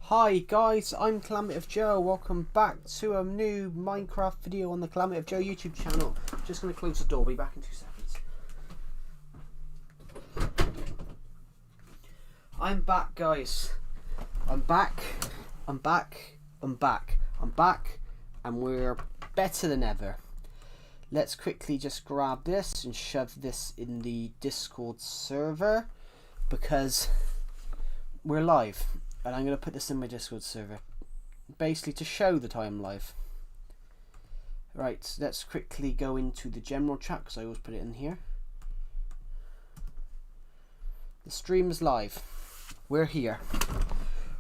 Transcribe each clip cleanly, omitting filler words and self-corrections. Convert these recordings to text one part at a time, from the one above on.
Hi guys, I'm Calamity of Joe. Welcome back to a new Minecraft video on the Calamity of Joe YouTube channel. Just going to close the door, be back in 2 seconds. I'm back guys. I'm back, and we're better than ever. Let's quickly just grab this and shove this in the Discord server because we're live. And I'm going to put this in my Discord server, basically to show that I am live. Right, let's quickly go into the general chat, because I always put it in here. The stream is live. We're here.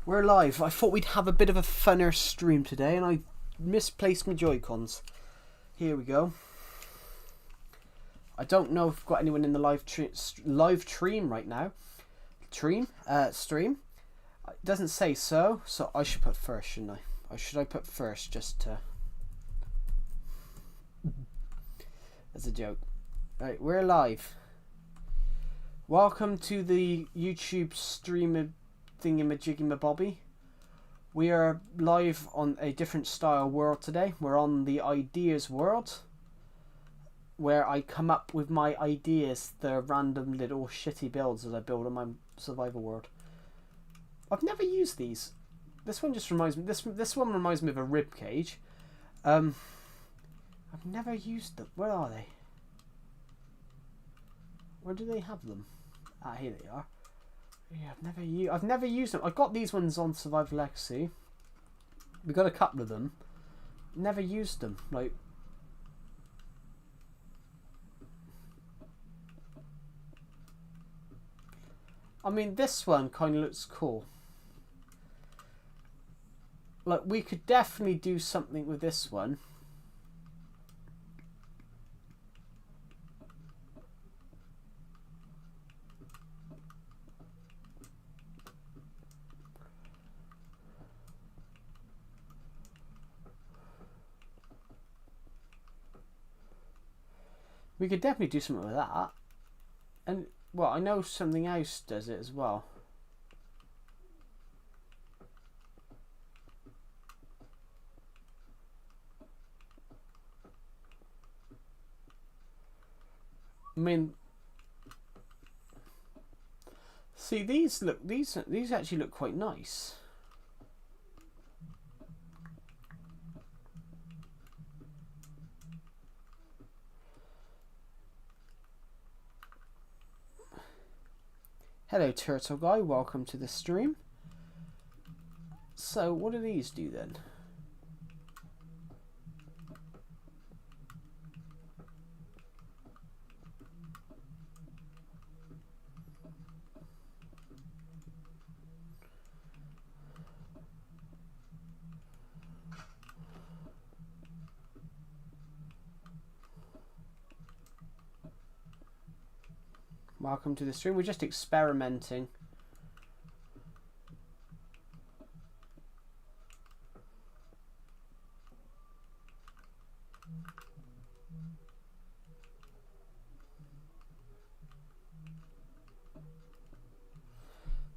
We're live. I thought we'd have a bit of a funner stream today, and I misplaced my Joy-Cons. Here we go. I don't know if we've got anyone in the live stream right now. Stream. It doesn't say so I should put first, shouldn't I? Or should I put first just to... That's a joke. Right, we're live. Welcome to the YouTube stream thingamajiggy-mabobby. We are live on a different style world today. We're on the ideas world, where I come up with my ideas, the random little shitty builds that I build on my survival world. I've never used these. This one just reminds me. This one reminds me of a rib cage. I've never used them. Where are they? Where do they have them? Ah, here they are. Yeah, I've never used them. I've got these ones on Survival Legacy. We got a couple of them. Never used them. Like, I mean, this one kind of looks cool. Like, we could definitely do something with this one. We could definitely do something with that. And, well, I know something else does it as well. I mean, see, these actually look quite nice. Hello, Turtle Guy. Welcome to the stream. So, what do these do then? Welcome to the stream. We're just experimenting.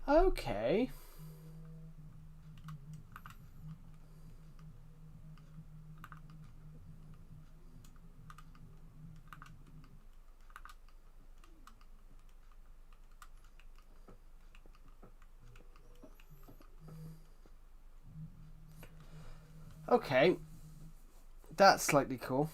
Okay. Okay, that's slightly cool.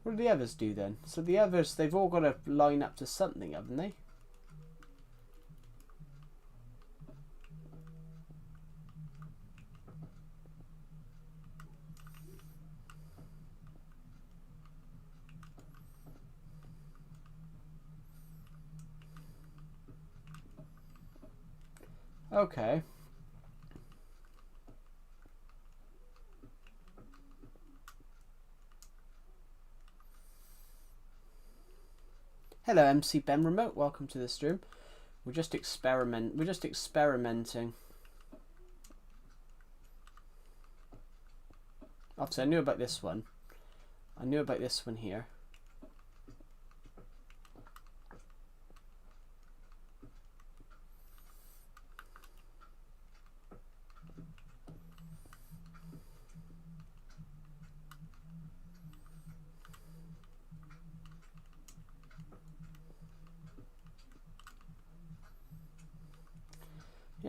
What do the others do then? So the others, they've all got to line up to something, haven't they? Okay. Hello, MC Ben Remote. Welcome to the stream. We're just experimenting. Obviously, I knew about this one. I knew about this one here.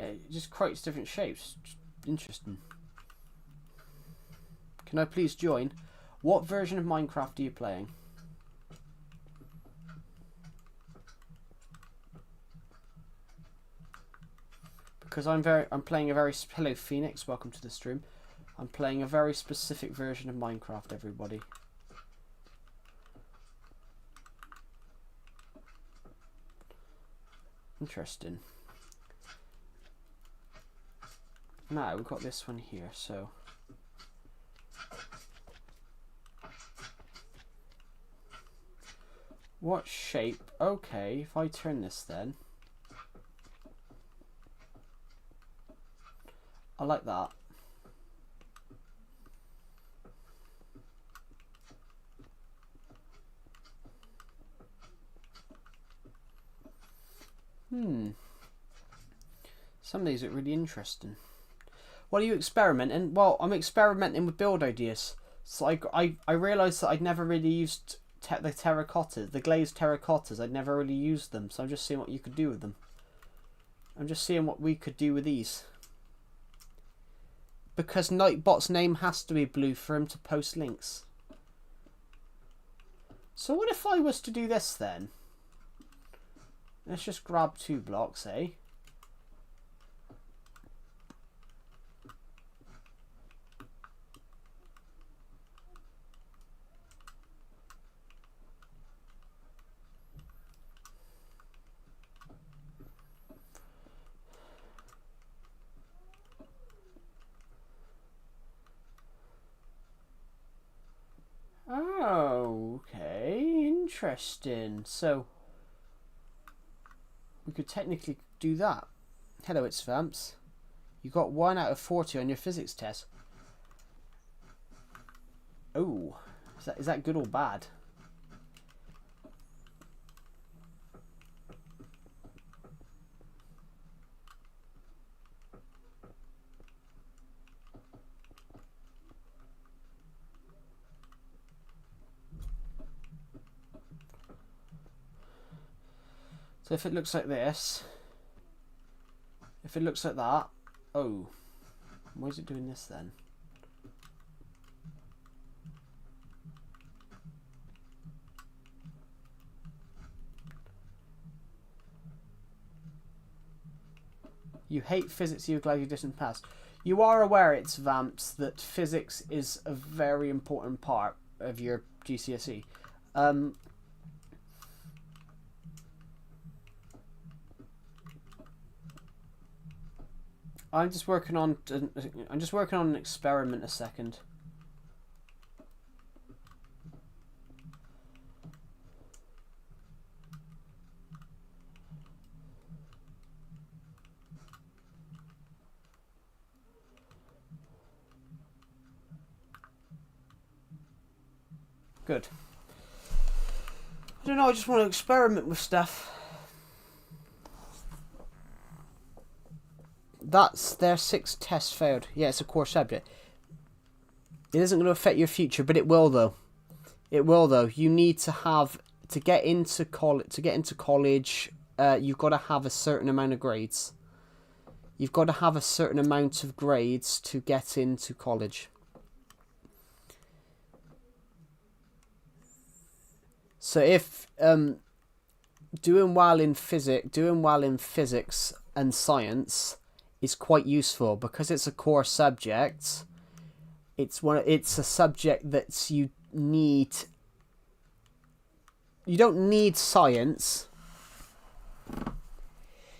Yeah, it just creates different shapes. Just interesting. Can I please join? What version of Minecraft are you playing? Because I'm playing a very... Hello Phoenix, welcome to the stream. I'm playing a very specific version of Minecraft, everybody. Interesting. Now we've got this one here, so... What shape? Okay, if I turn this then... I like that. Some of these are really interesting. What are you experimenting? Well, I'm experimenting with build ideas. So I realised that I'd never really used the terracottas, the glazed terracottas. I'd never really used them, so I'm just seeing what you could do with them. I'm just seeing what we could do with these. Because Nightbot's name has to be blue for him to post links. So what if I was to do this then? Let's just grab 2 blocks, eh? Oh, okay, interesting. So we could technically do that. Hello, it's Vamps. You got 1 out of 40 on your physics test. Oh, is that good or bad? So if it looks like this, if it looks like that, oh, why is it doing this then? You hate physics, you're glad you didn't pass. You are aware, it's Vamps, that physics is a very important part of your GCSE. I'm just working on an experiment a second. Good. I don't know, I just want to experiment with stuff. That's their 6 tests failed. Yeah, it's a core subject. It isn't going to affect your future, but it will though. It will though. You need to have to get into college. You've got to have a certain amount of grades. You've got to have a certain amount of grades to get into college. So if doing well in physics and science is quite useful because it's a core subject. It's a subject that you need. You don't need science.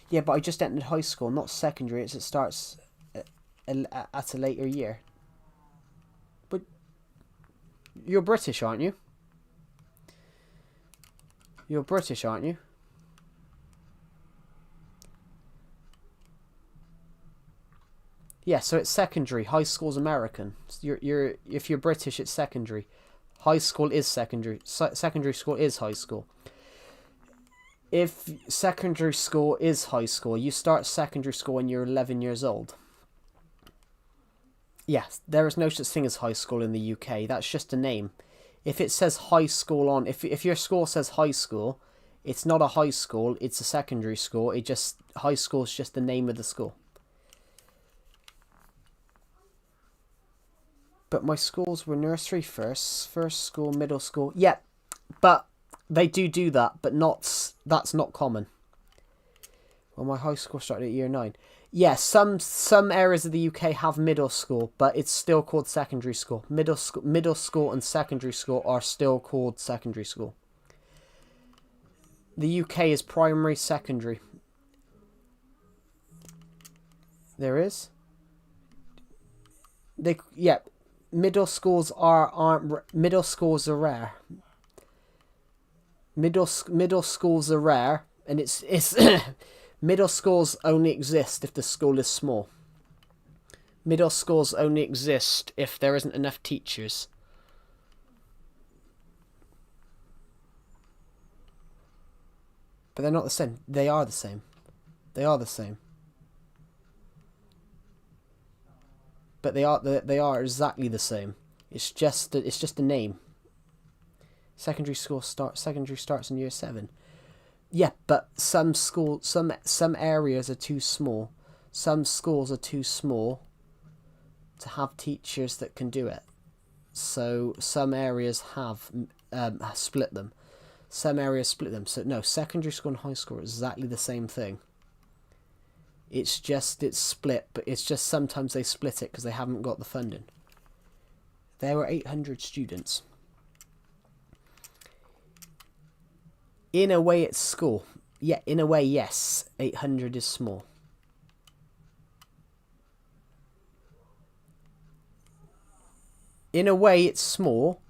Yeah, but I just entered high school, not secondary. It starts at a later year. But you're British, aren't you? You're British, aren't you? Yeah, so it's secondary. High school's American. If you're British, it's secondary. High school is secondary. Secondary school is high school. If secondary school is high school, you start secondary school when you're 11 years old. Yes, there is no such thing as high school in the UK. That's just a name. If it says high school on, if your school says high school, it's not a high school. It's a secondary school. High school is just the name of the school. But my schools were nursery first school, middle school. Yeah, but they do that, but that's not common. Well, my high school started at year 9. Yeah, some areas of the UK have middle school, but it's still called secondary school. Middle school and secondary school are still called secondary school. The UK is primary, secondary. There is. Middle schools are rare. Middle schools are rare, and it's middle schools only exist if the school is small. Middle schools only exist if there isn't enough teachers. But they're not the same. They are the same. They are the same. But they are exactly the same. It's just a name. Secondary starts in year 7. Yeah, but some areas are too small. Some schools are too small to have teachers that can do it. So some areas have split them. Some areas split them. So no, secondary school and high school are exactly the same thing. It's split, but it's just sometimes they split it because they haven't got the funding. There were 800 students. In a way, it's school. Yeah, in a way, yes. 800 is small. In a way, it's small,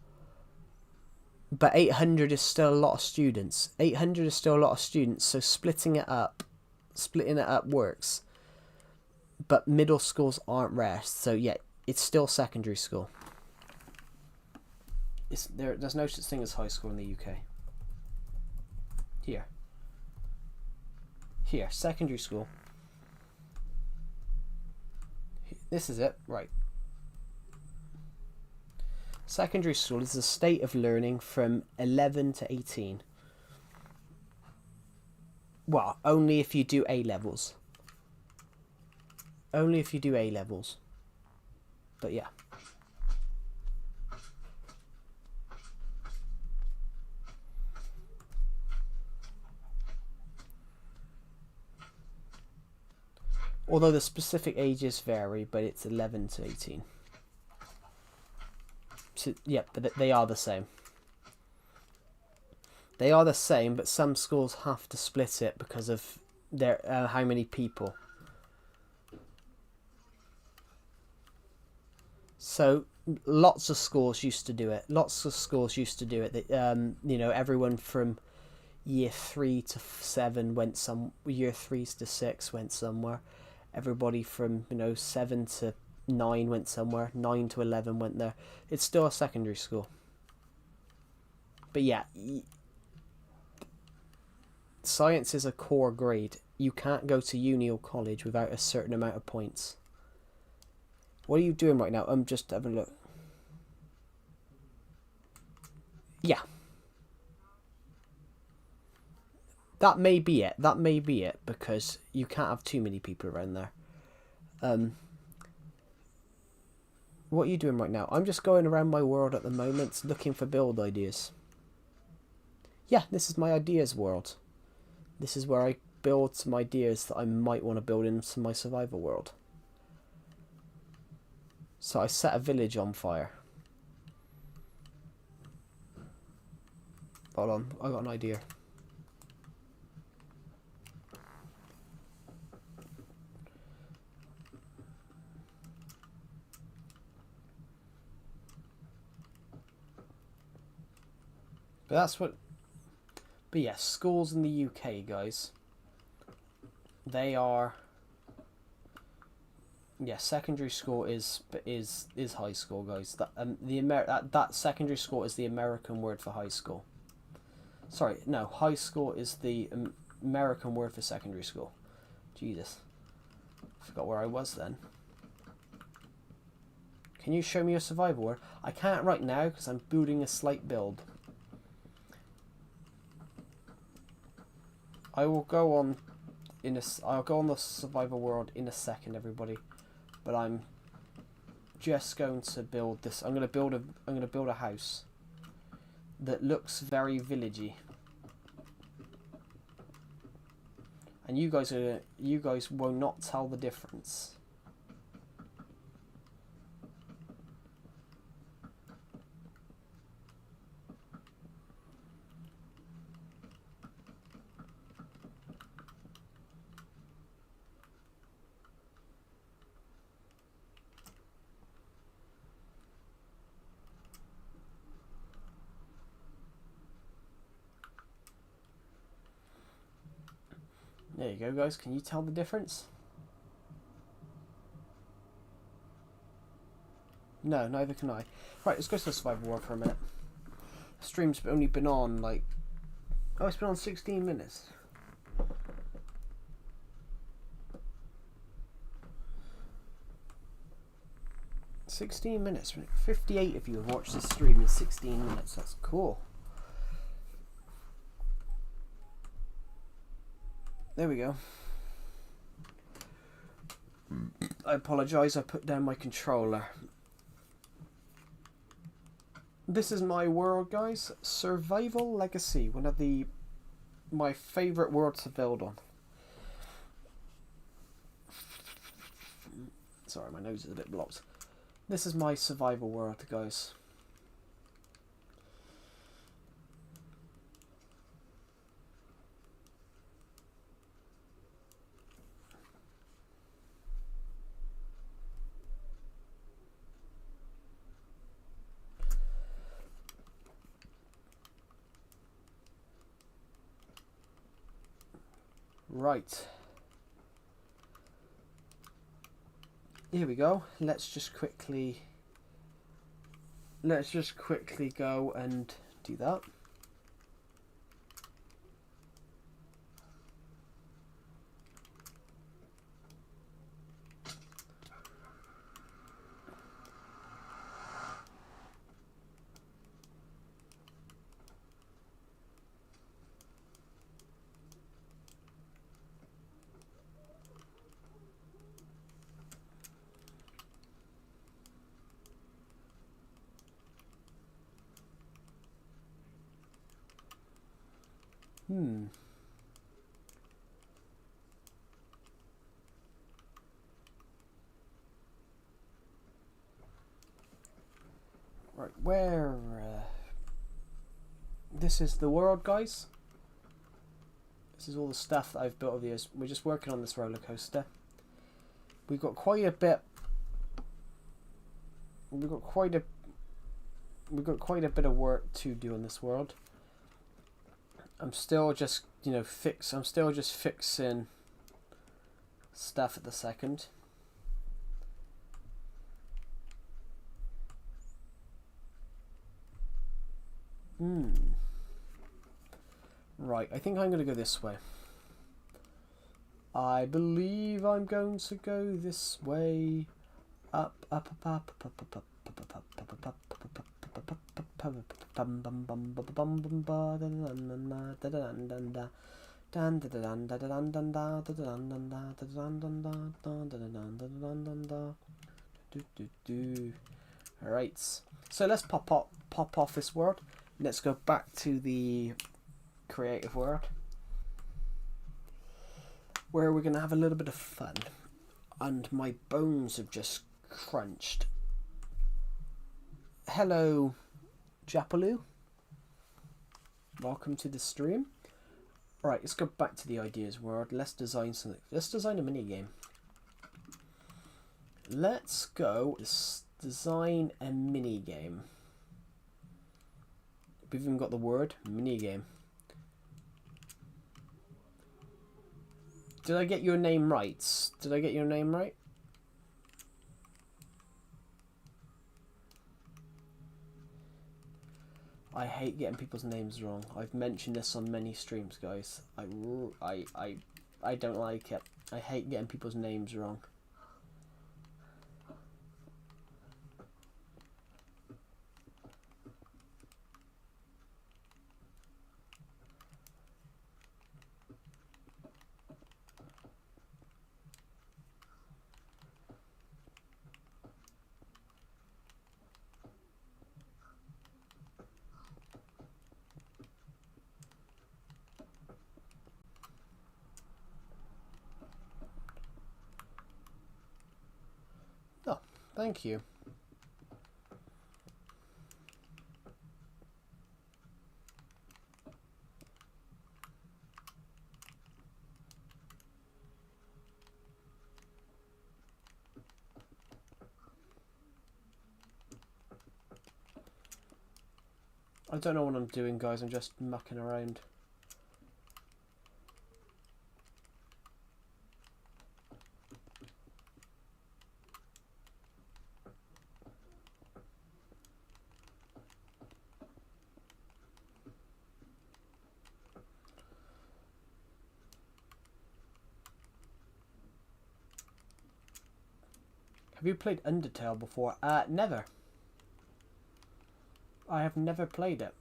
but 800 is still a lot of students. 800 is still a lot of students, so splitting it up works. But middle schools aren't rare, so yeah, it's still secondary school. There's no such thing as high school in the UK. Here, secondary school. This is it, right. Secondary school is the state of learning from 11 to 18. Well, only if you do A levels. Only if you do A levels. But yeah. Although the specific ages vary, but it's 11 to 18. So, yeah, but they are the same. They are the same, but some schools have to split it because of their how many people. So lots of schools used to do it. Everyone from year 3 to 7 went some. Year 3 to 6 went somewhere. Everybody from 7 to 9 went somewhere. 9 to 11 went there. It's still a secondary school. But yeah, science is a core grade. You can't go to uni or college without a certain amount of points. What are you doing right now? I'm just having a look. Yeah. That may be it, because you can't have too many people around there. What are you doing right now? I'm just going around my world at the moment, looking for build ideas. Yeah, this is my ideas world. This is where I build some ideas that I might want to build into my survival world. So I set a village on fire. Hold on, I got an idea. But yes, schools in the UK, guys. They are. Yeah, secondary school is high school, guys. That secondary school is the American word for high school. Sorry, no, high school is the American word for secondary school. Jesus, I forgot where I was then. Can you show me your survival word? I can't right now because I'm building a slight build. I'll go on the survival world in a second, everybody. But I'm just going to build this. I'm going to build a house that looks very villagey. And you guys will not tell the difference. There you go, guys. Can you tell the difference? No, neither can I. Right, let's go to the survival war for a minute. The stream's only been on, like... Oh, it's been on 16 minutes. $16 minutes. 58 of you have watched this stream in 16 minutes. That's cool. There we go. I apologise, I put down my controller. This is my world, guys. Survival Legacy. One of my favourite worlds to build on. Sorry, my nose is a bit blocked. This is my survival world, guys. Right. Here we go. Let's just quickly go and do that. Right, where... this is the world, guys. This is all the stuff that I've built over the years. We're just working on this roller coaster. We've got quite a bit... We've got quite a bit of work to do on this world. I'm still just, you know, I'm still just fixing stuff at the second. Right, I think I'm going to go this way. I believe I'm going to go this way. Up, up, up, up, up, up, up, up, up, up, up, up, Alright, so let's pop off this world. Let's go back to the creative world, where we're going to have a little bit of fun. And my bones have just crunched. Hello, Japaloo. Welcome to the stream. Right, let's go back to the ideas world. Let's design something. Let's design a mini game. Let's go design a mini game. We've even got the word mini game. Did I get your name right? Did I get your name right? I hate getting people's names wrong. I've mentioned this on many streams, guys. I don't like it. I hate getting people's names wrong. Thank you. I don't know what I'm doing, guys. I'm just mucking around. Have you played Undertale before? Never. I have never played it.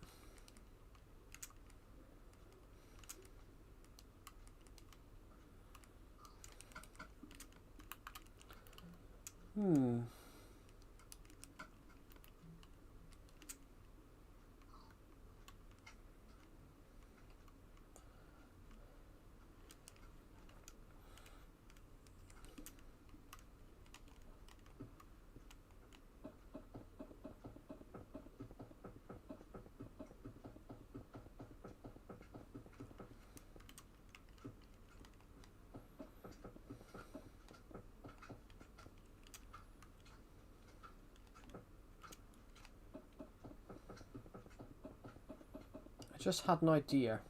I just had an idea.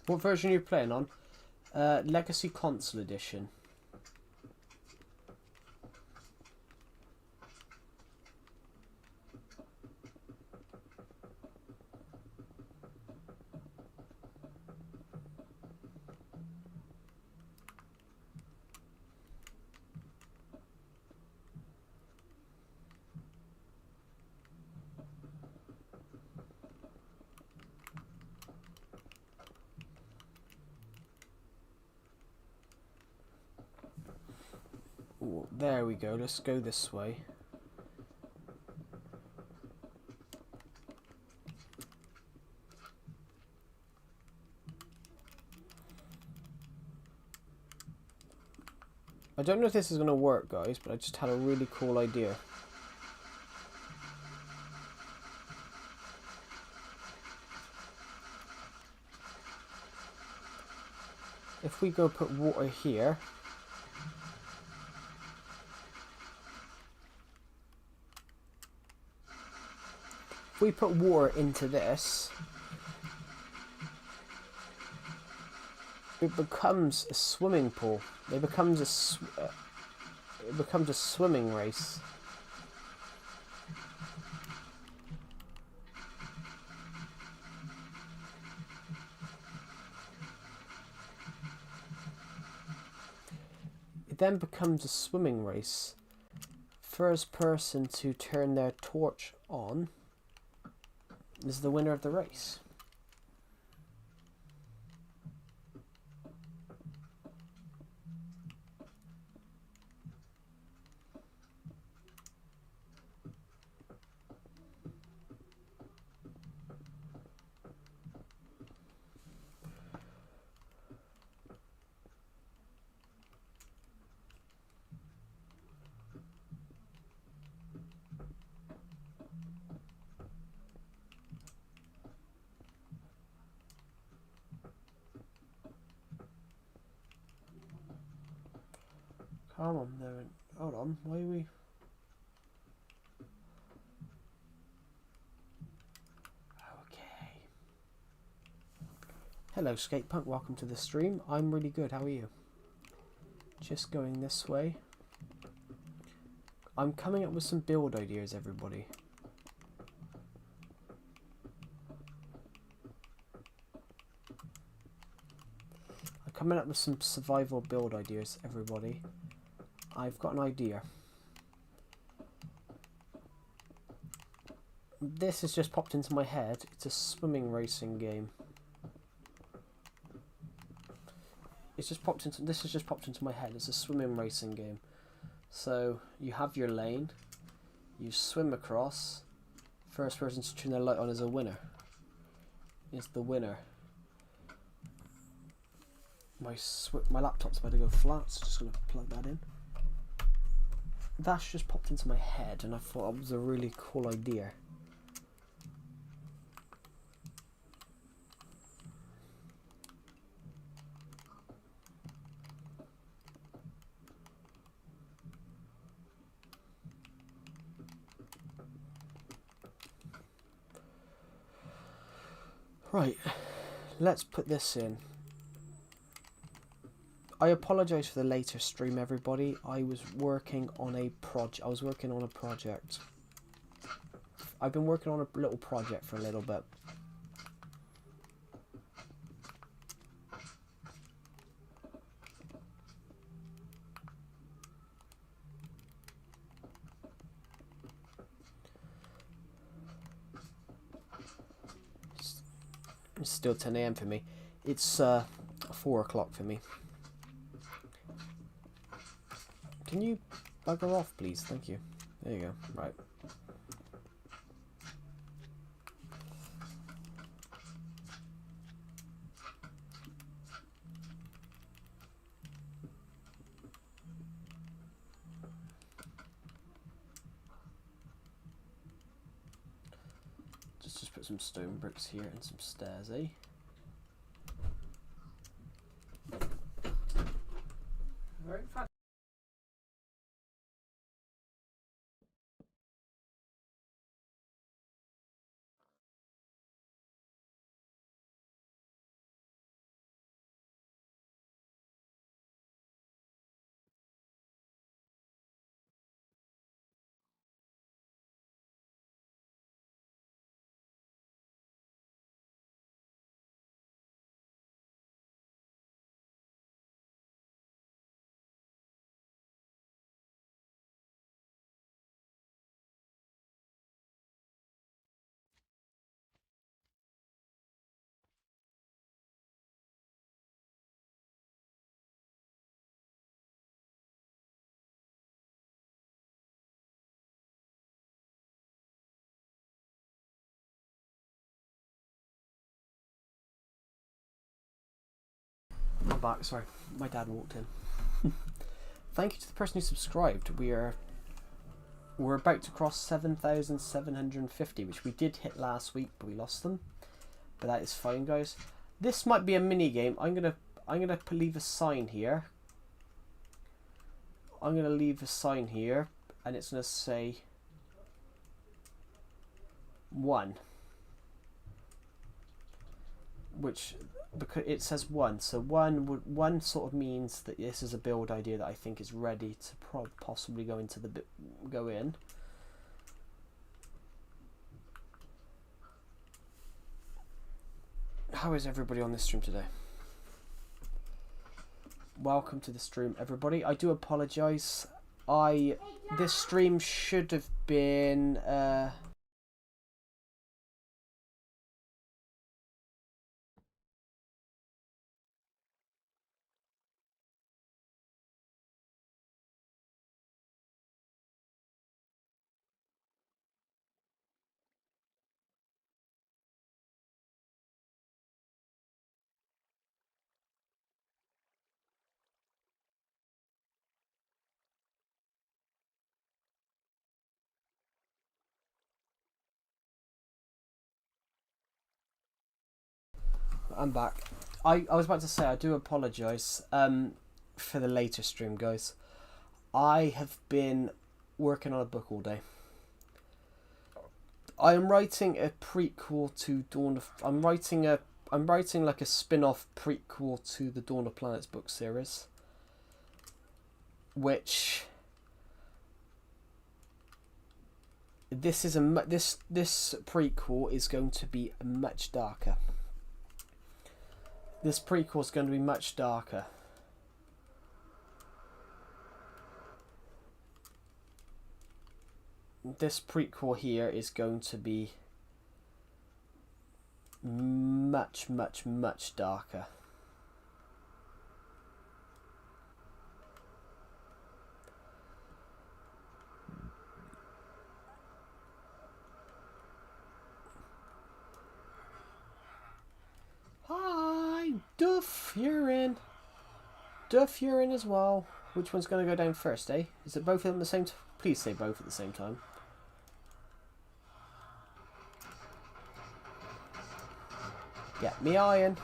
What version are you playing on? Legacy Console Edition. Ooh, there we go. Let's go this way. I don't know if this is going to work, guys, but I just had a really cool idea. If we go put water here, if we put water into this, it becomes a swimming pool. It becomes a swimming race. It then becomes a swimming race first person to turn their torch on is the winner of the race. Come on, there. Hold on, why are we? Okay. Hello, Skatepunk. Welcome to the stream. I'm really good. How are you? Just going this way. I'm coming up with some build ideas, everybody. I'm coming up with some survival build ideas, everybody. I've got an idea. This has just popped into my head. It's a swimming racing game. This has just popped into my head. It's a swimming racing game. So you have your lane. You swim across. First person to turn their light on is a winner. Is the winner. My laptop's about to go flat, so just gonna plug that in. That's just popped into my head, and I thought it was a really cool idea. Right, let's put this in. I apologise for the later stream, everybody. I was working on a project. I've been working on a little project for a little bit. It's still 10 AM for me. It's 4 o'clock for me. Can you bugger off, please? Thank you. There you go. Right. Just put some stone bricks here and some stairs, eh? Very fun. I'm back, sorry. My dad walked in. Thank you to the person who subscribed. We're about to cross 7,750, which we did hit last week, but we lost them. But that is fine, guys. This might be a mini game. I'm gonna leave a sign here. I'm gonna leave a sign here, and it's gonna say 1, which because it says 1, so one sort of means that this is a build idea that I think is ready to possibly go into go in. How is everybody on this stream today? Welcome to the stream, everybody. I do apologise. this stream should have been I'm back. I was about to say I do apologise for the later stream, guys. I have been working on a book all day. I am writing a prequel to Dawn of... I'm writing like a spin-off prequel to the Dawn of Planets book series, which this prequel is going to be much darker. This prequel is going to be much darker. This prequel here is going to be much, much, much darker. Hi, Duff, you're in. Duff, you're in as well. Which one's going to go down first, eh? Is it both of them at the same time? Please say both at the same time. Get me iron.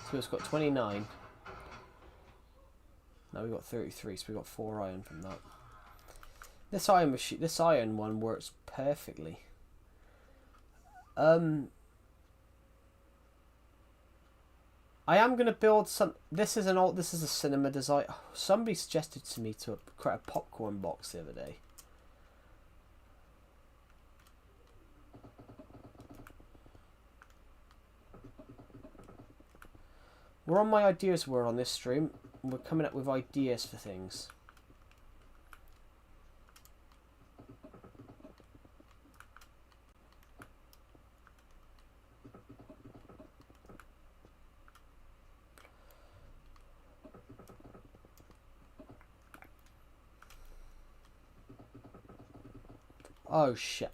So it's got 29. Now we've got 33, so we've got 4 iron from that. This iron one works perfectly. I am going to build some... This is a cinema design. Somebody suggested to me to create a popcorn box the other day. We're on my ideas world on this stream. We're coming up with ideas for things. Oh shit.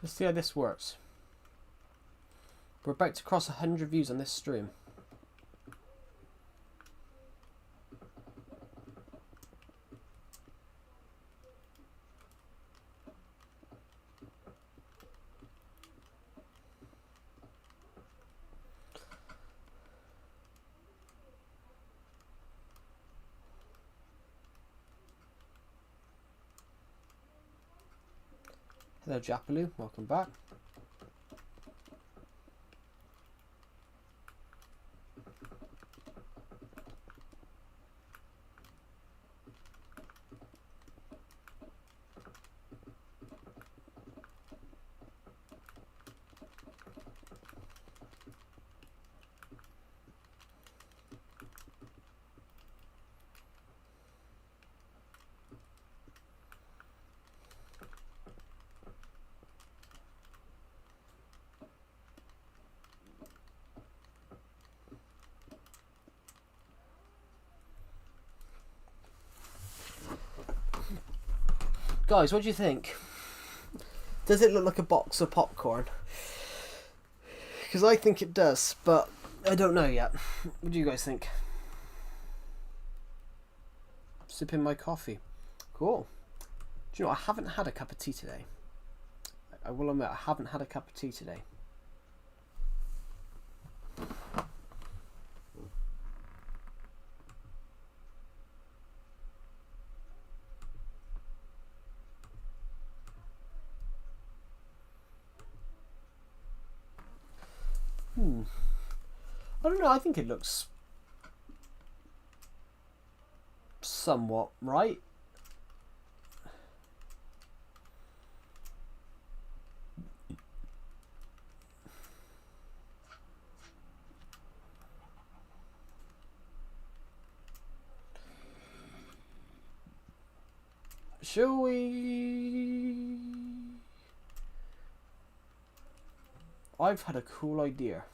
Let's see how this works. We're about to cross 100 views on this stream. Hello Japaloo, welcome back. Guys, what do you think? Does it look like a box of popcorn? Because I think it does, but I don't know yet. What do you guys think? Sipping my coffee. Cool. Do you know, I haven't had a cup of tea today. I will admit, I haven't had a cup of tea today. I don't know, I think it looks somewhat right. Shall we? I've had a cool idea.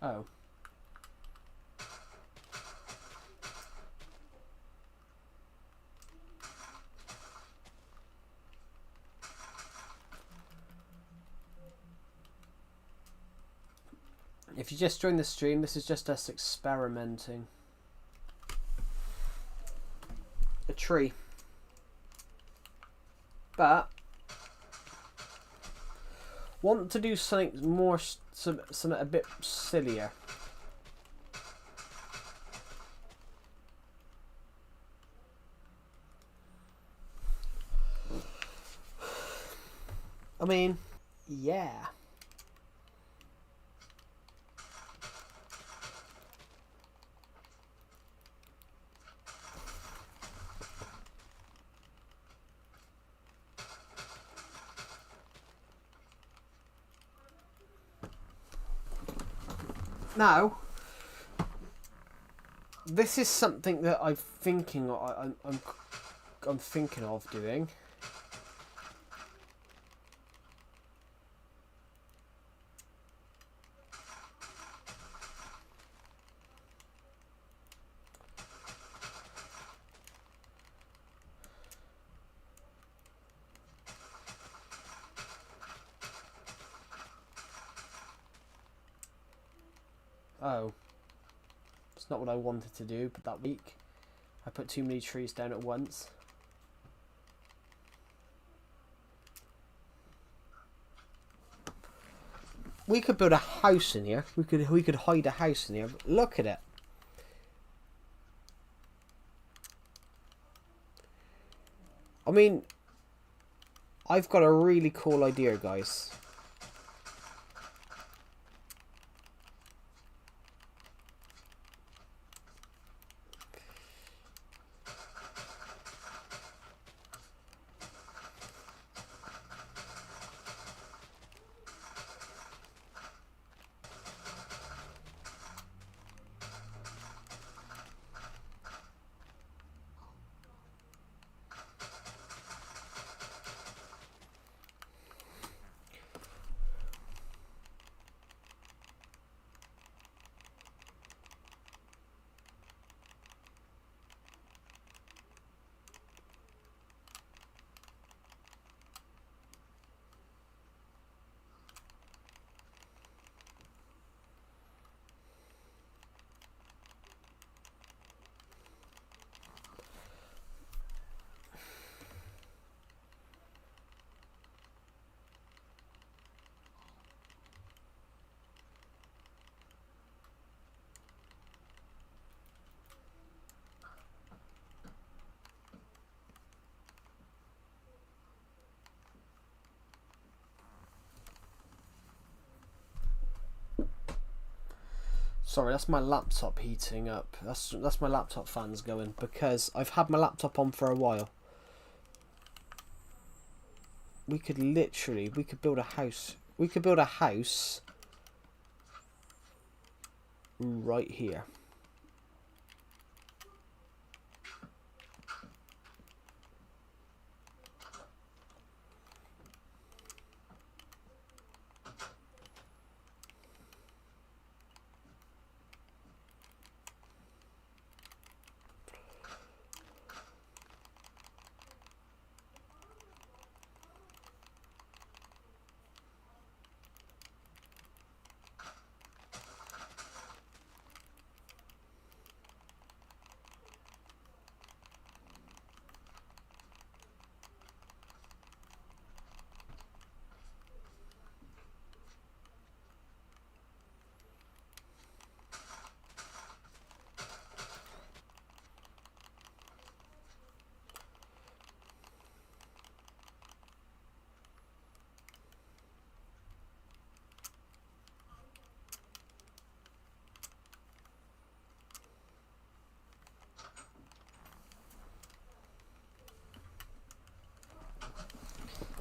Oh. If you just joined the stream, this is just us experimenting. A tree. But want to do something more, something a bit sillier. I mean, yeah. Now, this is something that I'm thinking of doing. Oh. It's not what I wanted to do, but that week I put too many trees down at once. We could build a house in here. We could hide a house in here. But look at it. I mean, I've got a really cool idea, guys. Sorry, that's my laptop heating up. That's my laptop fans going, because I've had my laptop on for a while. We could build a house. We could build a house right here.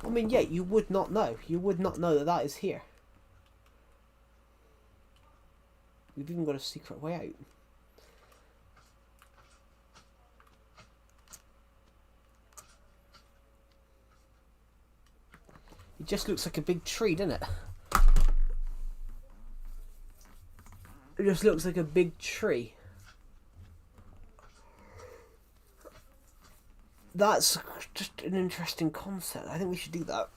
I mean, yeah, you would not know. You would not know that that is here. We've even got a secret way out. It just looks like a big tree, doesn't it? It just looks like a big tree. That's just an interesting concept. I think we should do that.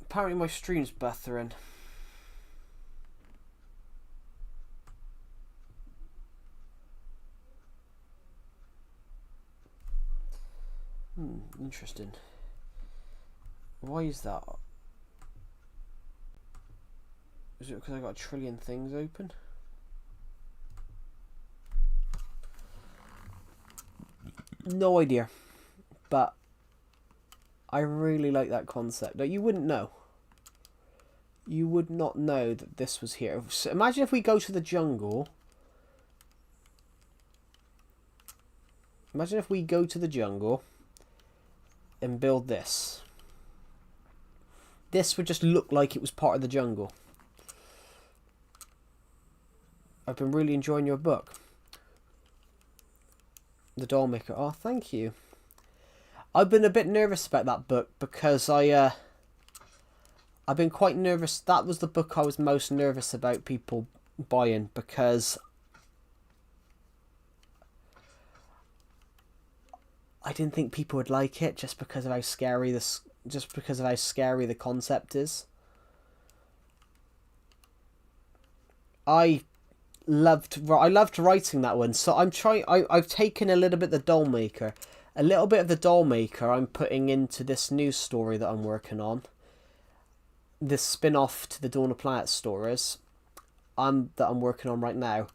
Apparently my stream's buffering. Interesting. Why is that? Is it because I got a trillion things open? No idea. But I really like that concept. Like, you wouldn't know. You would not know that this was here. So imagine if we go to the jungle. Imagine if we go to the jungle and build this. This would just look like it was part of the jungle. I've been really enjoying your book. The Doll Maker. Oh, thank you. I've been a bit nervous about that book because I've been quite nervous. That was the book I was most nervous about people buying because I didn't think people would like it just because of how scary the concept is. I loved writing that one, so I've taken a little bit of the Doll Maker. A little bit of the Doll Maker I'm putting into this new story that I'm working on. This spin-off to the Dawn of Planet stories that I'm working on right now.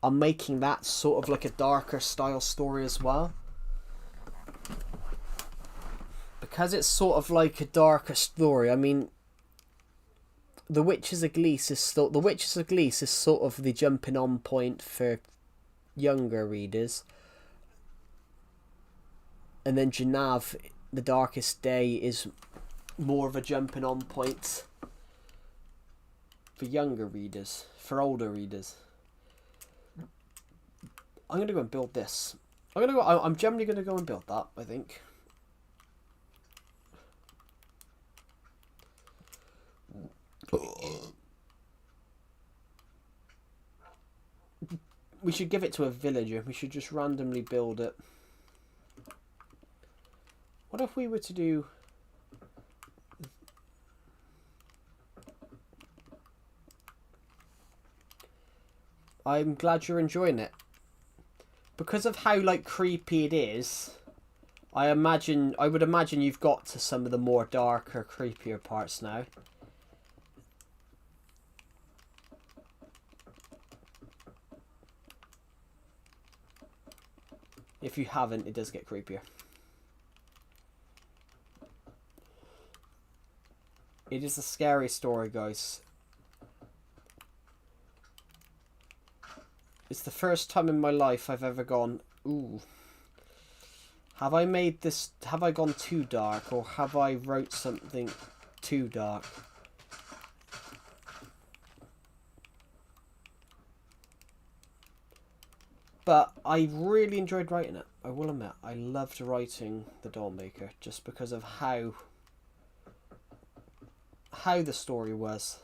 I'm making that sort of like a darker style story as well. Because it's sort of like a darker story, I mean, The Witches of Glees is sort of the jumping on point for younger readers. And then Genav, The Darkest Day, is more of a jumping on point for younger readers, for older readers. I'm gonna go and build this. I'm generally gonna go and build that, I think. We should give it to a villager. We should just randomly build it. What if we were to do... I'm glad you're enjoying it. Because of how, like, creepy it is, I would imagine you've got to some of the more darker, creepier parts now. If you haven't, it does get creepier. It is a scary story, guys. It's the first time in my life I've ever gone, ooh. Have I gone too dark, or have I wrote something too dark? But I really enjoyed writing it, I will admit. I loved writing The Doll Maker just because of how the story was.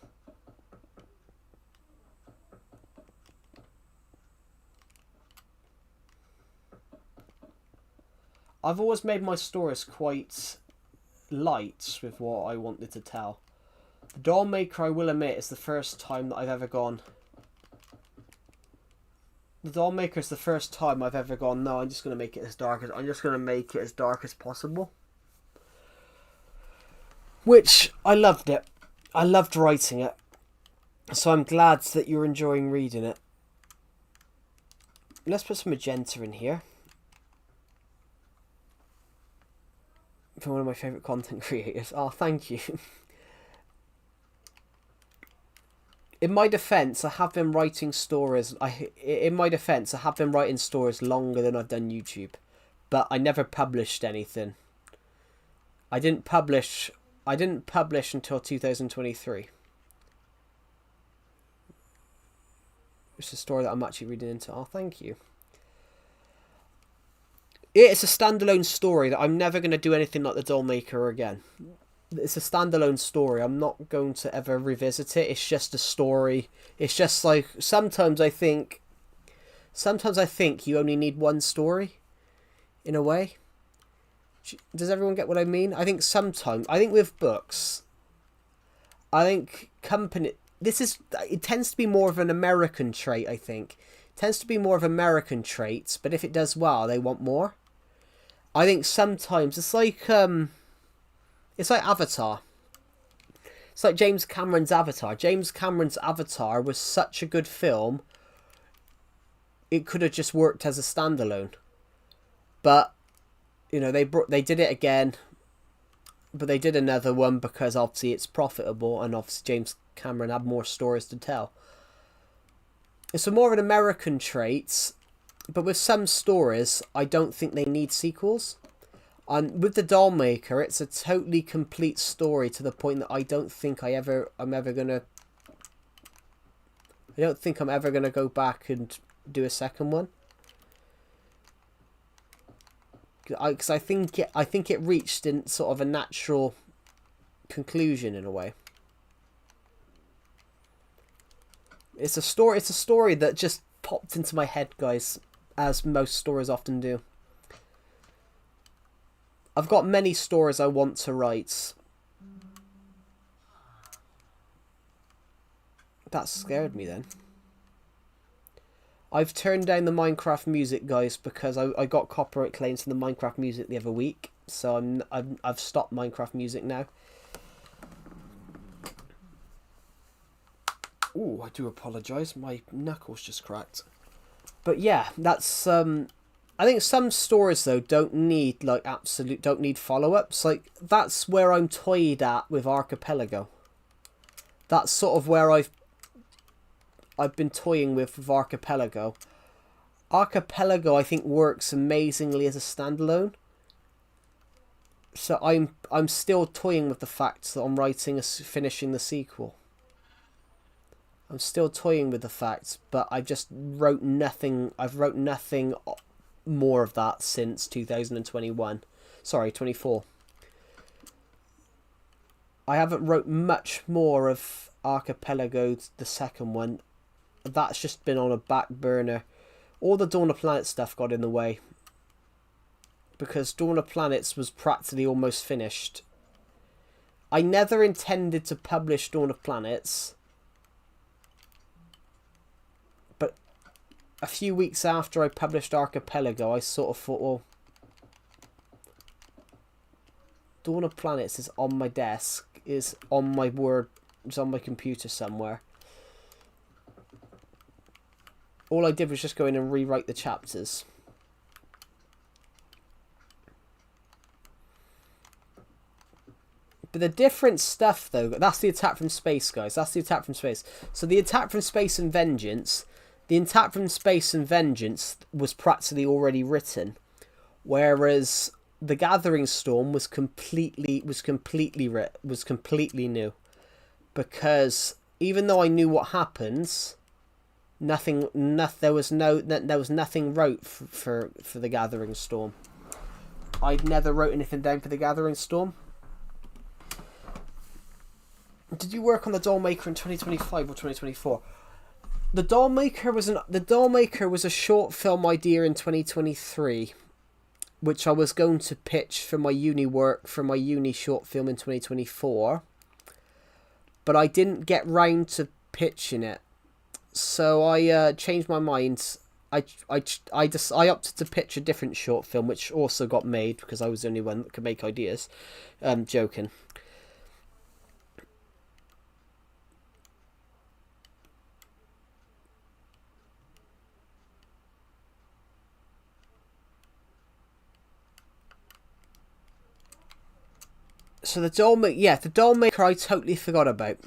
I've always made my stories quite light with what I wanted to tell. The Doll Maker, I will admit, is the first time that I've ever gone... The Doll Maker is the first time I've ever gone, no, I'm just going to make it as dark as possible. Which, I loved it. I loved writing it. So I'm glad that you're enjoying reading it. Let's put some magenta in here. For one of my favourite content creators. Oh, thank you. In my defence, I have been writing stories. In my defence, I have been writing stories longer than I've done YouTube, but I never published anything. I didn't publish until 2023. It's a story that I'm actually reading into. Oh, thank you. It's a standalone story that I'm never going to do anything like the Dollmaker again. It's a standalone story. I'm not going to ever revisit it. It's just a story. It's just like sometimes I think you only need one story, in a way. Does everyone get what I mean? I think with books, it tends to be more of an American trait, I think. It tends to be more of American traits, but if it does well, they want more. I think sometimes it's like Avatar. It's like James Cameron's Avatar. James Cameron's Avatar was such a good film, it could have just worked as a standalone. But you know, they did it again, but they did another one because obviously it's profitable, and obviously James Cameron had more stories to tell. It's more of an American trait, but with some stories, I don't think they need sequels. And with the Dollmaker, it's a totally complete story to the point that I don't think I'm ever gonna go back and do a second one. Because I think it reached in sort of a natural conclusion in a way. It's a story that just popped into my head, guys, as most stories often do. I've got many stories I want to write. That scared me then. I've turned down the Minecraft music, guys, because I got copyright claims for the Minecraft music the other week. So I've stopped Minecraft music now. Ooh, I do apologise. My knuckles just cracked. But yeah, that's I think some stories though don't need follow-ups. Like that's where I'm toyed at with Archipelago. That's sort of where I've been toying with Archipelago. Archipelago I think works amazingly as a standalone. So I'm still toying with the fact that I'm finishing the sequel. I'm still toying with the fact, but I just wrote nothing. I've wrote nothing more of that since 2021. Sorry, 24. I haven't wrote much more of Archipelago, the second one. That's just been on a back burner. All the Dawn of Planets stuff got in the way. Because Dawn of Planets was practically almost finished. I never intended to publish Dawn of Planets. But a few weeks after I published Archipelago, I sort of thought, well, Dawn of Planets is on my desk, is on my computer somewhere. All I did was just go in and rewrite the chapters. But the different stuff, though, that's the Attack from Space, guys. That's the Attack from Space. So the Attack from Space and Vengeance, was practically already written, whereas the Gathering Storm was completely new, because even though I knew what happens, there was nothing wrote for the Gathering Storm. I'd never wrote anything down for the Gathering Storm. Did you work on the Dollmaker in 2025 or 2024? The Dollmaker was a short film idea in 2023, which I was going to pitch for my uni short film in 2024, but I didn't get round to pitching it, so I changed my mind. I opted to pitch a different short film, which also got made because I was the only one that could make ideas. Joking. So the Dollmaker, yeah, the Dollmaker I totally forgot about.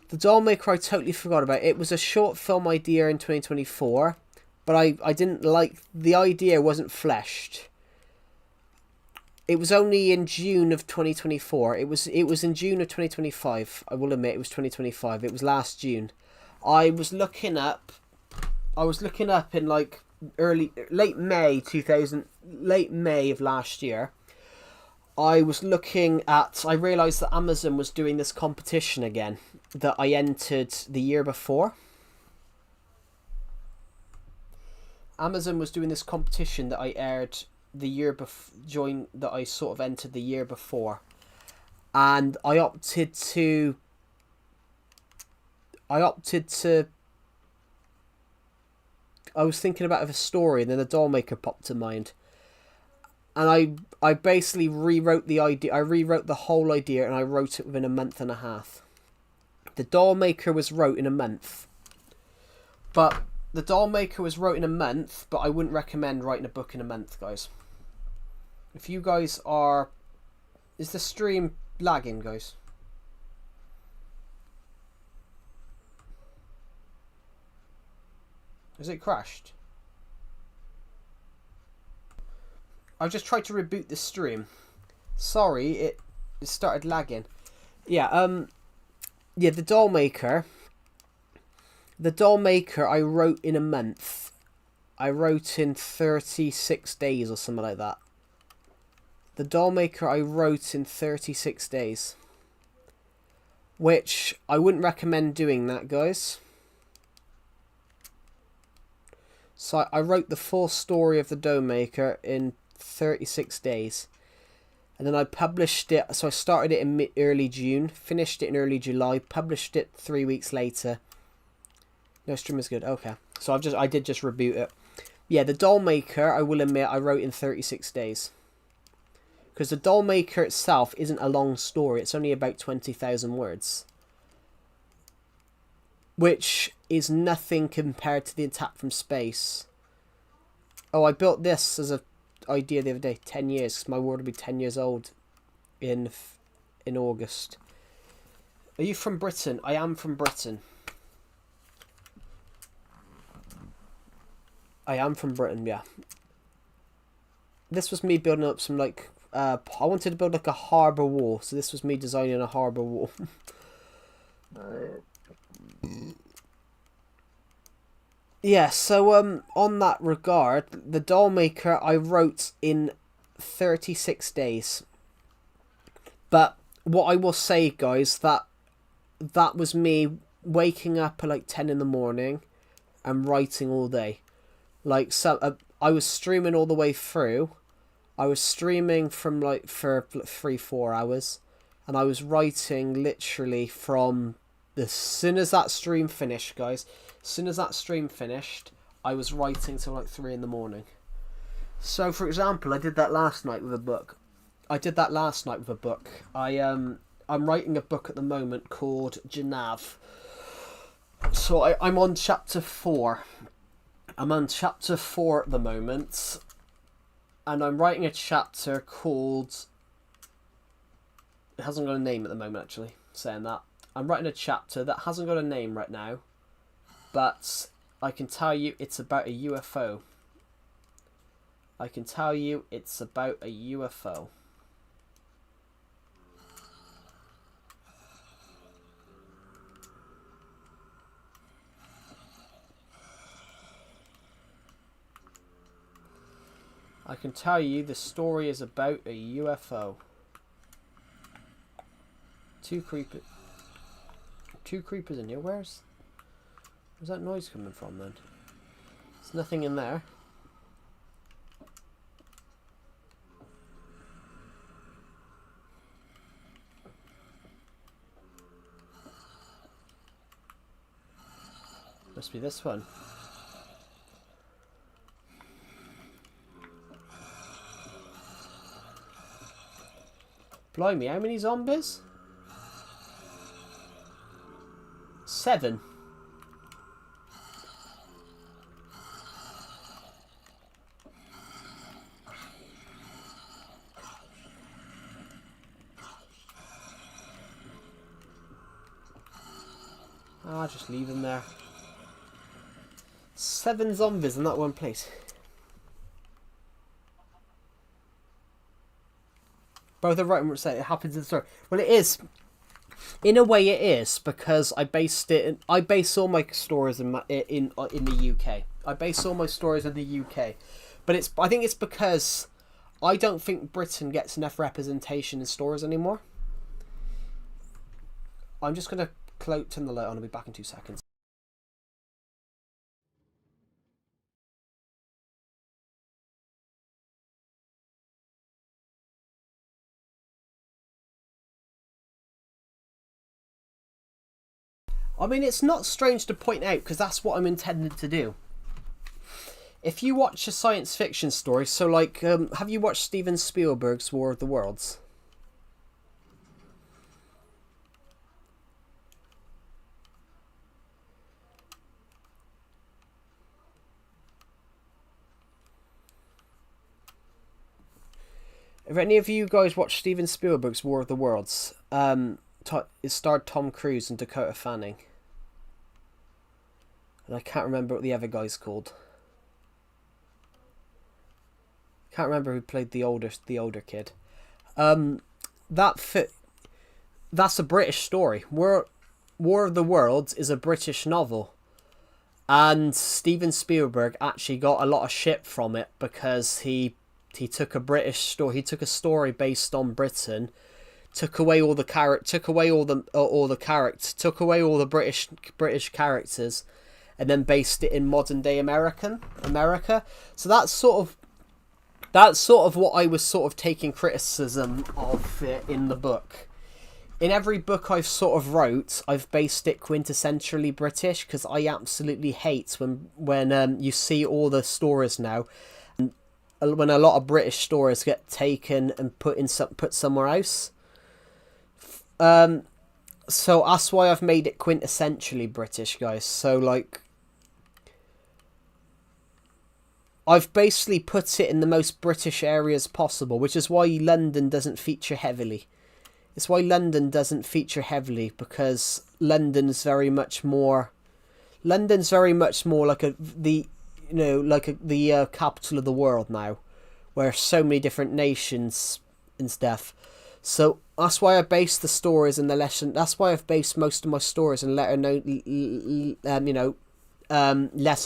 The Dollmaker I totally forgot about. It was a short film idea in 2024, but I didn't like, the idea wasn't fleshed. It was only in June of 2024. It was in June of 2025. I will admit it was 2025. It was last June. I was looking up in like late May of last year. I realised that Amazon was doing this competition again that I entered the year before. Amazon was doing this competition that I aired the year before, that I sort of entered the year before. And I opted to I was thinking about a story, and then the Dollmaker popped to mind. And I basically rewrote the idea. I rewrote the whole idea, and I wrote it within a month and a half. The Dollmaker was wrote in a month. But I wouldn't recommend writing a book in a month, guys. If you guys are... Is the stream lagging, guys? Has it crashed? I've just tried to reboot the stream. Sorry, it started lagging. Yeah, the Dollmaker. The Dollmaker I wrote in a month. I wrote in 36 days or something like that. The Dollmaker I wrote in 36 days. Which, I wouldn't recommend doing that, guys. So I wrote the full story of the Dollmaker in 36 days. And then I published it. So I started it in early June. Finished it in early July. Published it 3 weeks later. No, stream is good. Okay. So I did just reboot it. Yeah, the Dollmaker, I will admit, I wrote in 36 days. Because the Dollmaker itself isn't a long story. It's only about 20,000 words. Which is nothing compared to the Attack from Space. Oh, I built this as an idea the other day. 10 years. Because my world will be 10 years old in August. Are you from Britain? I am from Britain. I am from Britain, yeah. This was me building up some, like... I wanted to build, like, a harbour wall. So this was me designing a harbour wall. Yeah, so, on that regard, the Dollmaker I wrote in 36 days. But what I will say, guys, that was me waking up at, like, 10 in the morning and writing all day. Like, so I was streaming all the way through. I was streaming from, like, for 3-4 hours. And I was writing literally from... As soon as that stream finished, guys. As soon as that stream finished, I was writing till, like, 3 in the morning. So, for example, I did that last night with a book. I'm writing a book at the moment called Janav. So, I'm on chapter 4. I'm on chapter 4 at the moment, and I'm writing a chapter called... It hasn't got a name at the moment, actually, saying that. I'm writing a chapter that hasn't got a name right now, but I can tell you it's about a UFO. I can tell you it's about a UFO. I can tell you the story is about a UFO. Two creepers in here. Where's that noise coming from then? There's nothing in there. Must be this one. Blimey, how many zombies? 7. I'll just leave him there. 7 zombies in that one place. Both are right and say it happens in the story. Well, it is. In a way, it is because I based it. I base all my stories in the UK. I base all my stories in the UK, but it's. I think it's because I don't think Britain gets enough representation in stories anymore. I'm just gonna turn the light on. I'll be back in 2 seconds. I mean, it's not strange to point out because that's what I'm intended to do. If you watch a science fiction story, so like, have you watched Steven Spielberg's War of the Worlds? Have any of you guys watched Steven Spielberg's War of the Worlds? It starred Tom Cruise and Dakota Fanning. And I can't remember what the other guy's called. Can't remember who played the older kid. That's a British story. War of the Worlds is a British novel. And Steven Spielberg actually got a lot of shit from it because he took a British story. He took a story based on Britain, took away all the British characters, and then based it in modern day America. So that's sort of what I was sort of taking criticism of in the book. In every book I've sort of wrote, I've based it quintessentially British because I absolutely hate when you see all the stories now, when a lot of British stories get taken and put somewhere else. So that's why I've made it quintessentially British, guys. So like, I've basically put it in the most British areas possible, which is why London doesn't feature heavily. It's why London doesn't feature heavily, because London's very much more like the capital of the world now, where so many different nations and stuff. So that's why I base the stories and the lesson. That's why I've based most of my stories in lesser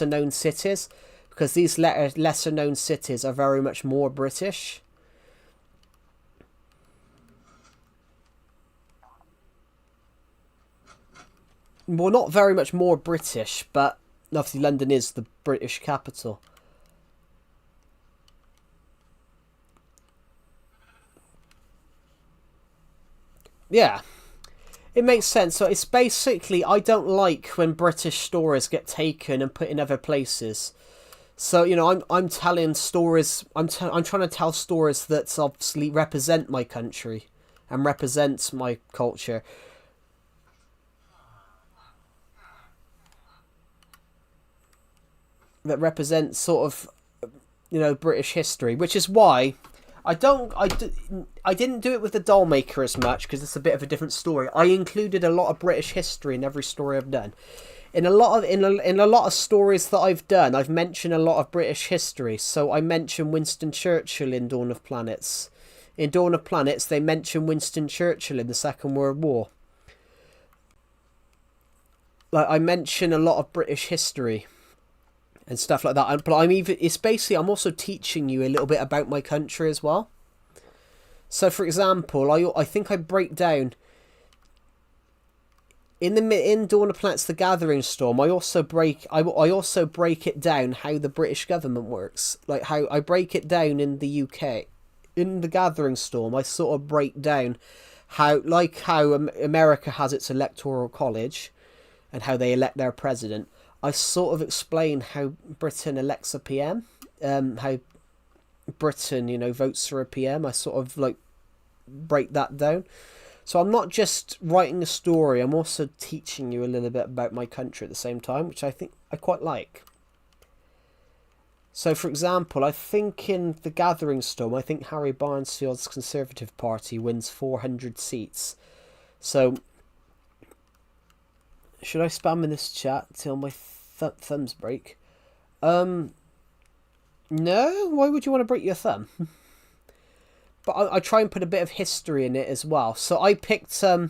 known cities, because these lesser known cities are very much more British. Well, not very much more British, but obviously London is the British capital. Yeah, it makes sense. So it's basically, I don't like when British stories get taken and put in other places. So, you know, I'm telling stories. I'm trying to tell stories that obviously represent my country and represent my culture. That represents sort of, British history, which is why I didn't do it with the Dollmaker as much, because it's a bit of a different story. I included a lot of British history in every story I've done. In a lot of stories that I've done, I've mentioned a lot of British history. So I mentioned Winston Churchill in Dawn of Planets. In Dawn of Planets, they mention Winston Churchill in the Second World War. Like, I mention a lot of British history and stuff like that. But I'm also teaching you a little bit about my country as well. So, for example, I think I break down in Dawn of Planets: The Gathering Storm. I also break it down how the British government works, like how I break it down in the UK. In The Gathering Storm, I sort of break down how America has its electoral college and how they elect their president. I sort of explain how Britain elects a PM, how Britain, votes for a PM. I sort of like break that down. So I'm not just writing a story, I'm also teaching you a little bit about my country at the same time, which I think I quite like. So, for example, I think in The Gathering Storm, I think Harry Barnesfield's Conservative Party wins 400 seats. So Should I spam in this chat till my thumbs break? No. Why would you want to break your thumb? But I try and put a bit of history in it as well. So I picked I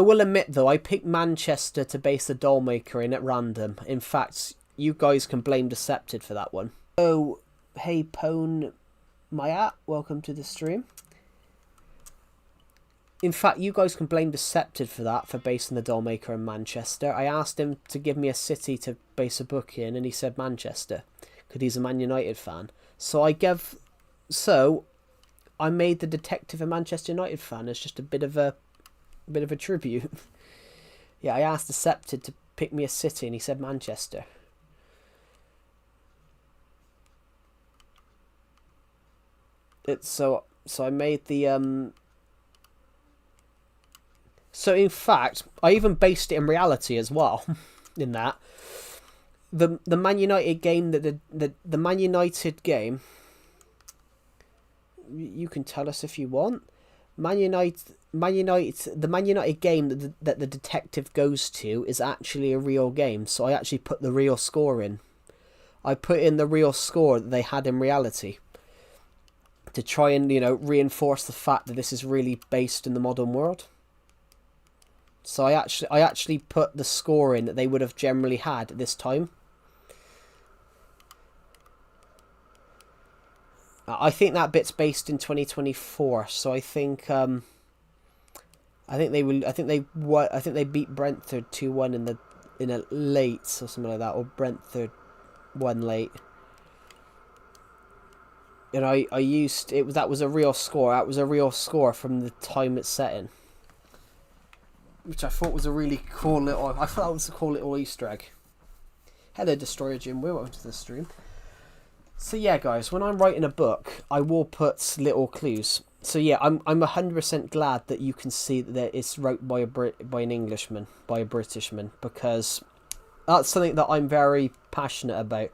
will admit though, I picked Manchester to base the doll maker in at random. In fact, you guys can blame Decepted for that one. Oh, hey Pone Mayat, welcome to the stream. In fact, you guys can blame Decepted for that, for basing the doll maker in Manchester. I asked him to give me a city to base a book in, and he said Manchester, because he's a Man United fan. So I made the detective a Manchester United fan as just a bit of a tribute. Yeah, I asked Decepted to pick me a city, and he said Manchester. So I made the So in fact, I even based it in reality as well. In that, the Man United game, the Man United game. You can tell us if you want. The Man United game that the detective goes to is actually a real game. So I actually put the real score in. I put in the real score that they had in reality, to try and, reinforce the fact that this is really based in the modern world. So I actually put the score in that they would have generally had at this time. I think that bit's based in 2024, so I think they beat Brentford 2-1 in a late or something like that, or Brentford won late. And that was a real score. That was a real score from the time it's set in, which I thought was a really cool little. I thought that was a cool little Easter egg. Hello, Destroyer Jim. Welcome to the stream. So yeah, guys, when I'm writing a book, I will put little clues. So yeah, I'm 100% glad that you can see that it's wrote by an Englishman, by a Britishman, because that's something that I'm very passionate about.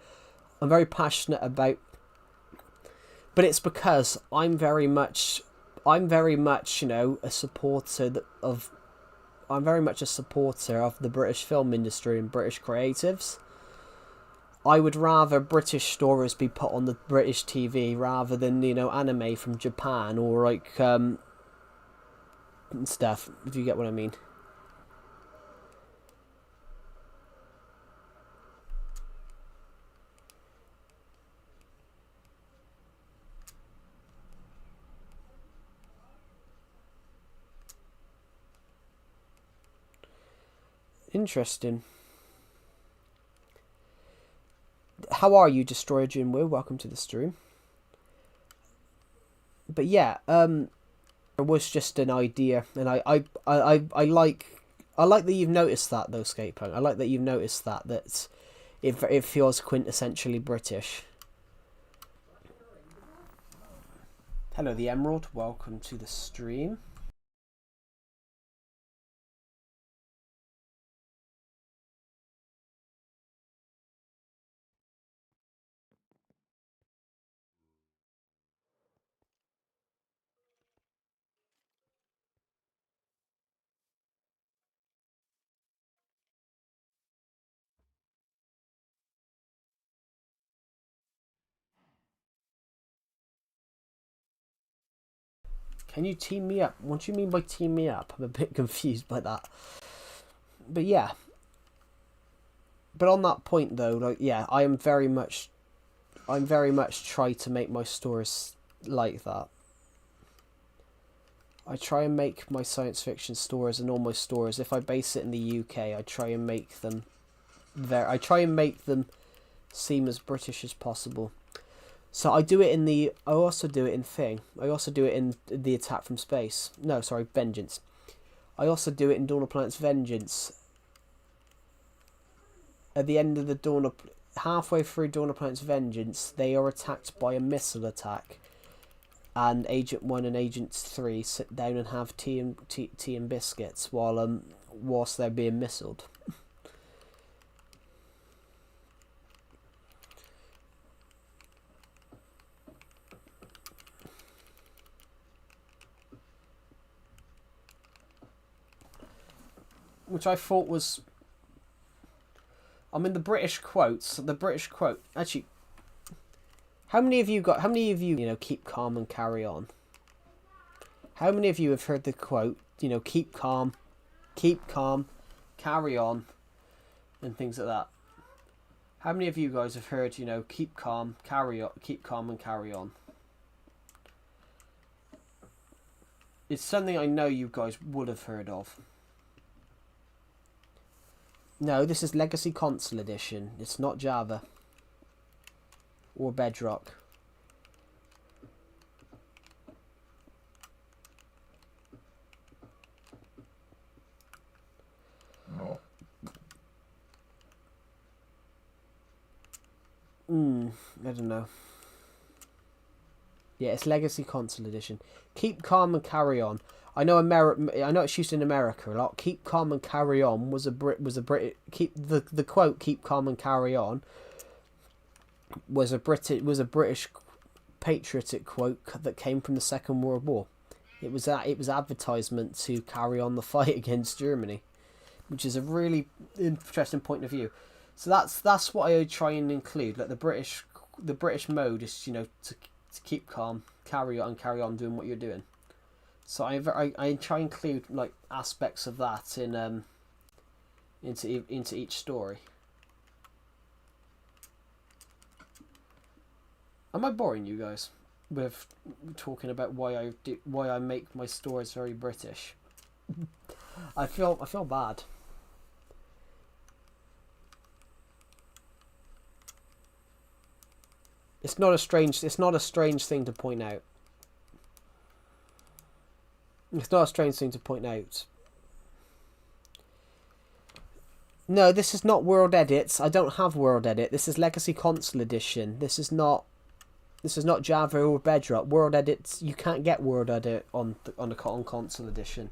But it's because I'm very much, a supporter of. I'm very much a supporter of the British film industry and British creatives. I would rather British stories be put on the British TV rather than, anime from Japan or like stuff, if you get what I mean. Interesting. How are you, Destroyer Jinwoo? Welcome to the stream. But yeah, it was just an idea, and I like that you've noticed that though, Skatepunk. I like that you've noticed that it feels quintessentially British. Hello, the Emerald. Welcome to the stream. Can you team me up? What do you mean by team me up? I'm a bit confused by that. But yeah. But on that point though, like, yeah, I'm very much try to make my stories like that. I try and make my science fiction stories and all my stories, if I base it in the UK, I try and make them seem as British as possible. So I also do it in The Attack from Space. No, sorry, Vengeance. I also do it in Dawn of Planets Vengeance. At the end of halfway through Dawn of Planets Vengeance, they are attacked by a missile attack, and Agent 1 and Agent 3 sit down and have tea and biscuits whilst they're being missiled. which I thought was, I mean, the British quotes. The British quote. Actually, how many of you, you know, keep calm and carry on? How many of you have heard the quote, you know, keep calm, carry on, and things like that? How many of you guys have heard, you know, keep calm, keep calm and carry on? It's something I know you guys would have heard of. No, this is Legacy Console Edition. It's not Java. Or Bedrock. No. I don't know. Yeah, it's Legacy Console Edition. Keep calm and carry on. I know I know it's used in America a lot. Keep calm and carry on was a keep the quote. Keep calm and carry on was a British patriotic quote that came from the Second World War. It was advertisement to carry on the fight against Germany, which is a really interesting point of view. So that's what I try and include. Like the British mode is, you know, to keep calm, carry on doing what you're doing. So I try and include like aspects of that in into each story. Am I boring you guys with talking about why I make my stories very British? I feel bad. It's not a strange thing to point out. It's not a strange thing to point out. No, this is not World Edits. I don't have World Edit. This is Legacy Console Edition. This is not Java or Bedrock. World Edits, you can't get World Edit on Console Edition.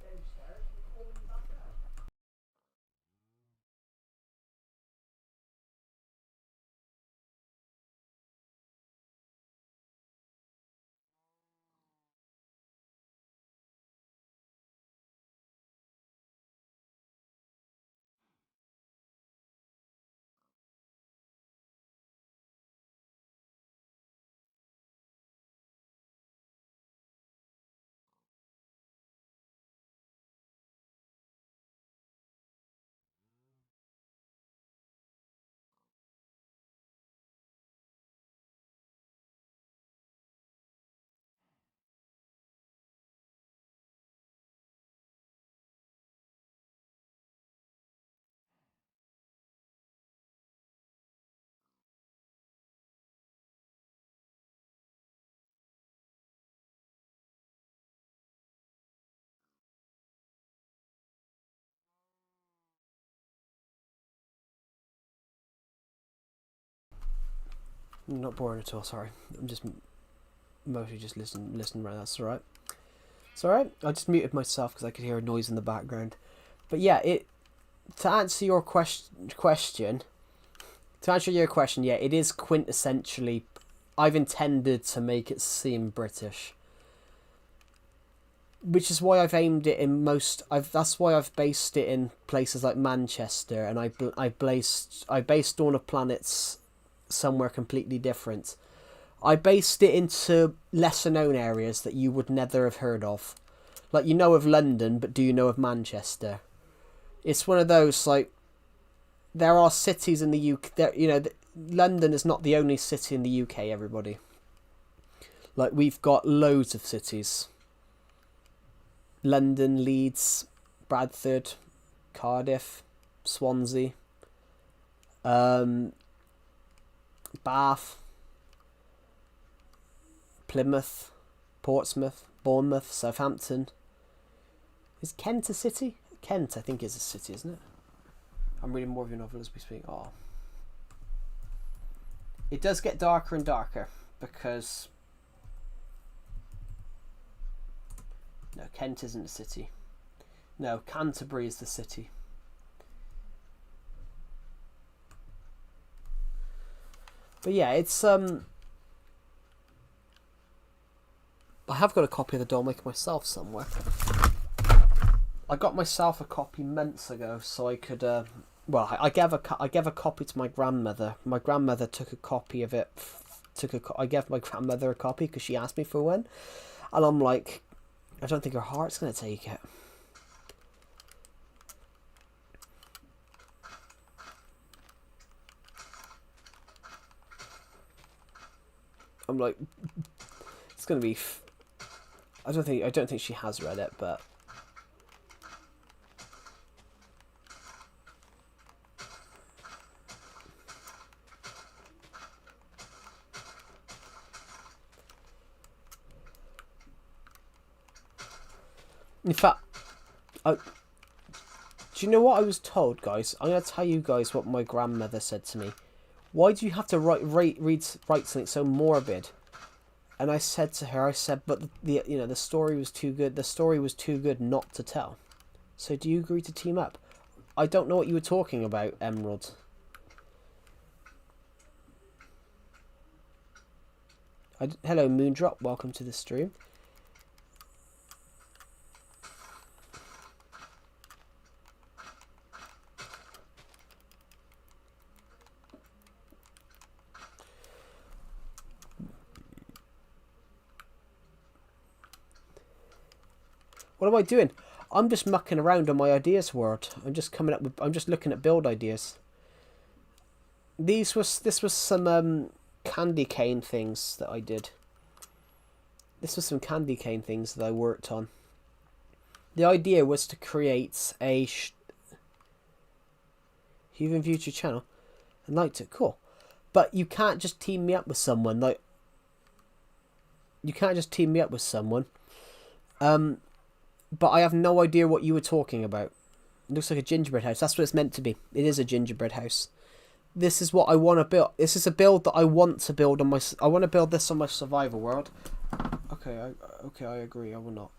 I'm not boring at all, sorry. I'm just mostly just listening right. That's alright. It's alright. I just muted myself because I could hear a noise in the background. But yeah, to answer your question, yeah, it is quintessentially. I've intended to make it seem British, which is why I've aimed it in most. That's why I've based it in places like Manchester, and I based Dawn of Planets somewhere completely different. I based it into lesser known areas that you would never have heard of. Like, you know of London, but do you know of Manchester? It's one of those, like, there are cities in the UK, London is not the only city in the UK, everybody. Like, we've got loads of cities. London, Leeds, Bradford, Cardiff, Swansea, Bath, Plymouth, Portsmouth, Bournemouth, Southampton. Is Kent a city? Kent, I think, is a city, isn't it? I'm reading more of your novel as we speak. Oh. It does get darker and darker because... No, Kent isn't a city. No, Canterbury is the city. But yeah, it's I have got a copy of the Dolmake myself somewhere. I got myself a copy months ago, so I could. Well, I gave a copy to my grandmother. My grandmother took a copy of it. I gave my grandmother a copy because she asked me for one, and I'm like, I don't think her heart's gonna take it. I'm like, it's gonna be. I don't think she has read it, but. In fact, do you know what I was told, guys? I'm going to tell you guys what my grandmother said to me. Why do you have to write something so morbid? And I said to her, but the story was too good. The story was too good not to tell. So do you agree to team up? I don't know what you were talking about, Emerald. Hello, Moondrop. Welcome to the stream. What am I doing? I'm just mucking around on my ideas world. I'm just looking at build ideas. This was some candy cane things that I did. This was some candy cane things that I worked on. The idea was to create a Human Future channel. I liked it, cool. But you can't just team me up with someone. Like, you can't just team me up with someone. But I have no idea what you were talking about. It looks like a gingerbread house. That's what it's meant to be. It is a gingerbread house. This is what I want to build. This is a build that I want to build on my. I want to build this on my survival world. Okay, I agree. I will not.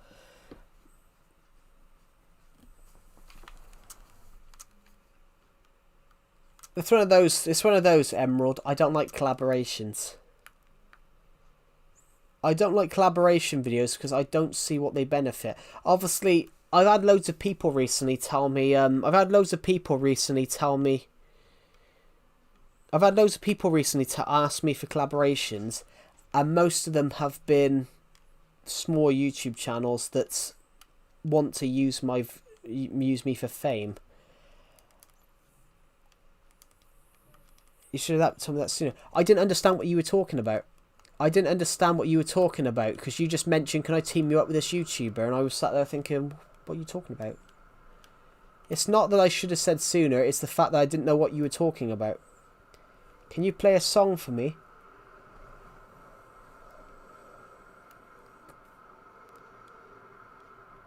It's one of those. It's one of those, Emerald. I don't like collaborations. I don't like collaboration videos because I don't see what they benefit. Obviously, I've had loads of people recently tell me. I've had loads of people recently tell me. I've had loads of people recently to ask me for collaborations, and most of them have been small YouTube channels that want to use me for fame. You should have told me that sooner. I didn't understand what you were talking about. I didn't understand what you were talking about because you just mentioned, can I team you up with this YouTuber? And I was sat there thinking, what are you talking about? It's not that I should have said sooner, it's the fact that I didn't know what you were talking about. Can you play a song for me?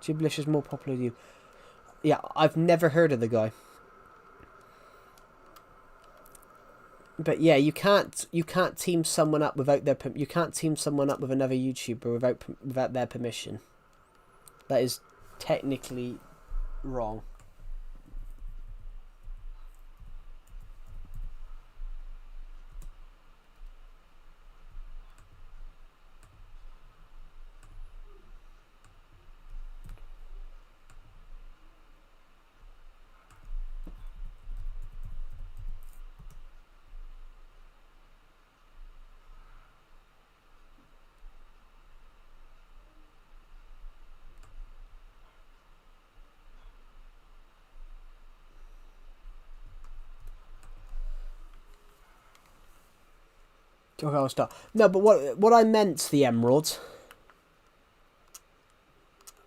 Giblish is more popular than you. Yeah, I've never heard of the guy. But yeah, you can't team someone up without their you can't team someone up with another YouTuber without their permission. That is technically wrong. Okay, I'll start. No, but what I meant, the Emerald.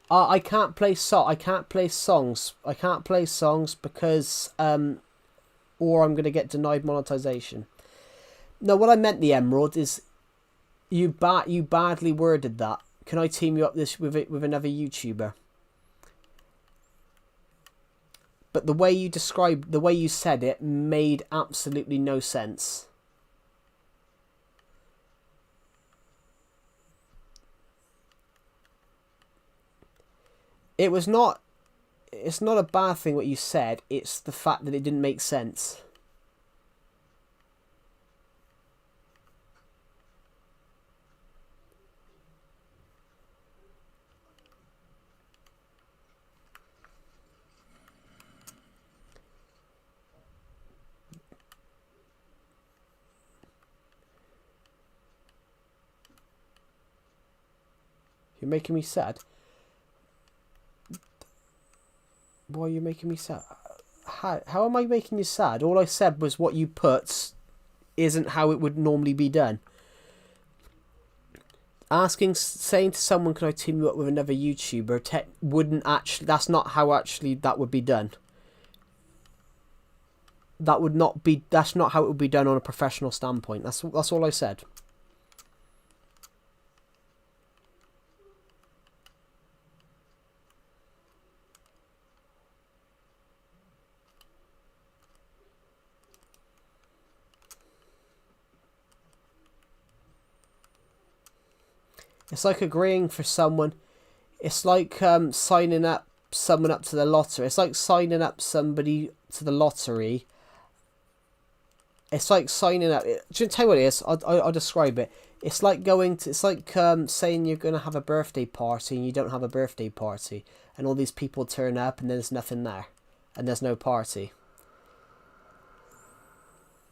I can't play I can't play songs. I can't play songs because or I'm gonna get denied monetization. No, what I meant, the Emerald, is you badly worded that. Can I team you up with another YouTuber? But the way you said it made absolutely no sense. It's not a bad thing what you said, it's the fact that it didn't make sense. You're making me sad. Why are you making me sad? How am I making you sad? All I said was what you put isn't how it would normally be done. Saying to someone, can I team you up with another YouTuber, wouldn't actually, that's not how actually that would be done. That's not how it would be done on a professional standpoint. That's all I said. It's like agreeing for someone. It's like signing up someone up to the lottery. It's like signing up somebody to the lottery. It's like signing up. I'll tell you what it is. I'll describe it. It's like going to. It's like saying you're going to have a birthday party and you don't have a birthday party, and all these people turn up and there's nothing there, and there's no party.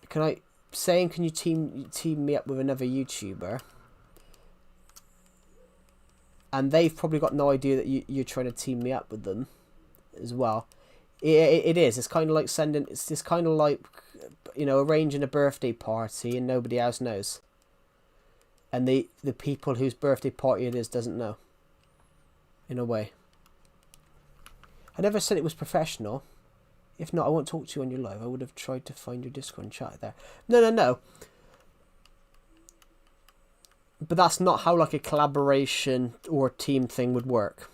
Can you team me up with another YouTuber? And they've probably got no idea that you're trying to team me up with them as well. It is. It's kind of like sending... It's just kind of like, you know, arranging a birthday party and nobody else knows. And the people whose birthday party it is doesn't know. In a way. I never said it was professional. If not, I won't talk to you on your live. I would have tried to find your Discord and chat there. No. But that's not how like a collaboration or team thing would work.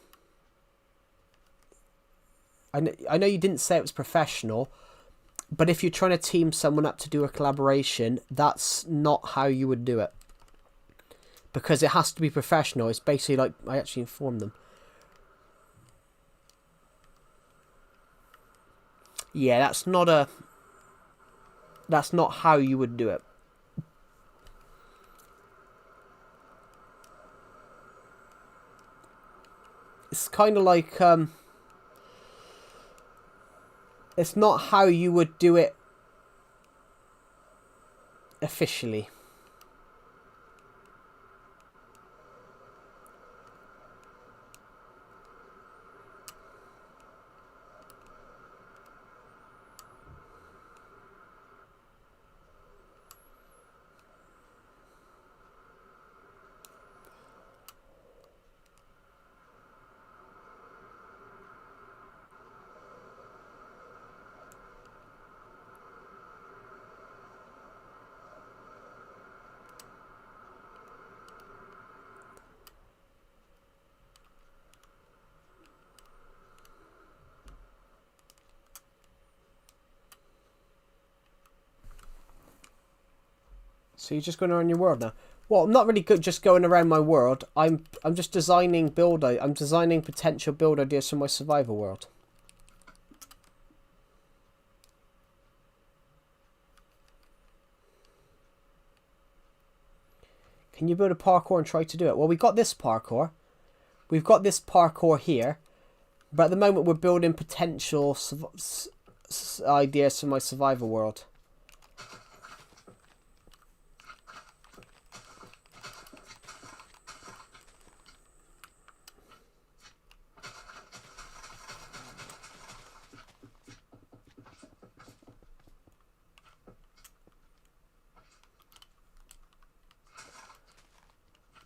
I know you didn't say it was professional, but if you're trying to team someone up to do a collaboration, that's not how you would do it. Because it has to be professional. It's basically like I actually informed them. Yeah, that's not how you would do it. It's kind of like, it's not how you would do it officially. So you're just going around your world now. Well, I'm not really good just going around my world. I'm just designing I'm designing potential build ideas for my survival world. Can you build a parkour and try to do it? Well, we got this parkour. We've got this parkour here. But at the moment we're building potential ideas for my survival world.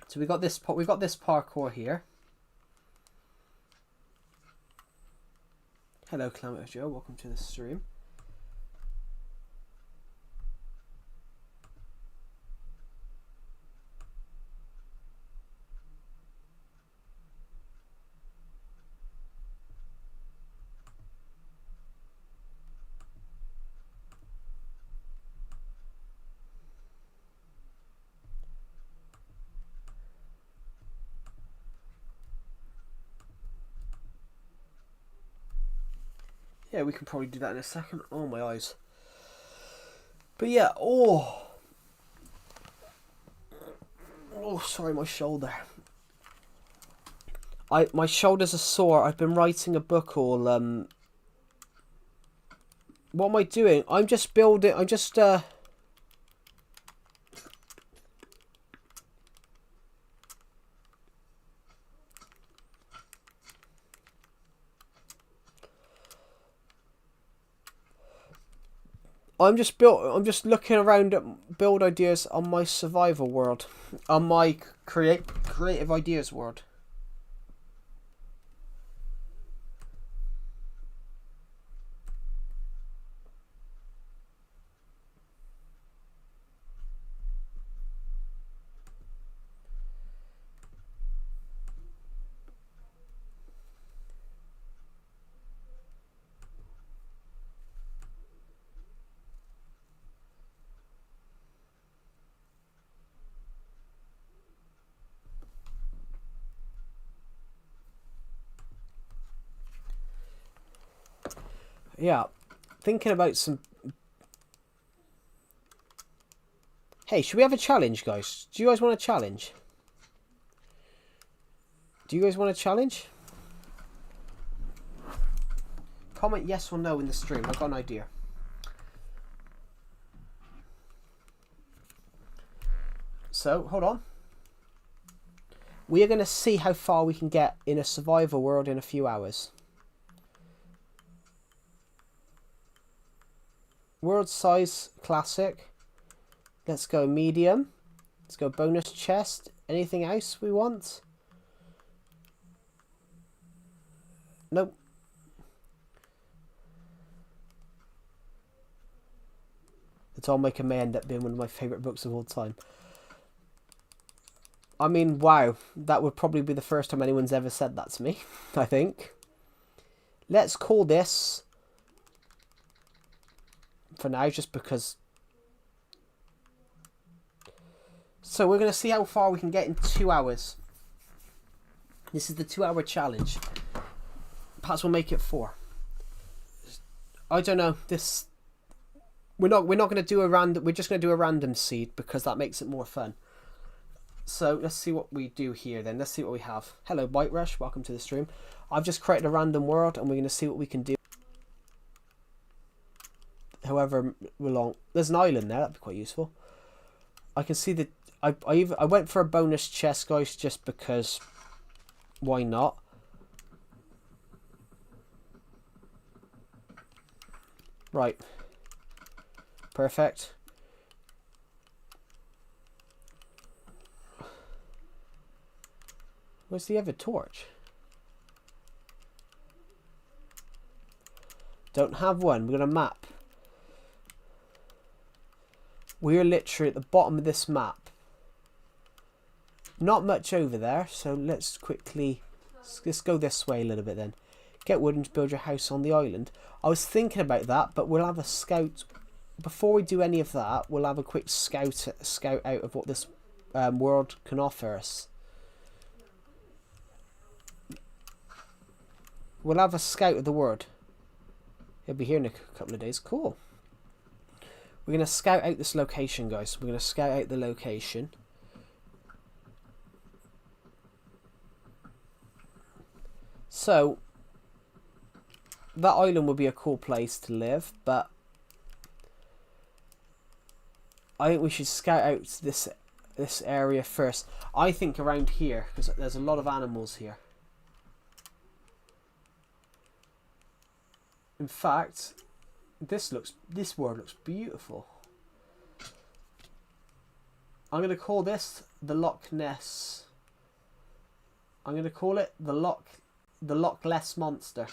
So we've got this parkour here. Hello, Climate Joe. Welcome to the stream. Yeah, we can probably do that in a second. Oh, my eyes. But yeah, oh, sorry, my shoulder. My shoulders are sore. I've been writing a book all, what am I doing? I'm just building, I'm just looking around at build ideas on my survival world, on my creative ideas world. Yeah, thinking about some... Hey, should we have a challenge, guys? Do you guys want a challenge? Do you guys want a challenge? Comment yes or no in the stream. I've got an idea. So, hold on. We are going to see how far we can get in a survival world in a few hours. World size classic. Let's go medium. Let's go bonus chest. Anything else we want? Nope. The Atomica may end up being one of my favourite books of all time. I mean, wow. That would probably be the first time anyone's ever said that to me, I think. Let's call this... for now, just because. So we're going to see how far we can get in 2 hours. This is the 2-hour challenge. Perhaps we'll make it 4. I don't know. This we're not going to do a random. We're just going to do a random seed because that makes it more fun. So let's see what we do here then. Let's see what we have. Hello, Bite Rush. Welcome to the stream. I've just created a random world and we're going to see what we can do. However long. There's an island there. That'd be quite useful. I can see that I went for a bonus chest, guys, just because. Why not? Right. Perfect. Where's the other torch? Don't have one. We're going to map. We're literally at the bottom of this map. Not much over there, so let's go this way a little bit then. Get wood and build your house on the island. I was thinking about that, but we'll have a scout. Before we do any of that, we'll have a quick scout out of what this world can offer us. We'll have a scout of the world. He'll be here in a couple of days. Cool. We're going to scout out this location, guys. We're going to scout out the location. So, that island would be a cool place to live, but I think we should scout out this area first. I think around here, because there's a lot of animals here. In fact, this world looks beautiful. I'm going to call this the Loch Ness. I'm going to call it the Loch Ness monster.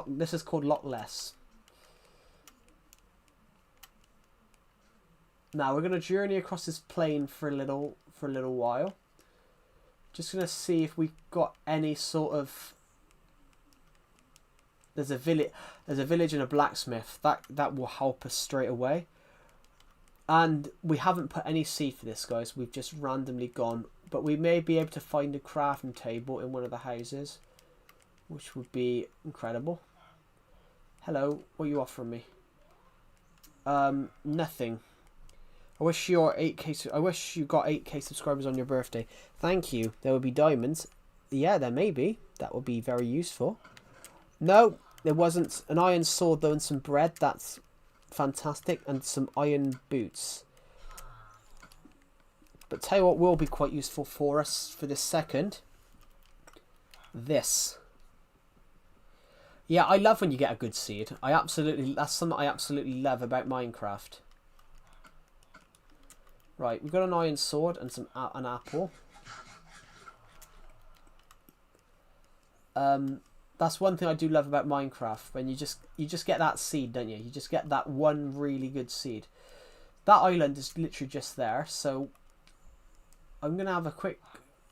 This is called Loch Ness. Now we're going to journey across this plain for a little while. Just going to see if we got any sort of. There's a village and a blacksmith. That will help us straight away. And we haven't put any seed for this, guys. We've just randomly gone. But we may be able to find a crafting table in one of the houses, which would be incredible. Hello, what are you offering me? Nothing. I wish you got 8k subscribers on your birthday. Thank you. There would be diamonds. Yeah, there may be. That would be very useful. No, there wasn't. An iron sword though and some bread. That's fantastic. And some iron boots. But tell you what will be quite useful for us for this second. This. Yeah, I love when you get a good seed. That's something I absolutely love about Minecraft. Right, we've got an iron sword and an apple. That's one thing I do love about Minecraft, when you just get that seed, don't you? You just get that one really good seed. That island is literally just there, so I'm gonna have a quick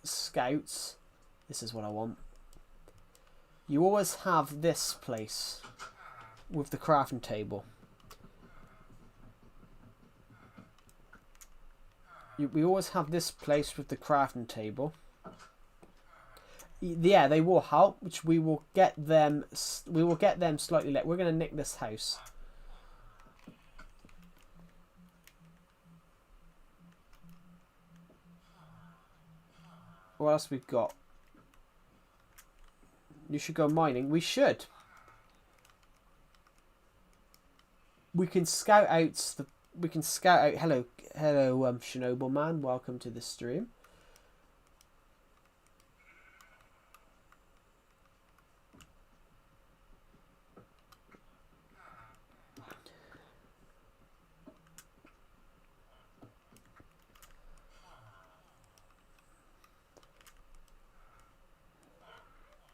scout. This is what I want. You always have this place with the crafting table. We always have this place with the crafting table. Yeah, they will help, which we will get them. We will get them slightly late. We're gonna nick this house. What else we've got? You should go mining. We should. We can scout out the. We can scout out. Hello, Chernobyl man. Welcome to the stream.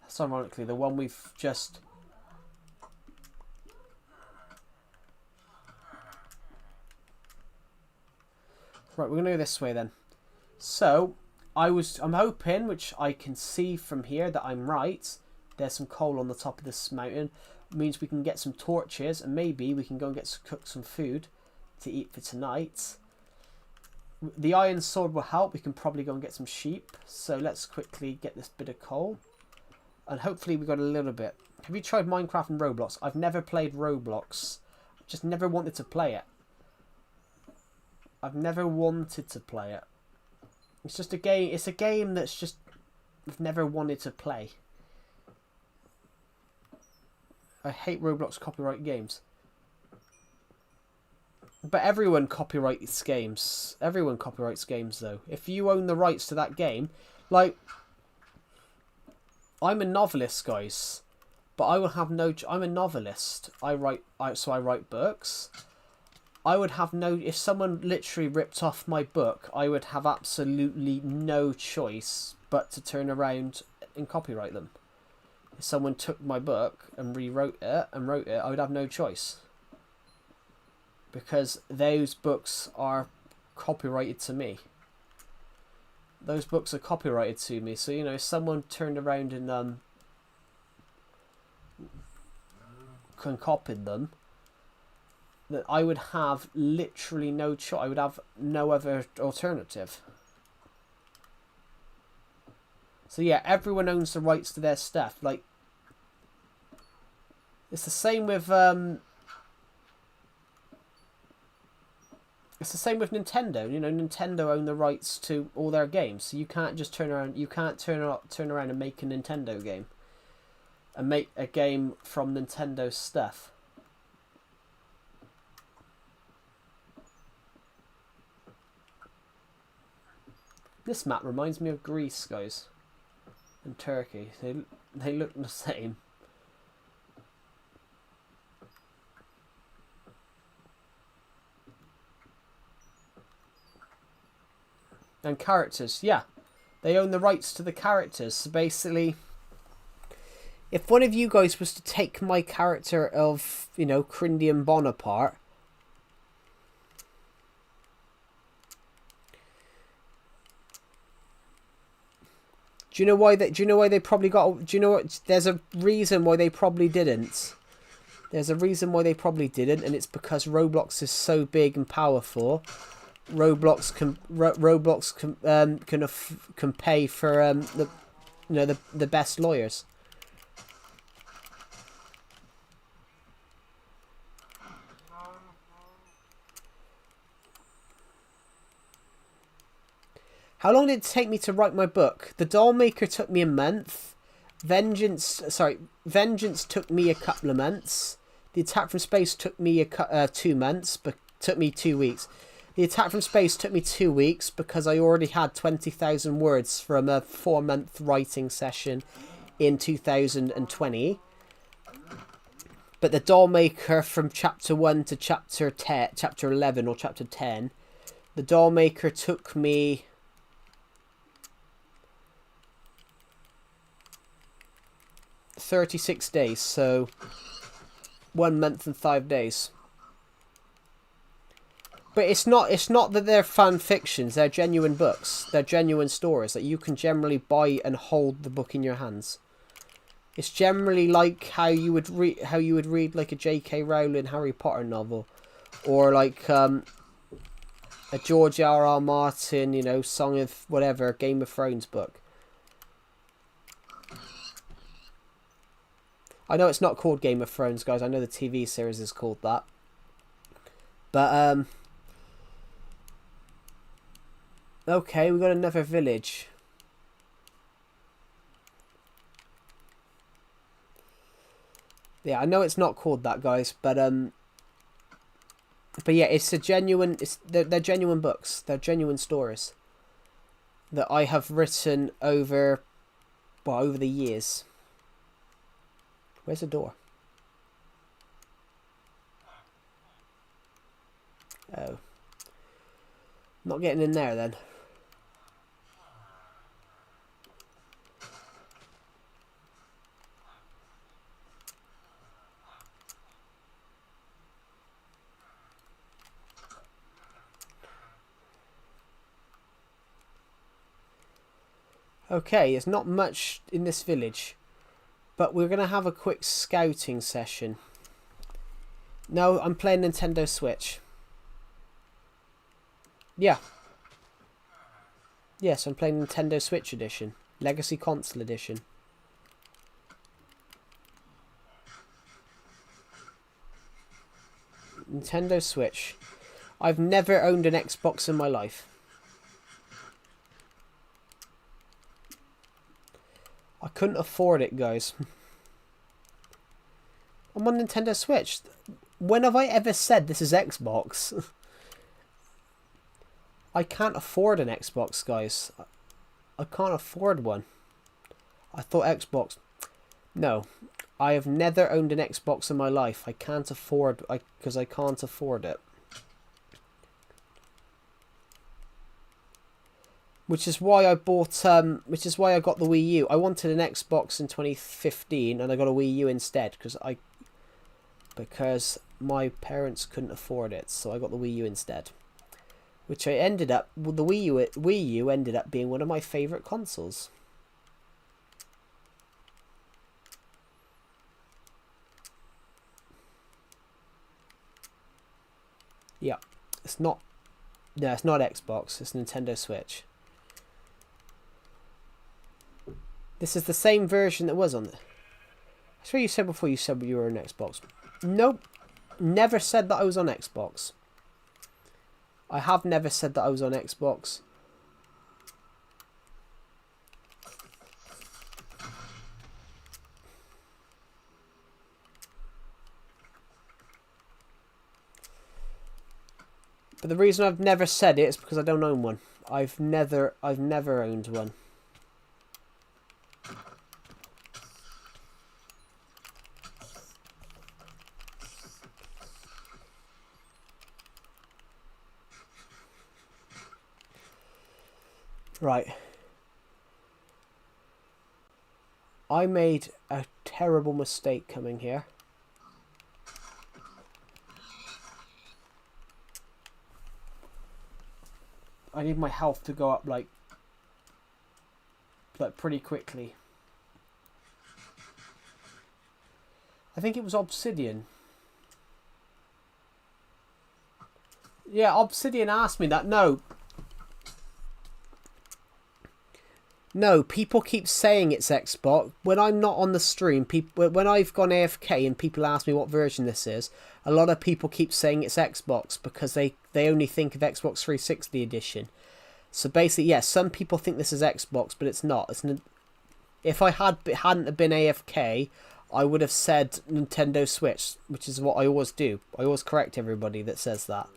That's ironically the one we've just. Right, we're gonna go this way then. So, I'm hoping, which I can see from here that I'm right. There's some coal on the top of this mountain. It means we can get some torches, and maybe we can go and cook some food to eat for tonight. The iron sword will help. We can probably go and get some sheep. So let's quickly get this bit of coal. And hopefully we got a little bit. Have you tried Minecraft and Roblox? I've never played Roblox. Just never wanted to play it. I've never wanted to play it. It's just a game. It's a game that's just I've never wanted to play. I hate Roblox copyright games. But everyone copyrights games. Everyone copyrights games though. If you own the rights to that game, like I'm a novelist, guys, but I will have no. I'm a novelist. I write books. I would have no. If someone literally ripped off my book, I would have absolutely no choice but to turn around and copyright them. If someone took my book and rewrote it and wrote it, I would have no choice. Because those books are copyrighted to me. Those books are copyrighted to me. So, you know, if someone turned around and copied them, that I would have literally no choice. I would have no other alternative. So yeah, everyone owns the rights to their stuff. Like, it's the same with it's the same with Nintendo. You know, Nintendo own the rights to all their games, so you can't just turn around. You can't turn around and make a Nintendo game, and make a game from Nintendo stuff. This map reminds me of Greece, guys, and Turkey. They look the same. And characters, yeah. They own the rights to the characters. So basically, if one of you guys was to take my character of, you know, Crindian Bonaparte, do you know why they probably got? Do you know what? There's a reason why they probably didn't. There's a reason why they probably didn't, and it's because Roblox is so big and powerful. Roblox can pay for the best lawyers. How long did it take me to write my book? The Doll Maker took me a month. Vengeance took me a couple of months. The Attack from Space took me 2 months, but took me 2 weeks. The Attack from Space took me 2 weeks because I already had 20,000 words from a 4-month writing session in 2020. But the doll maker from chapter 1 to chapter 10, chapter 11 or chapter 10, the doll maker took me 36 days, so 1 month and 5 days. But it's not that they're fan fictions, they're genuine books. They're genuine stories that you can generally buy and hold the book in your hands. It's generally like how you would read like a J.K. Rowling Harry Potter novel, or like a George R.R. Martin, you know, Song of whatever, Game of Thrones book. I know it's not called Game of Thrones, guys. I know the TV series is called that. But okay, we got another village. Yeah, I know it's not called that, guys, but yeah, it's a genuine. They're genuine books. They're genuine stories that I have written over the years. Where's the door? Oh, not getting in there then. Okay, there's not much in this village, but we're going to have a quick scouting session. No, I'm playing Nintendo Switch. Yeah. Yes, I'm playing Nintendo Switch Edition. Legacy Console Edition. Nintendo Switch. I've never owned an Xbox in my life. I couldn't afford it, guys. I'm on Nintendo Switch. When have I ever said this is Xbox? I can't afford an Xbox, guys. I can't afford one. I thought Xbox. No. I have never owned an Xbox in my life. I can't afford... because I can't afford it. Which is why I bought... which is why I got the Wii U. I wanted an Xbox in 2015 and I got a Wii U instead. Because my parents couldn't afford it. So I got the Wii U instead. Which I ended up... Well, the Wii U ended up being one of my favourite consoles. Yeah. It's not... No, it's not Xbox. It's Nintendo Switch. This is the same version that was on it. That's what you said before you said you were on Xbox. Nope. Never said that I was on Xbox. I have never said that I was on Xbox. But the reason I've never said it is because I don't own one. I've never owned one. Right. I made a terrible mistake coming here. I need my health to go up like pretty quickly. I think it was obsidian. Yeah, obsidian asked me that. No, people keep saying it's Xbox. When I'm not on the stream, when I've gone AFK and people ask me what version this is, a lot of people keep saying it's Xbox because they only think of Xbox 360 edition. So basically, yes, some people think this is Xbox, but it's not. If I hadn't been AFK, I would have said Nintendo Switch, which is what I always do. I always correct everybody that says that.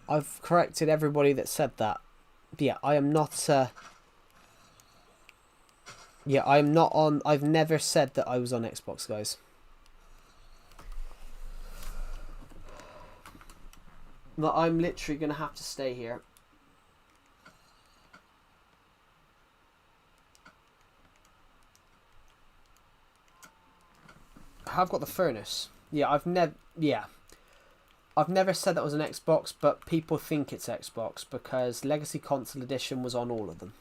I've corrected everybody that said that. But yeah, I am not... Yeah, I'm not on... I've never said that I was on Xbox, guys. But I'm literally going to have to stay here. I've got the furnace. Yeah, I've never... Yeah. I've never said that was an Xbox, but people think it's Xbox because Legacy Console Edition was on all of them.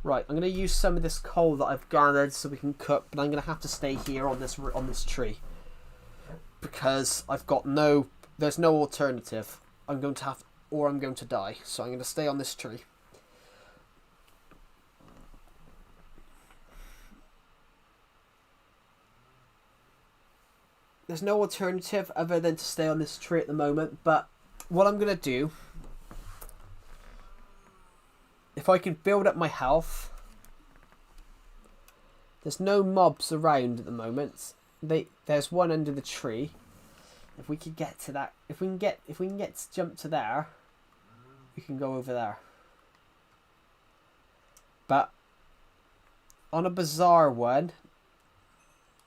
Right, I'm going to use some of this coal that I've gathered so we can cook, but I'm going to have to stay here on this tree because I've got no... There's no alternative. I'm going to have... Or I'm going to die. So I'm going to stay on this tree. There's no alternative other than to stay on this tree at the moment. But what I'm going to do... If I can build up my health... There's no mobs around at the moment. There's one under the tree. If we could get to that, if we can get to jump to there, we can go over there. But on a bizarre one,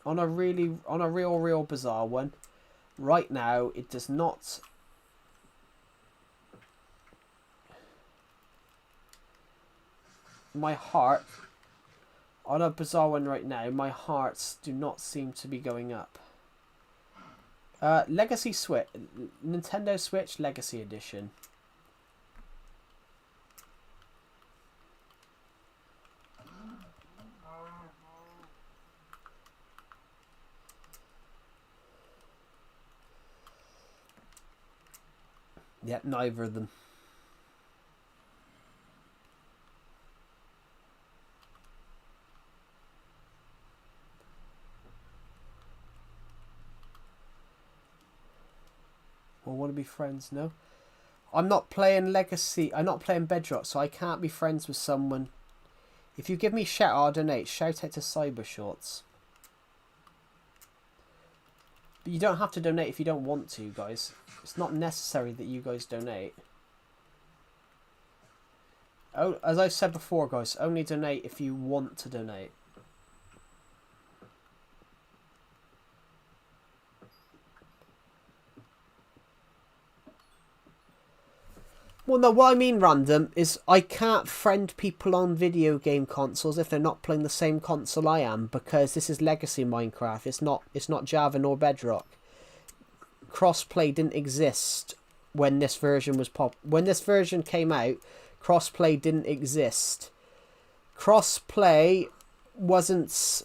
on a real bizarre one, right now it does not. My heart, on a bizarre one right now, my hearts do not seem to be going up. Legacy Switch, Nintendo Switch Legacy Edition. Yeah, neither of them. Or want to be friends? No. I'm not playing Legacy. I'm not playing Bedrock, so I can't be friends with someone. If you give me shout, I'll donate. Shout out to Cyber Shorts. But you don't have to donate if you don't want to, guys. It's not necessary that you guys donate. Oh, as I said before, guys, only donate if you want to donate. Well, no, what I mean random is I can't friend people on video game consoles if they're not playing the same console I am, because this is Legacy Minecraft. It's not Java nor Bedrock. Crossplay didn't exist when this version was when this version came out. Crossplay didn't exist. Crossplay wasn't...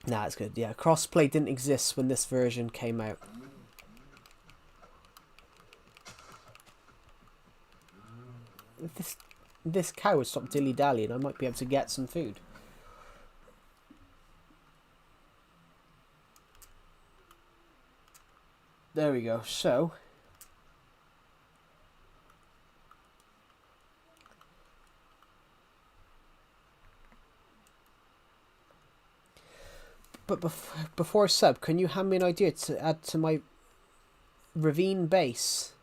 Nah, it's good. Yeah, crossplay didn't exist when this version came out. If this cow would stop dilly-dallying, I might be able to get some food. There we go. So... But before sub, can you hand me an idea to add to my ravine base?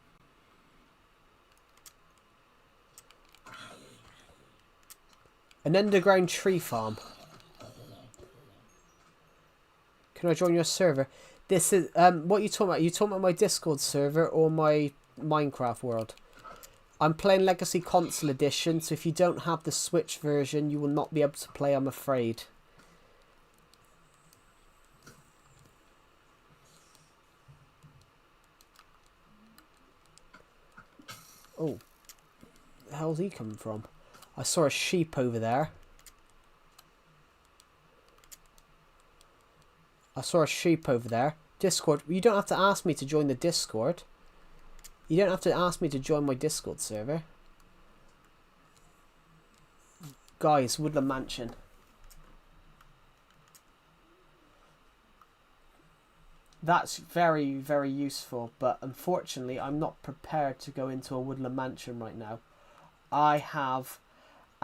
An underground tree farm. Can I join your server? This is what you talking about? You talking about my Discord server or my Minecraft world? I'm playing Legacy Console Edition, so if you don't have the Switch version, you will not be able to play, I'm afraid. Oh, the hell's he coming from? I saw a sheep over there. I saw a sheep over there. Discord, you don't have to ask me to join the Discord. You don't have to ask me to join my Discord server. Guys, Woodland Mansion. That's very, very useful, but unfortunately I'm not prepared to go into a Woodland Mansion right now. I have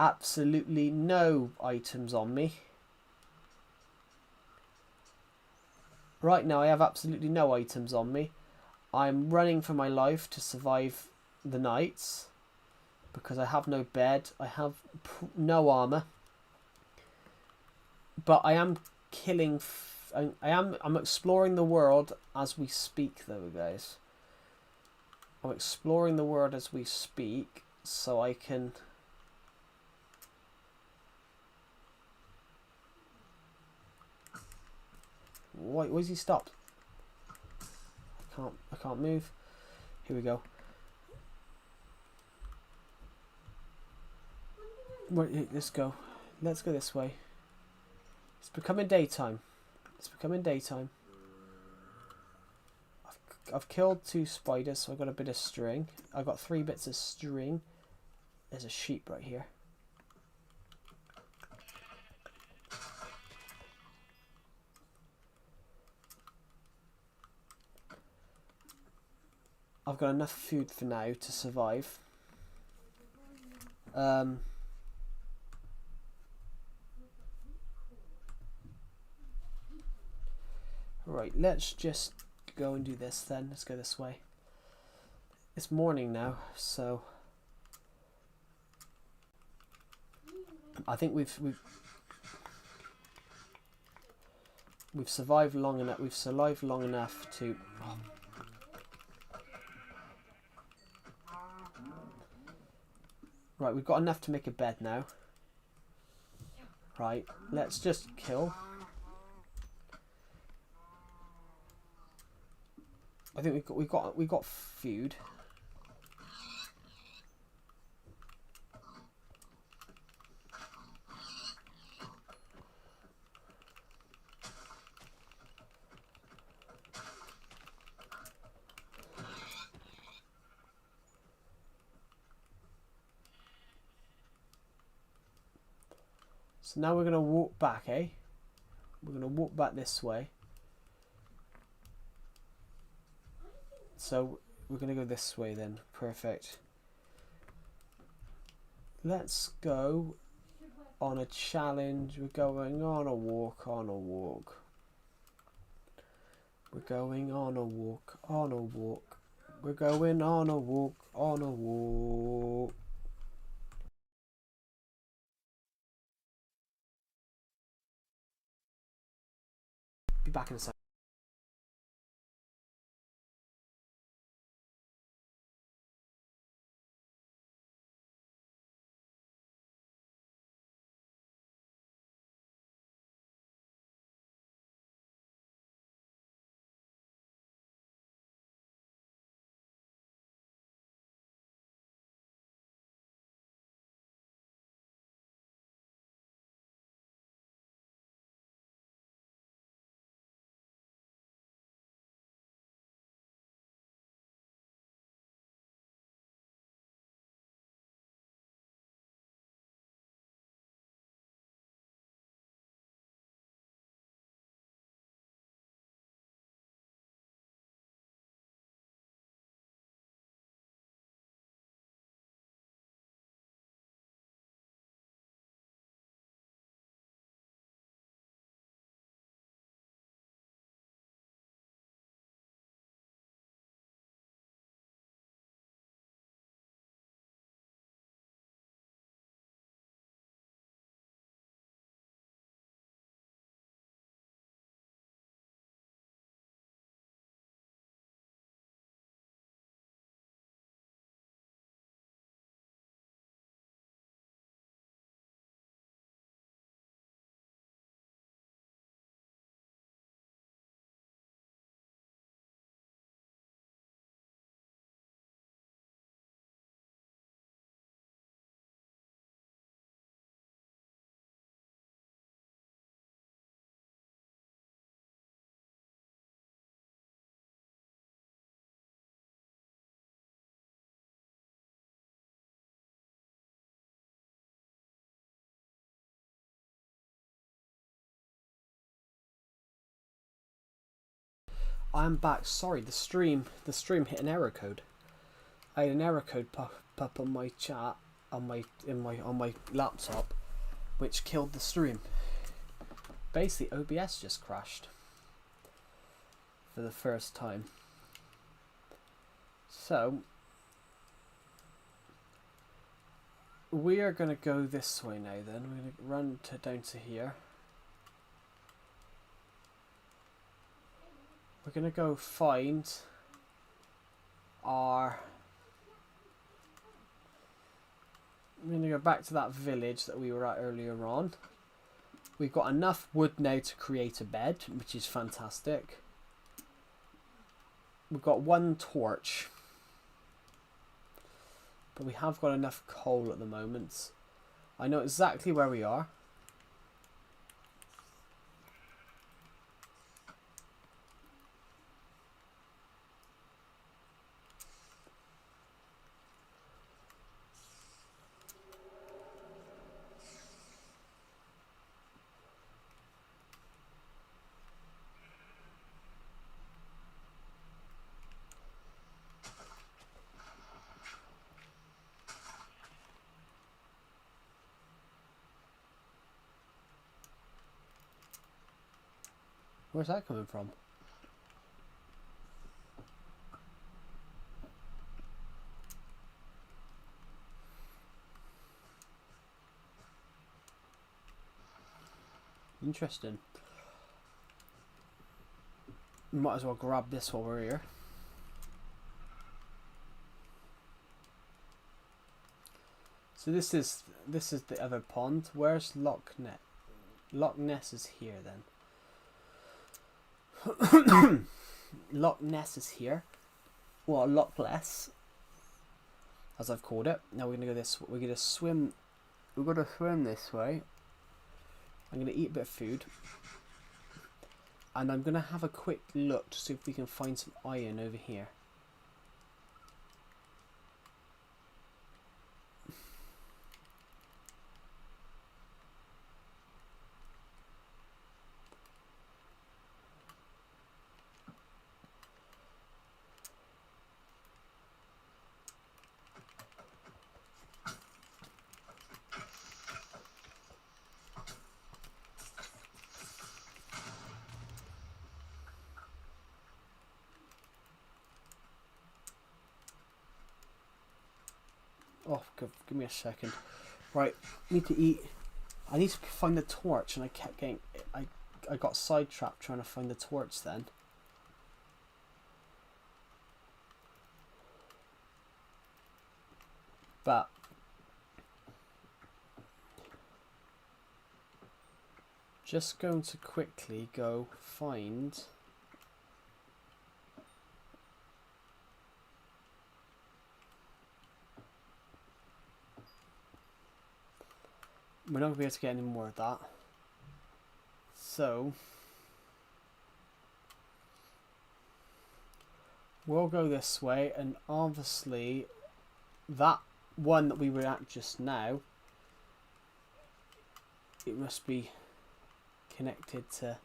absolutely no items on me. Right now I have absolutely no items on me. I'm running for my life to survive the nights because I have no bed. I have no armor. But I am killing... I'm exploring the world as we speak, though, guys. I'm exploring the world as we speak, so I can... Why is he stopped? I can't move. Here we go. Right, let's go. Let's go this way. It's becoming daytime. It's becoming daytime. I've killed 2 spiders, so I've got a bit of string. I've got 3 bits of string. There's a sheep right here. I've got enough food for now to survive. Right, let's just go and do this then. Let's go this way. It's morning now, so I think we've survived long enough. We've survived long enough to. Oh. Right, we've got enough to make a bed now. Right, let's just kill. I think we've got food. So now we're gonna walk back, eh? We're gonna walk back this way. So we're going to go this way then. Perfect. Let's go on a challenge. We're going on a walk, on a walk. We're going on a walk, on a walk. We're going on a walk, on a walk. Be back in a second. I'm back. Sorry, the stream hit an error code. I had an error code pop up on my chat. on my laptop, which killed the stream. Basically, OBS just crashed for the first time. So we are going to go this way now. Then we're going to run down to here. We're going to go find our... I'm going to go back to that village that we were at earlier on. We've got enough wood now to create a bed, which is fantastic. We've got one torch. But we have got enough coal at the moment. I know exactly where we are. Where's that coming from? Interesting. Might as well grab this while we're here. So this is the other pond. Where's Loch Ness? Loch Ness is here then. Loch Ness is here. Well, Loch Less, as I've called it. Now we're gonna go this. We're gonna swim. We're gonna swim this way. I'm gonna eat a bit of food, and I'm gonna have a quick look to see if we can find some iron over here. Oh, give me a second. Right, need to eat. I need to find the torch, and I kept getting... I got sidetracked trying to find the torch then. But... just going to quickly go find... We're not going to be able to get any more of that. So, we'll go this way, and obviously that one that we were at just now, it must be connected to...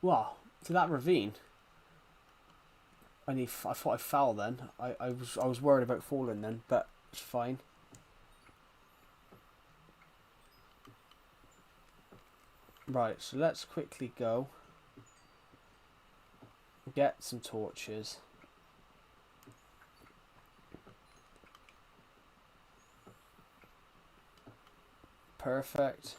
well, to that ravine. I thought I fell then. I was worried about falling then, but it's fine. Right, so let's quickly go get some torches. Perfect.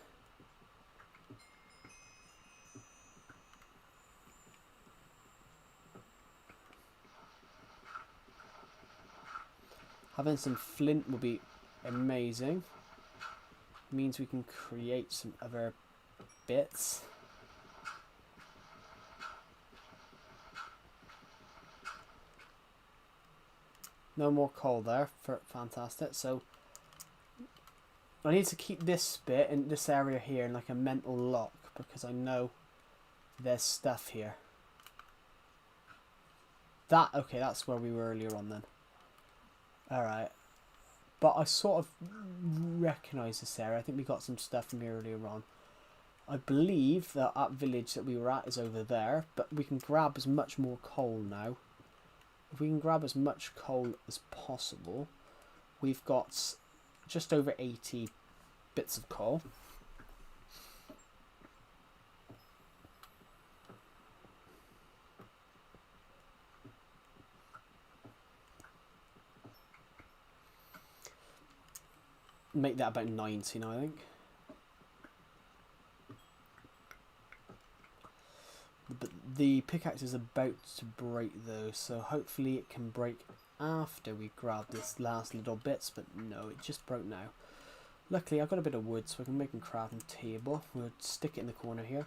Having some flint will be amazing. Means we can create some other bits. No more coal there. Fantastic. So I need to keep this bit in this area here in like a mental lock, because I know there's stuff here. Okay, that's where we were earlier on then. Alright, but I sort of recognise this area. I think we got some stuff from here earlier on. I believe that village that we were at is over there, but we can grab as much more coal now If we can grab as much coal as possible, we've got just over 80 bits of coal. Make that about 90 now, I think. But the pickaxe is about to break though, so hopefully it can break after we grab this last little bits, but no, it just broke now. Luckily I've got a bit of wood so I can make a crafting table. We'll stick it in the corner here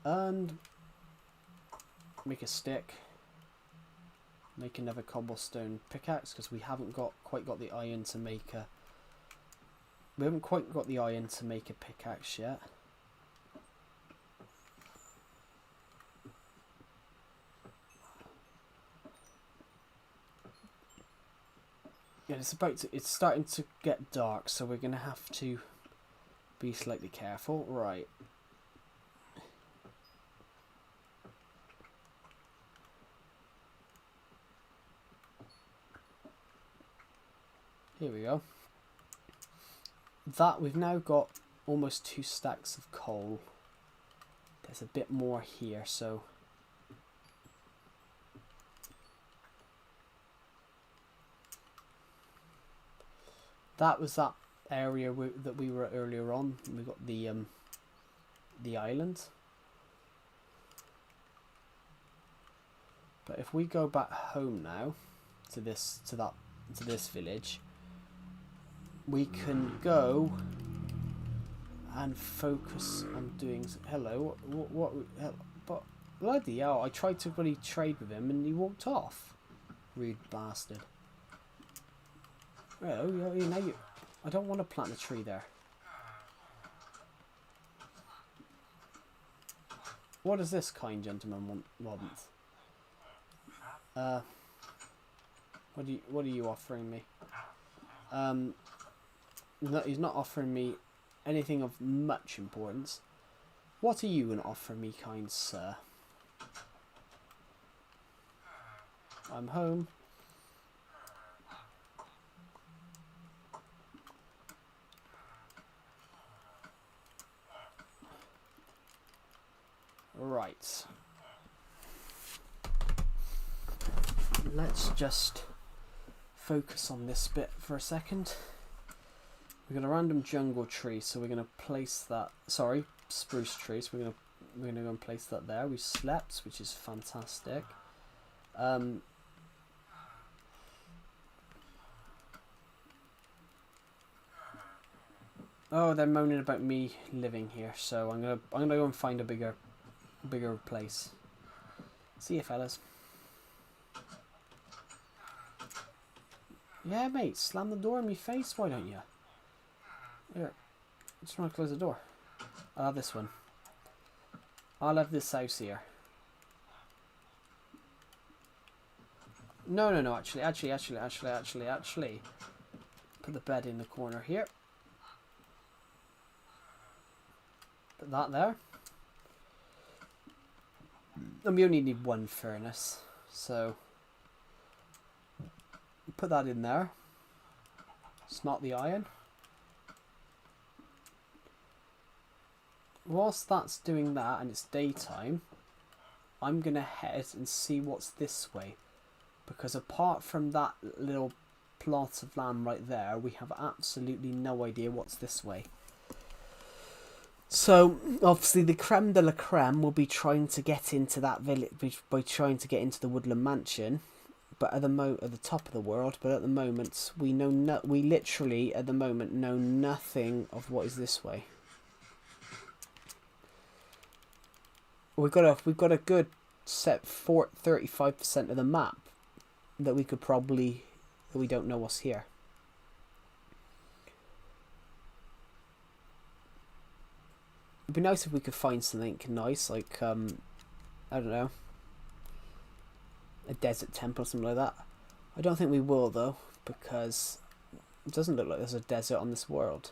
and make a stick. Make another cobblestone pickaxe because we haven't quite got the iron to make a pickaxe yet. Yeah, it's starting to get dark, so we're gonna have to be slightly careful. Right. Here we go. That we've now got almost 2 stacks of coal. There's a bit more here, so that was that area that we were earlier on. We got the island. But if we go back home now to this village, we can go and focus on doing. Hello, what but bloody hell! I tried to really trade with him and he walked off. Rude bastard. Well, you know, I don't want to plant a tree there. What does this kind gentleman want? What are you offering me? No, he's not offering me anything of much importance. What are you going to offer me, kind sir? I'm home. Right. Let's just focus on this bit for a second. We've got a random jungle tree, so we're gonna place that. Sorry, spruce tree. So we're gonna go and place that there. We slept, which is fantastic. Oh, they're moaning about me living here, so I'm gonna go and find a bigger place. See you, fellas. Yeah, mate, slam the door in my face, why don't you? Here, I just want to close the door. I'll have this one. I'll have this house here. No, actually. Put the bed in the corner here. Put that there. And we only need 1 furnace, so put that in there. Smelt the iron. Whilst that's doing that and it's daytime, I'm going to head and see what's this way. Because apart from that little plot of land right there, we have absolutely no idea what's this way. So, obviously the creme de la creme will be trying to get into that village, by trying to get into the Woodland Mansion. But at the top of the world, but at the moment we literally at the moment know nothing of what is this way. We've got a good set 35% of the map that we don't know what's here. It'd be nice if we could find something nice, like I don't know, a desert temple or something like that. I don't think we will though, because it doesn't look like there's a desert on this world.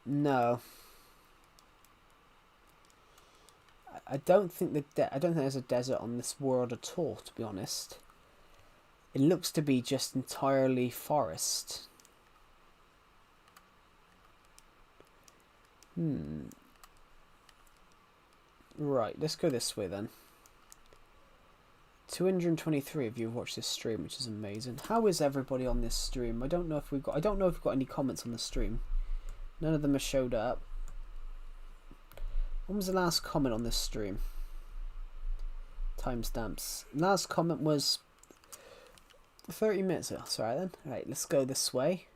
No. I don't think I don't think there's a desert on this world at all, to be honest. It looks to be just entirely forest. Right, let's go this way then. 223 of you have watched this stream, which is amazing. How is everybody on this stream? I don't know if we've got any comments on the stream. None of them have showed up. When was the last comment on this stream? Timestamps. Last comment was 30 minutes ago. That's alright then. Alright, let's go this way.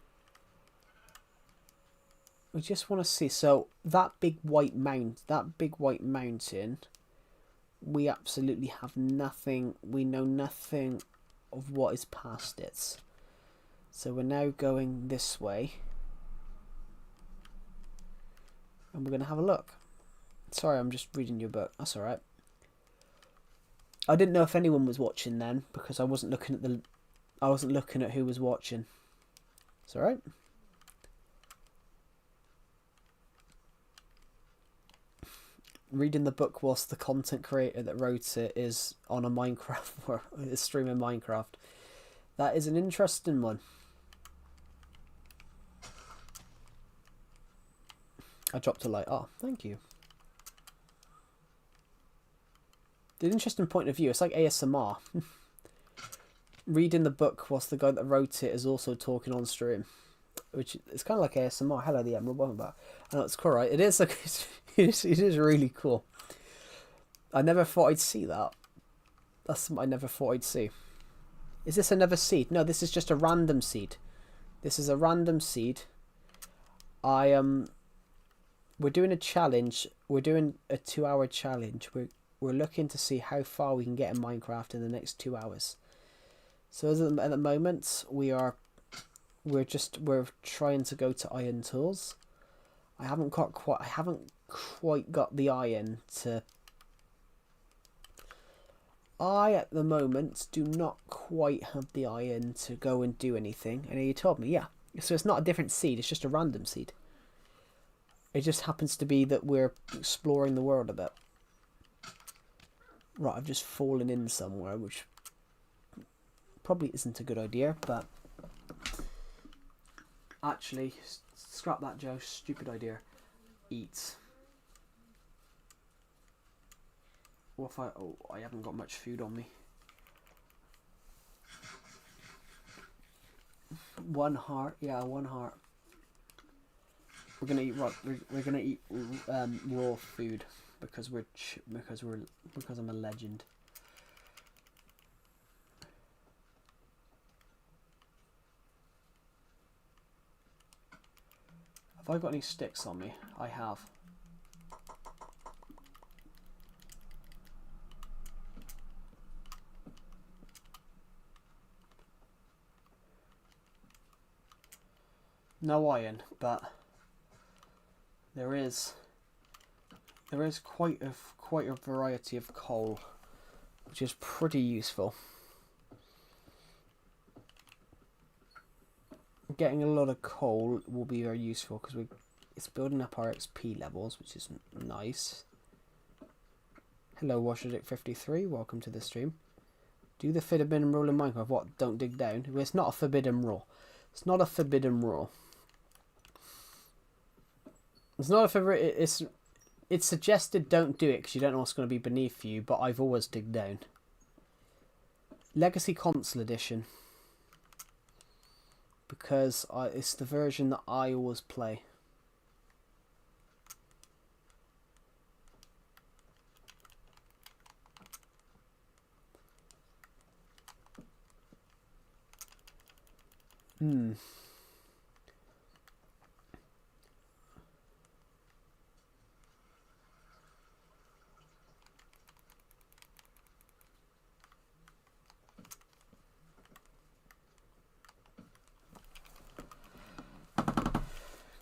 We just want to see. So that big white mountain, we absolutely have nothing. We know nothing of what is past it. So we're now going this way, and we're going to have a look. Sorry, I'm just reading your book. That's alright. I didn't know if anyone was watching then because I wasn't looking at who was watching. It's alright. Reading the book whilst the content creator that wrote it is on a Minecraft or is streaming Minecraft. That is an interesting one. I dropped a like. Oh, thank you. The interesting point of view. It's like ASMR. Reading the book whilst the guy that wrote it is also talking on stream, which is kind of like ASMR. Hello, the Emerald. Welcome back. I know it's cool, right? It is like it is really cool. I never thought I'd see that. That's something I never thought I'd see. Is this another seed? No, this is just a random seed. This is a random seed. We're doing a challenge. We're doing a 2-hour challenge. We're looking to see how far we can get in Minecraft in the next 2 hours. So at the moment we're trying to go to iron tools. I haven't quite got the iron to. I at the moment do not quite have the iron to go and do anything. And you told me, yeah. So it's not a different seed. It's just a random seed. It just happens to be that we're exploring the world a bit. Right, I've just fallen in somewhere, which probably isn't a good idea, but actually, scrap that, Joe. Stupid idea. Eat. What if I haven't got much food on me. 1 heart, yeah, 1 heart. We're gonna eat we're gonna eat raw food because I'm a legend. Have I got any sticks on me? I have. No iron, but there is quite a variety of coal, which is pretty useful. Getting a lot of coal will be very useful because it's building up our XP levels, which is nice. Hello, WasherDick53, welcome to the stream. Do the forbidden rule in Minecraft. What? Don't dig down. Well, it's not a forbidden rule. It's not a forbidden rule. It's not a forbidden. It's suggested don't do it because you don't know what's going to be beneath you. But I've always dig down. Legacy Console Edition. Because it's the version that I always play.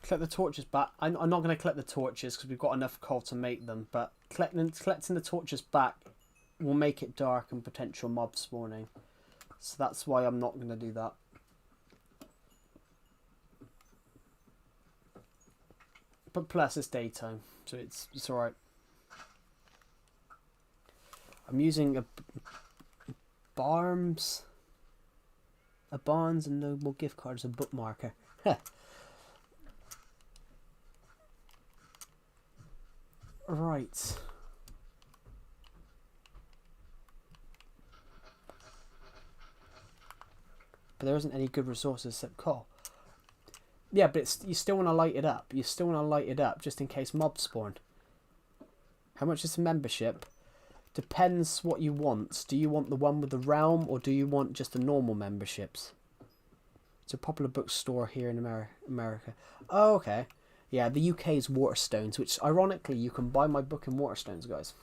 Collect the torches back. I'm not going to collect the torches because we've got enough coal to make them, but collecting the torches back will make it dark and potential mob spawning. So that's why I'm not going to do that. But plus it's daytime, so it's alright. I'm using a Barnes and Noble gift card as a bookmarker. Right. But there isn't any good resources except coal. Yeah, but you still want to light it up. You still want to light it up just in case mobs spawn. How much is the membership? Depends what you want. Do you want the one with the realm, or do you want just the normal memberships? It's a popular bookstore here in America. Oh, okay. Yeah, the UK is Waterstones, which ironically you can buy my book in Waterstones, guys.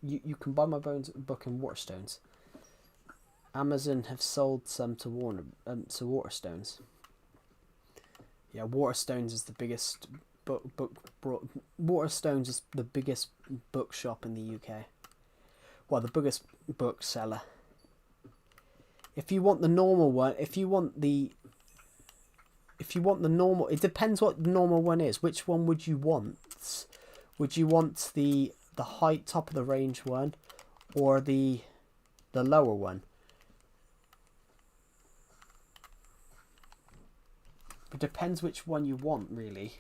You can buy my book in Waterstones. Amazon have sold some to Waterstones. Yeah, Waterstones is the biggest Waterstones is the biggest bookshop in the UK. Well, the biggest bookseller. If you want the normal one, if you want the normal, it depends what the normal one is. Which one would you want? Would you want the high top of the range one, or the lower one? It depends which one you want, really.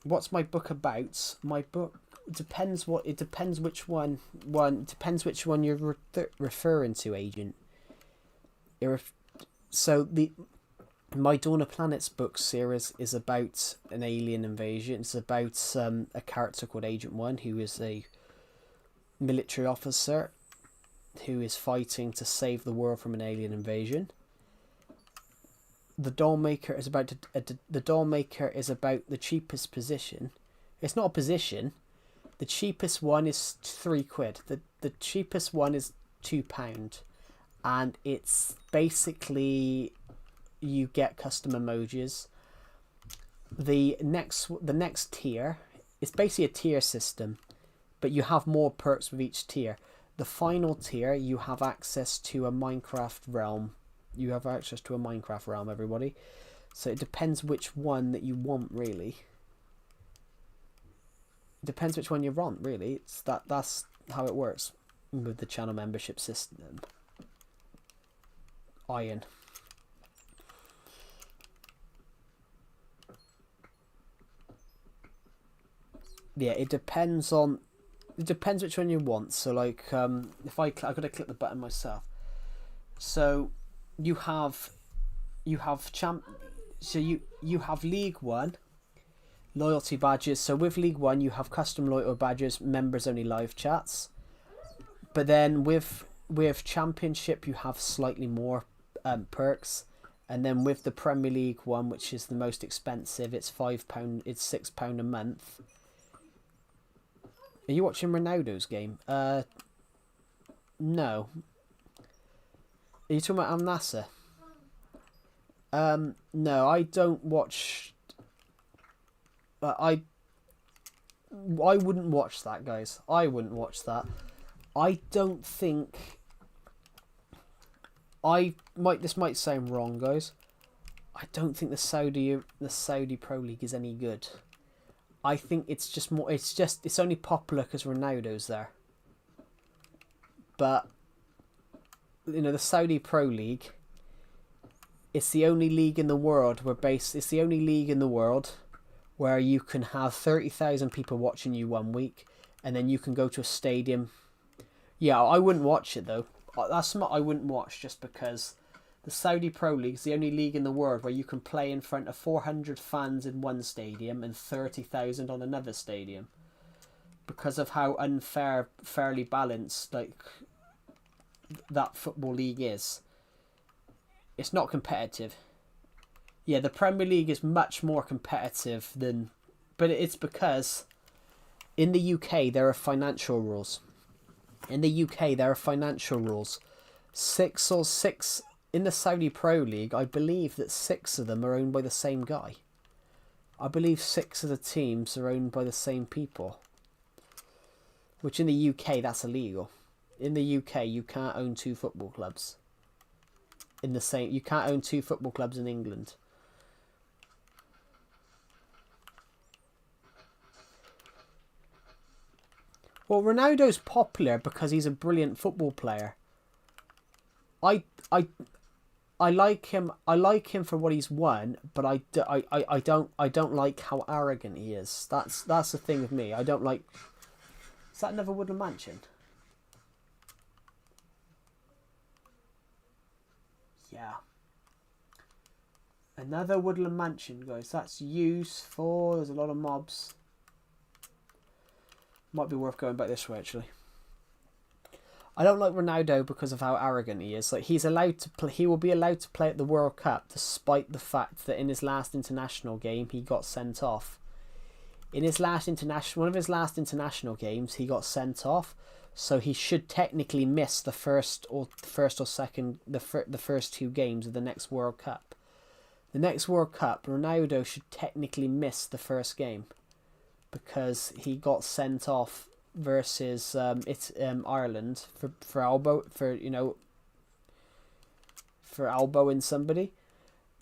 What's my book about? My book depends which one you're referring to, agent. So my Dawn of Planets book series is about an alien invasion. It's about a character called Agent 1, who is a military officer who is fighting to save the world from an alien invasion. The Dollmaker is about the cheapest position. It's not a position. The cheapest one is £3. The cheapest one is £2, and it's basically you get custom emojis. The next tier, it's basically a tier system, but you have more perks with each tier. The final tier, you have access to a Minecraft realm. You have access to a Minecraft realm, everybody. So it depends which one that you want, really. It depends which one you want, really. That's how it works with the channel membership system. Iron. Yeah, it depends which one you want. So like, if I gotta click the button myself. So you have you have League 1 loyalty badges. So with League 1 you have custom loyalty badges, members only live chats. But then with Championship you have slightly more perks. And then with the Premier League one, which is the most expensive, it's £5, it's £6 a month. Are you watching Ronaldo's game? No. Are you talking about Al Nassr? No, I don't watch. I wouldn't watch that, guys. I wouldn't watch that. I don't think. This might sound wrong, guys. I don't think the Saudi Pro League is any good. I think it's just more. It's only popular because Ronaldo's there. But you know, the Saudi Pro League. It's the only league in the world It's the only league in the world where you can have 30,000 people watching you one week, and then you can go to a stadium. Yeah, I wouldn't watch it though. That's something I wouldn't watch, just because the Saudi Pro League is the only league in the world where you can play in front of 400 fans in one stadium and 30,000 on another stadium, because of how fairly balanced like that football league is. It's not competitive. Yeah, the Premier League is much more competitive than, but it's because in the UK there are financial rules. In the UK there are financial rules. Six in the Saudi Pro League, I believe that 6 of them are owned by the same guy. I believe 6 of the teams are owned by the same people. Which in the UK, that's illegal. In the UK, you can't own 2 football clubs. You can't own 2 football clubs in England. Well, Ronaldo's popular because he's a brilliant football player. I I I like him. I like him for what he's won, but I don't like how arrogant he is. That's the thing with me. I don't like. Is that another Woodland Mansion? Yeah. Another Woodland Mansion, guys. That's useful. There's a lot of mobs. Might be worth going back this way, actually. I don't like Ronaldo because of how arrogant he is. Like, he's allowed to play. He will be allowed to play at the World Cup, despite the fact that in his last international game he got sent off. In his last one of his last international games, he got sent off. So he should technically miss the first or second, the first two games of the next World Cup. The next World Cup, Ronaldo should technically miss the first game because he got sent off versus Ireland for elbowing somebody,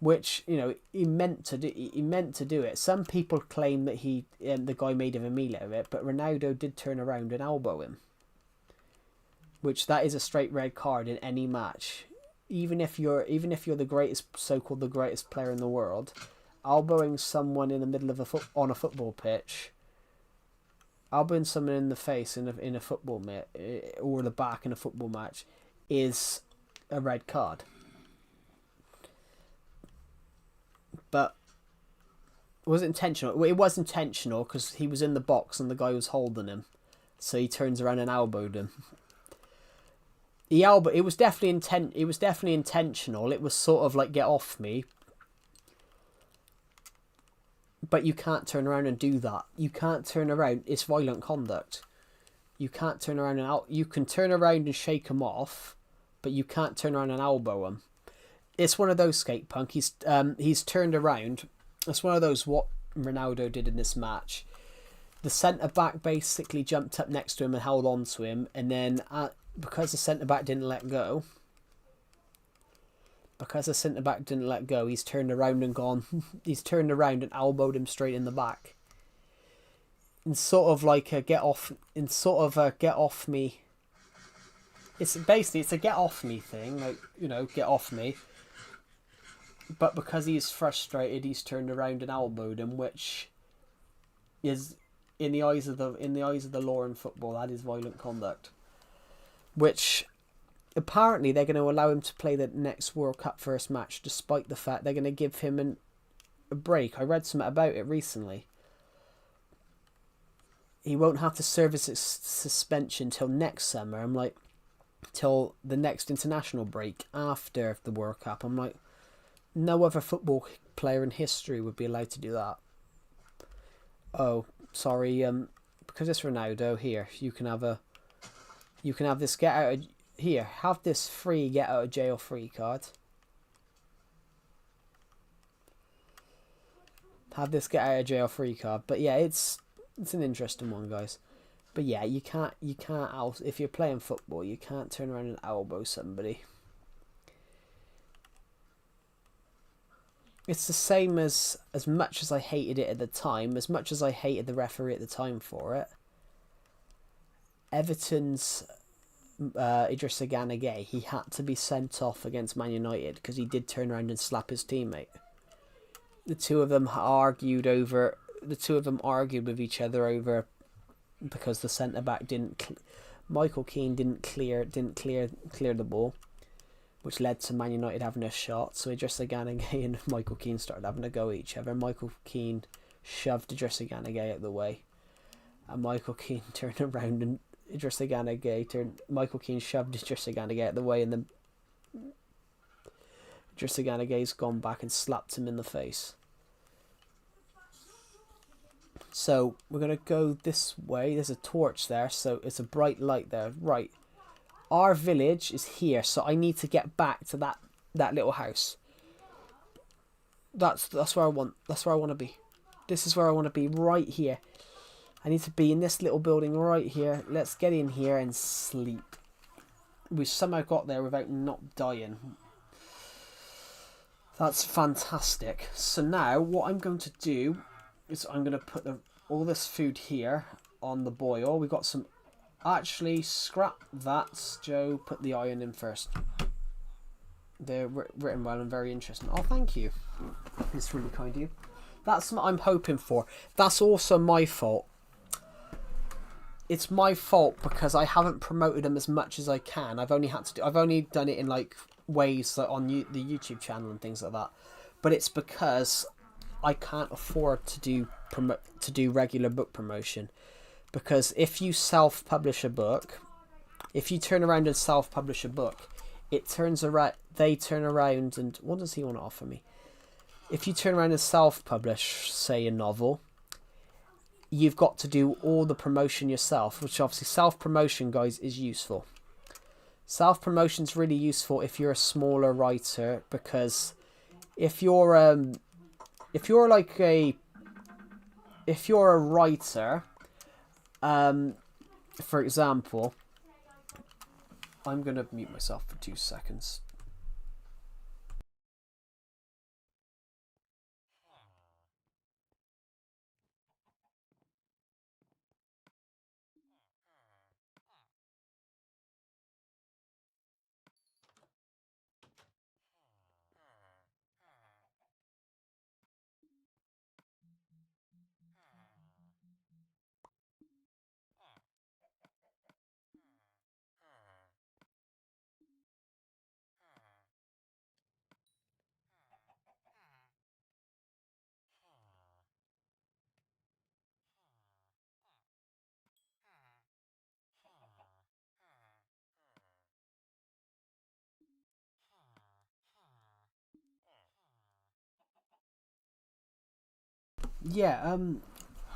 which he meant to do. He meant to do it. Some people claim that the guy made a meal out of it, but Ronaldo did turn around and elbow him, which that is a straight red card in any match. Even if you're the greatest, so-called the greatest player in the world, elbowing someone in the middle of on a football pitch, elbowing someone in the face in a football match or the back in a football match is a red card. But was it intentional? Well, it was intentional because he was in the box and the guy was holding him, so he turns around and elbowed him. It was definitely intentional. It was sort of like, get off me. But you can't turn around and do that. You can't turn around. It's violent conduct. You can't turn around and you can turn around and shake him off, but you can't turn around and elbow him. It's one of those, Skate Punk. He's turned around. It's one of those what Ronaldo did in this match. The centre back basically jumped up next to him and held on to him, and then because the centre back didn't let go, he's turned around and gone. He's turned around and elbowed him straight in the back. In sort of like a get off me. It's a get off me thing, like, get off me. But because he's frustrated, he's turned around and elbowed him, which is in the eyes of the law in football, that is violent conduct. Which apparently they're going to allow him to play the next World Cup first match, despite the fact they're going to give him a break. I read something about it recently. He won't have to serve his suspension till next summer. I'm like, till the next international break after the World Cup. I'm like, no other football player in history would be allowed to do that. Oh, sorry. Because it's Ronaldo. Here, you can have this get out of here. Have this free get out of jail free card. Have this get out of jail free card. But yeah, it's an interesting one, guys. But yeah, you can't if you're playing football, you can't turn around and elbow somebody. It's the same as much as I hated it at the time, as much as I hated the referee at the time for it. Everton's Idrissa Gana Gueye, he had to be sent off against Man United because he did turn around and slap his teammate. The two of them argued with each other over because the centre back Michael Keane didn't clear the ball, which led to Man United having a shot. So Idrissa Gana Gueye and Michael Keane started having a go at each other. Michael Keane shoved Idrissa Gana Gueye out of the way, and Michael Keane turned around and Michael Keane shoved Idrissa Gana Gueye out of the way, and then Idrissa Gana Gueye's gone back and slapped him in the face. So we're going to go this way. There's a torch there, so it's a bright light there. Right. Our village is here, so I need to get back to that little house. That's where I want to be. This is where I want to be, right here. I need to be in this little building right here. Let's get in here and sleep. We somehow got there without not dying. That's fantastic. So now what I'm going to do is I'm going to put all this food here on the boil. We've got some Actually, scrap that, Joe. Put the iron in first. They're written well and very interesting. Oh, thank you. It's really kind of you. That's what I'm hoping for. That's also my fault. It's my fault because I haven't promoted them as much as I can. I've only done it in like ways like on the YouTube channel and things like that. But it's because I can't afford to do regular book promotion. Because if you self-publish a book, if you turn around and self-publish a book, it turns around. They turn around and what does he want to offer me? If you turn around and self-publish, say, a novel, you've got to do all the promotion yourself, which obviously self-promotion, guys, is useful. Self-promotion is really useful if you're a smaller writer, because if you're a writer, for example, I'm gonna mute myself for 2 seconds. Yeah,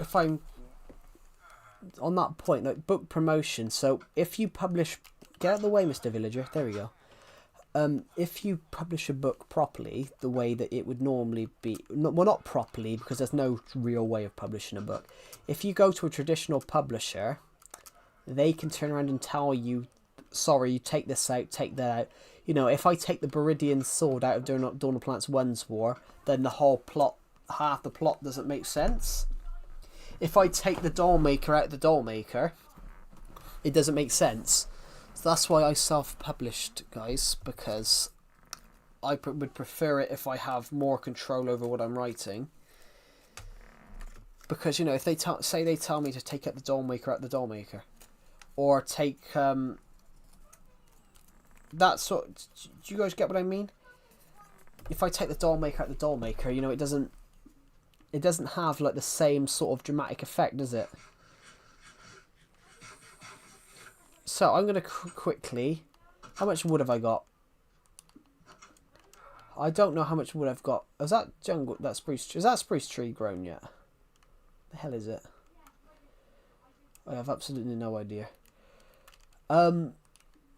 if I'm on that point, like book promotion. So if you publish, get out of the way, Mr. Villager. There we go. If you publish a book properly, the way that it would normally be, well, not properly because there's no real way of publishing a book. If you go to a traditional publisher, they can turn around and tell you, sorry, you take this out, take that out. You know, if I take the Beridian Sword out of Dawn of Planets 1's War, then the whole plot, half the plot doesn't make sense. If I take the Dollmaker out of the Dollmaker, it doesn't make sense. So that's why I self-published, guys, because I would prefer it if I have more control over what I'm writing. Because, you know, if they say they tell me to take out the Dollmaker out of the Dollmaker, or take that sort. Do you guys get what I mean? If I take the Dollmaker out of the Dollmaker, you know, it doesn't have like the same sort of dramatic effect, does it? So I'm gonna quickly. How much wood have I got? I don't know how much wood I've got. Is that jungle? That spruce? Is that spruce tree grown yet? The hell is it? I have absolutely no idea. How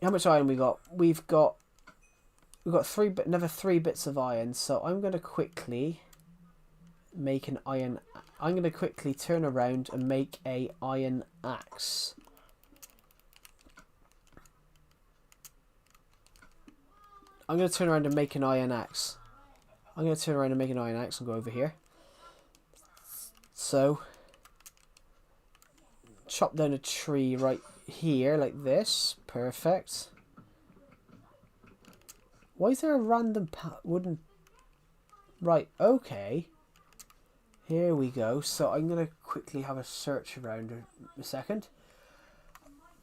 much iron we got? We've got another 3 bits of iron. So I'm gonna quickly make an iron. I'm gonna quickly turn around and make a iron axe. I'm going to turn around and make an iron axe. I'm going to turn around and make an iron axe and go over here. So, chop down a tree right here, like this. Perfect. Why is there a random wooden... Right, okay. Here we go. So, I'm going to quickly have a search around a second.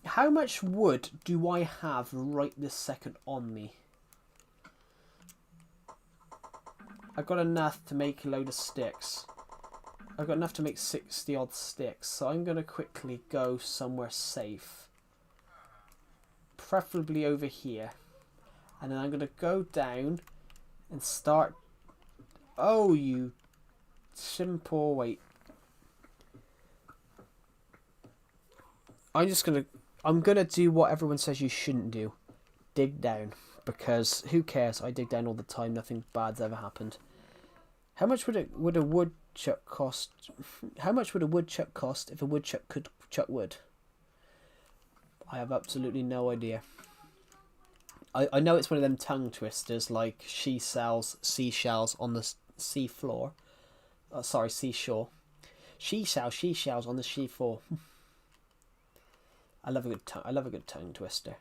How much wood do I have right this second on me? I've got enough to make a load of sticks. I've got enough to make 60 odd sticks. So I'm going to quickly go somewhere safe. Preferably over here. And then I'm going to go down and start... Oh, you simple... Wait. I'm going to do what everyone says you shouldn't do. Dig down. Because who cares? I dig down all the time. Nothing bad's ever happened. How much would a woodchuck cost? How much would a woodchuck cost if a woodchuck could chuck wood? I have absolutely no idea. I know it's one of them tongue twisters, like she sells seashells on the sea floor. Sorry, seashore. She sells seashells on the sea floor. I love a good tongue. I love a good tongue twister.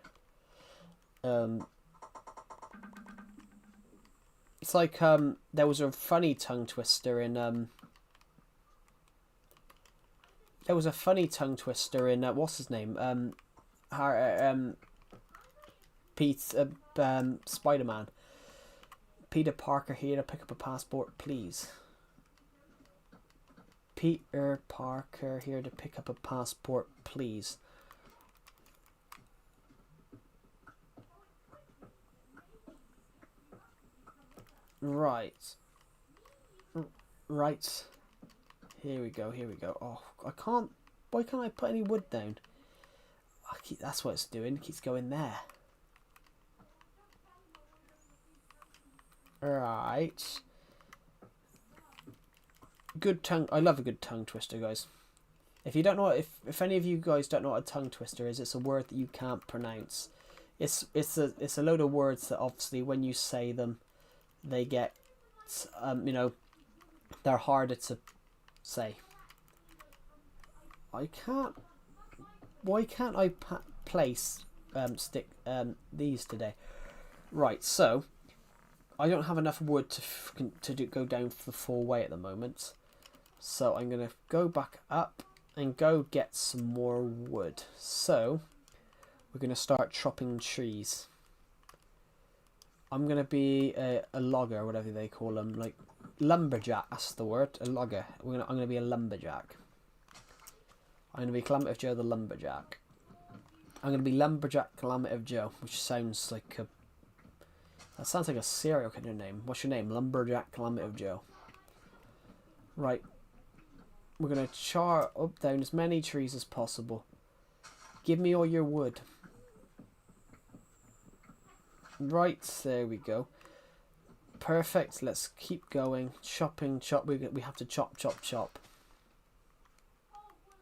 It's like there was a funny tongue twister in there was a funny tongue twister in what's his name? Pete Spider-Man. Peter Parker here to pick up a passport, please. Peter Parker here to pick up a passport, please. Right. Right. Here we go, here we go. Oh, I can't... Why can't I put any wood down? That's what it's doing. It keeps going there. Right. Good tongue... I love a good tongue twister, guys. If you don't know... If any of you guys don't know what a tongue twister is, it's a word that you can't pronounce. It's a load of words that obviously when you say them, they get... you know, they're harder to say. I can't... Why can't I place these today? Right, so I don't have enough wood to go down the full way at the moment. So I'm going to go back up and go get some more wood. So we're going to start chopping trees. I'm going to be a logger, whatever they call them, like lumberjack, that's the word, a logger. I'm going to be a lumberjack. I'm going to be Calamity Joe the lumberjack. I'm going to be Lumberjack Calamity Joe, which sounds like a... That sounds like a serial killer name. What's your name? Lumberjack Calamity Joe. Right. We're going to char up down as many trees as possible. Give me all your wood. Right, there we go. Perfect. Let's keep going. Chopping, chop. We have to chop, chop, chop.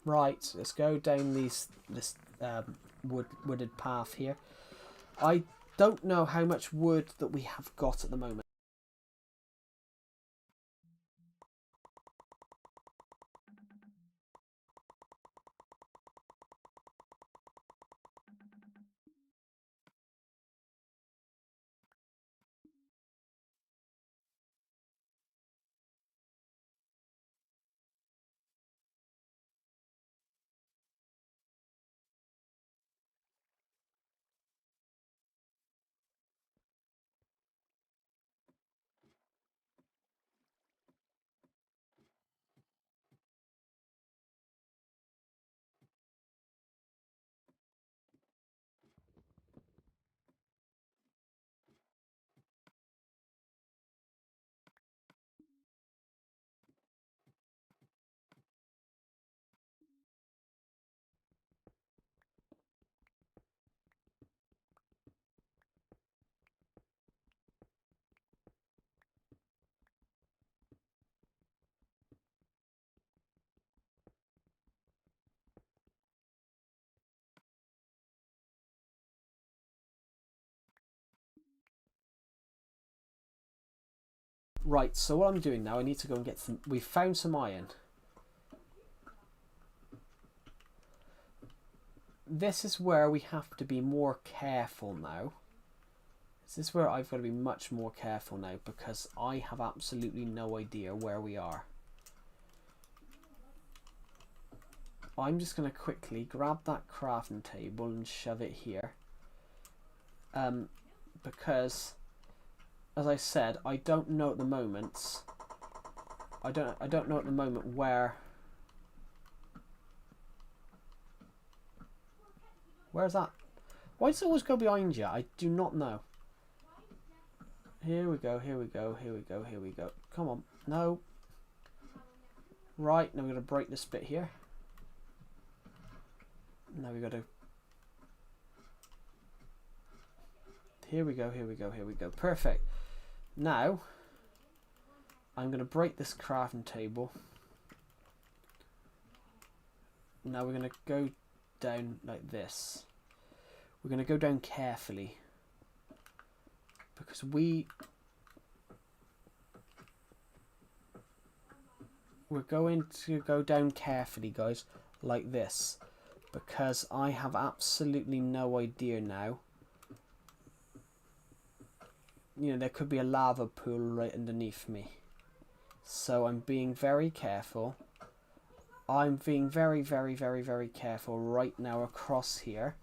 Right, let's go down this wooded path here. I don't know how much wood that we have got at the moment. Right, so what I'm doing now, I need to go and get some... We found some iron. This is where we have to be more careful now. This is where I've got to be much more careful now because I have absolutely no idea where we are. I'm just going to quickly grab that crafting table and shove it here. Because... As I said, I don't know at the moment. I don't know at the moment where. Where's that? Why does it always go behind you? I do not know. Here we go. Here we go. Here we go. Here we go. Come on. No. Right. Now we're gonna break this bit here. Now we gotta. Here we go. Here we go. Here we go. Perfect. Now, I'm going to break this crafting table. Now we're going to go down like this. We're going to go down carefully. Because we're going to go down carefully, guys, like this. because I have absolutely no idea now. You know, there could be a lava pool right underneath me. So I'm being very careful. I'm being very, very, very, very careful right now across here.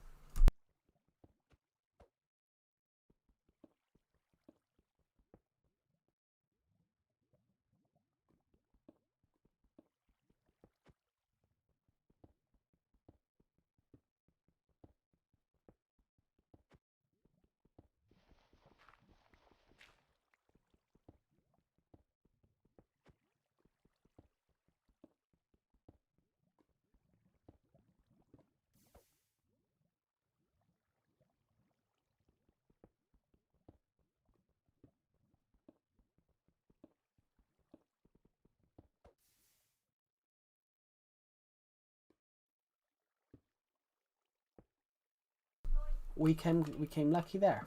We came lucky there.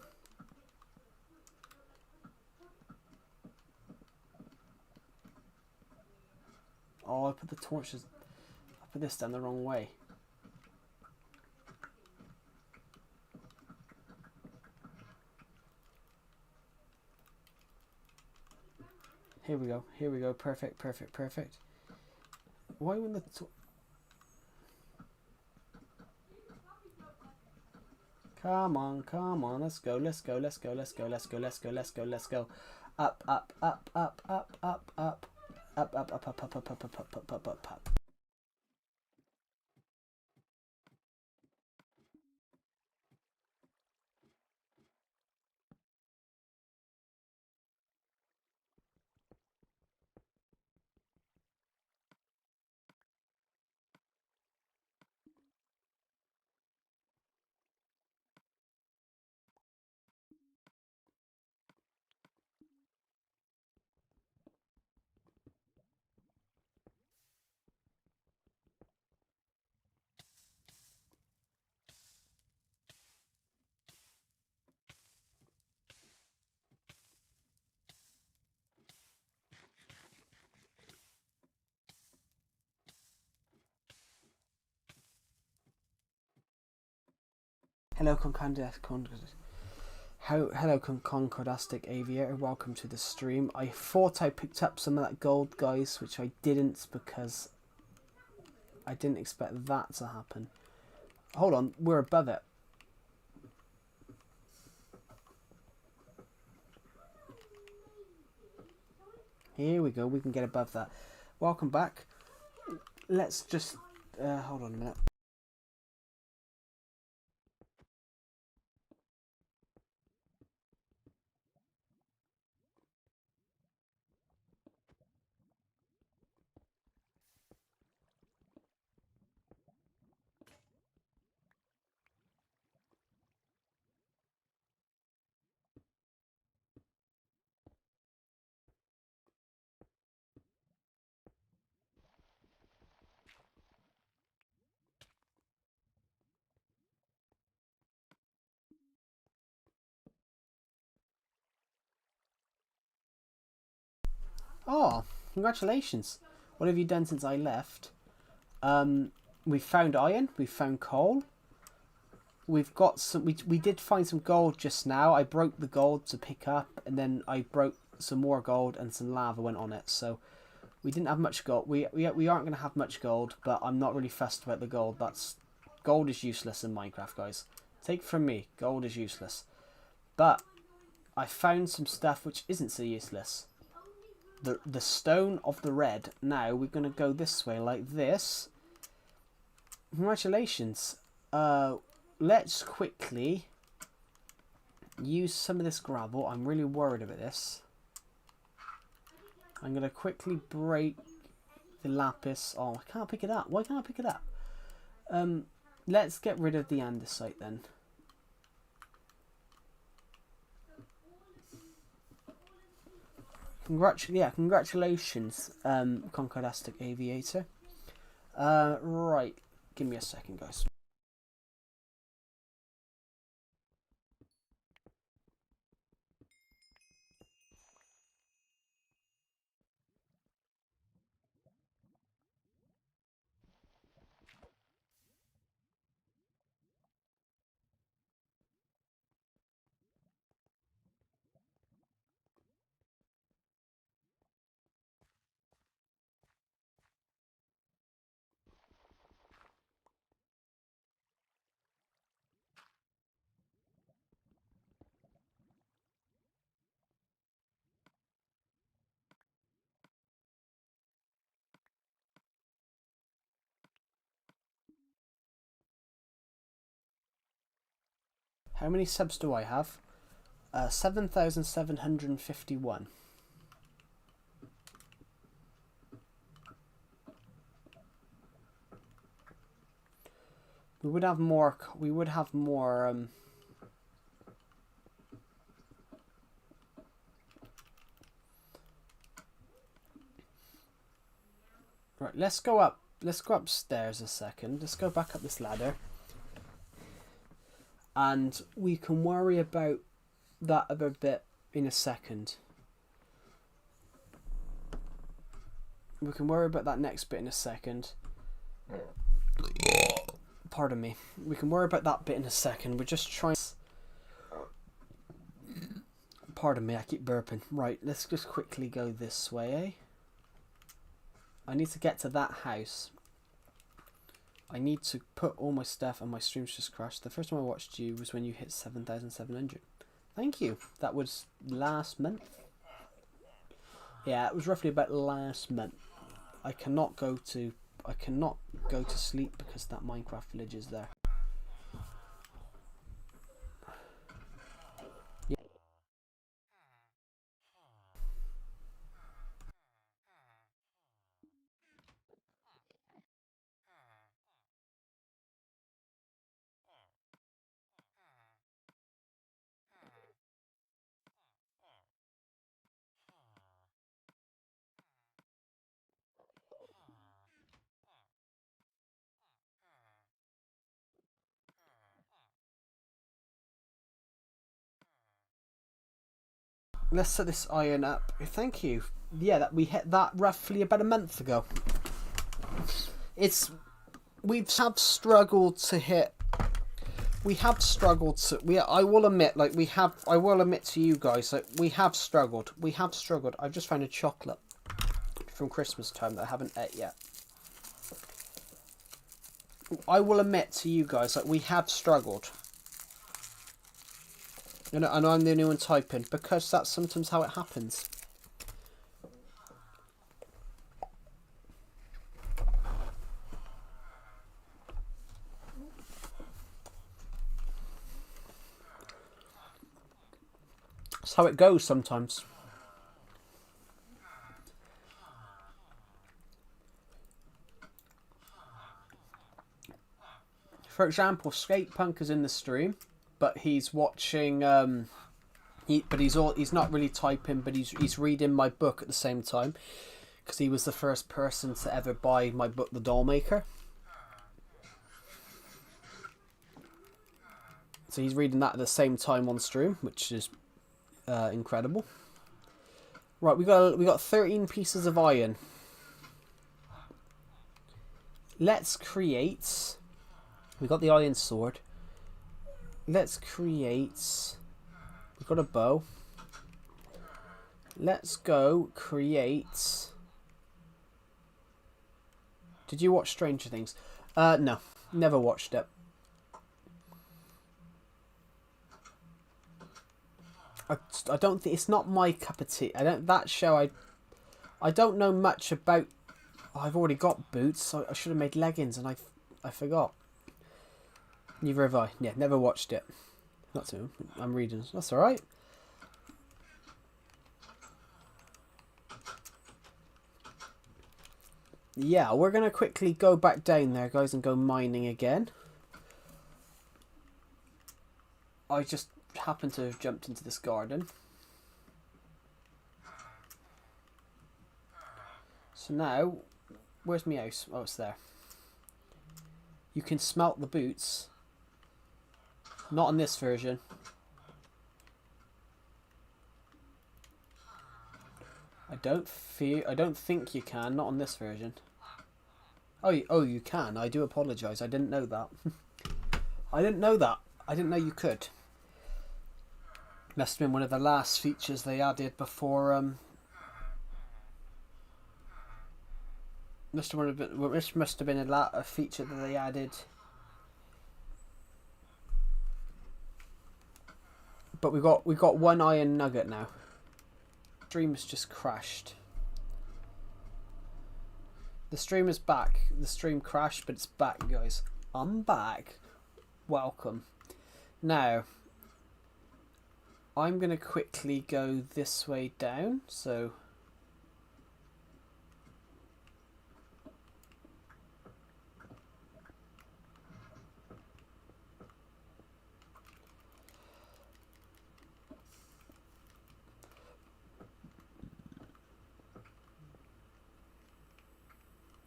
Oh, I put the torches. I put this down the wrong way. Here we go. Here we go. Perfect. Perfect. Perfect. Why when the come on, come on. Let's go. Let's go. Let's go. Let's go. Let's go. Let's go. Let's go. Let's go. Up, up, up, up, up, up, up. Up, up, up, up, up, up, up, up, up, up, up, up, up. Hello, Concordastic Aviator. Welcome to the stream. I thought I picked up some of that gold, guys, which I didn't because I didn't expect that to happen. Hold on, we're above it. Here we go. We can get above that. Welcome back. Let's just hold on a minute. Oh, congratulations. What have you done since I left? We found iron, we found coal. We've got some, we did find some gold just now. I broke the gold to pick up, and then I broke some more gold and some lava went on it. So we didn't have much gold. We aren't going to have much gold, but I'm not really fussed about the gold. Gold is useless in Minecraft, guys. Take it from me, gold is useless. But I found some stuff which isn't so useless. The stone of the red. Now we're going to go this way like this. Congratulations. Let's quickly use some of this gravel. I'm really worried about this. I'm going to quickly break the lapis. Oh, I can't pick it up. Why can't I pick it up? Let's get rid of the andesite then. Congratulations, Concordastic Aviator. Right, give me a second, guys. How many subs do I have? 7,751. We would have more. We would have more. Right, let's go up. Let's go upstairs a second. Let's go back up this ladder. And we can worry about that other bit in a second. We can worry about that next bit in a second. Pardon me. We can worry about that bit in a second. We're just trying... Pardon me, I keep burping. Right, let's just quickly go this way, eh? I need to get to that house. I need to put all my stuff, and my stream's just crashed. The first time I watched you was when you hit 7,700. Thank you. That was last month. Yeah, it was roughly about last month. I cannot go to sleep because that Minecraft village is there. Let's set this iron up. Thank you. Yeah, that we hit that roughly about a month ago. We have struggled to hit. We have struggled to. I will admit, like we have. I will admit to you guys that we have struggled. We have struggled. I've just found a chocolate from Christmas time that I haven't ate yet. I will admit to you guys that we have struggled. And I'm the only one typing because that's sometimes how it happens. That's how it goes sometimes. For example, Skate Punk is in the stream, but he's watching. He's not really typing, but he's reading my book at the same time, because he was the first person to ever buy my book, The Doll Maker. So he's reading that at the same time on stream, which is incredible. Right, we got 13 pieces of iron. Let's create. We got the iron sword. Let's create. We've got a bow. Let's go create. Did you watch Stranger Things? No, never watched it. I don't think it's not my cup of tea. That show. I don't know much about. I've already got boots, so I should have made leggings, and I forgot. Neither have I. Yeah, never watched it. Not to. I'm reading. That's all right. Yeah, we're gonna quickly go back down there, guys, and go mining again. I just happened to have jumped into this garden. So now, where's my house? Oh, it's there. You can smelt the boots. Not in this version. I don't think you can. Not on this version. Oh, you can. I do apologise. I didn't know that. I didn't know that. I didn't know you could. Must have been one of the last features they added before. Must have been a feature that they added. But we got one iron nugget now. Stream has just crashed. The stream is back. The stream crashed, but it's back, guys. I'm back. Welcome. Now, I'm going to quickly go this way down, so...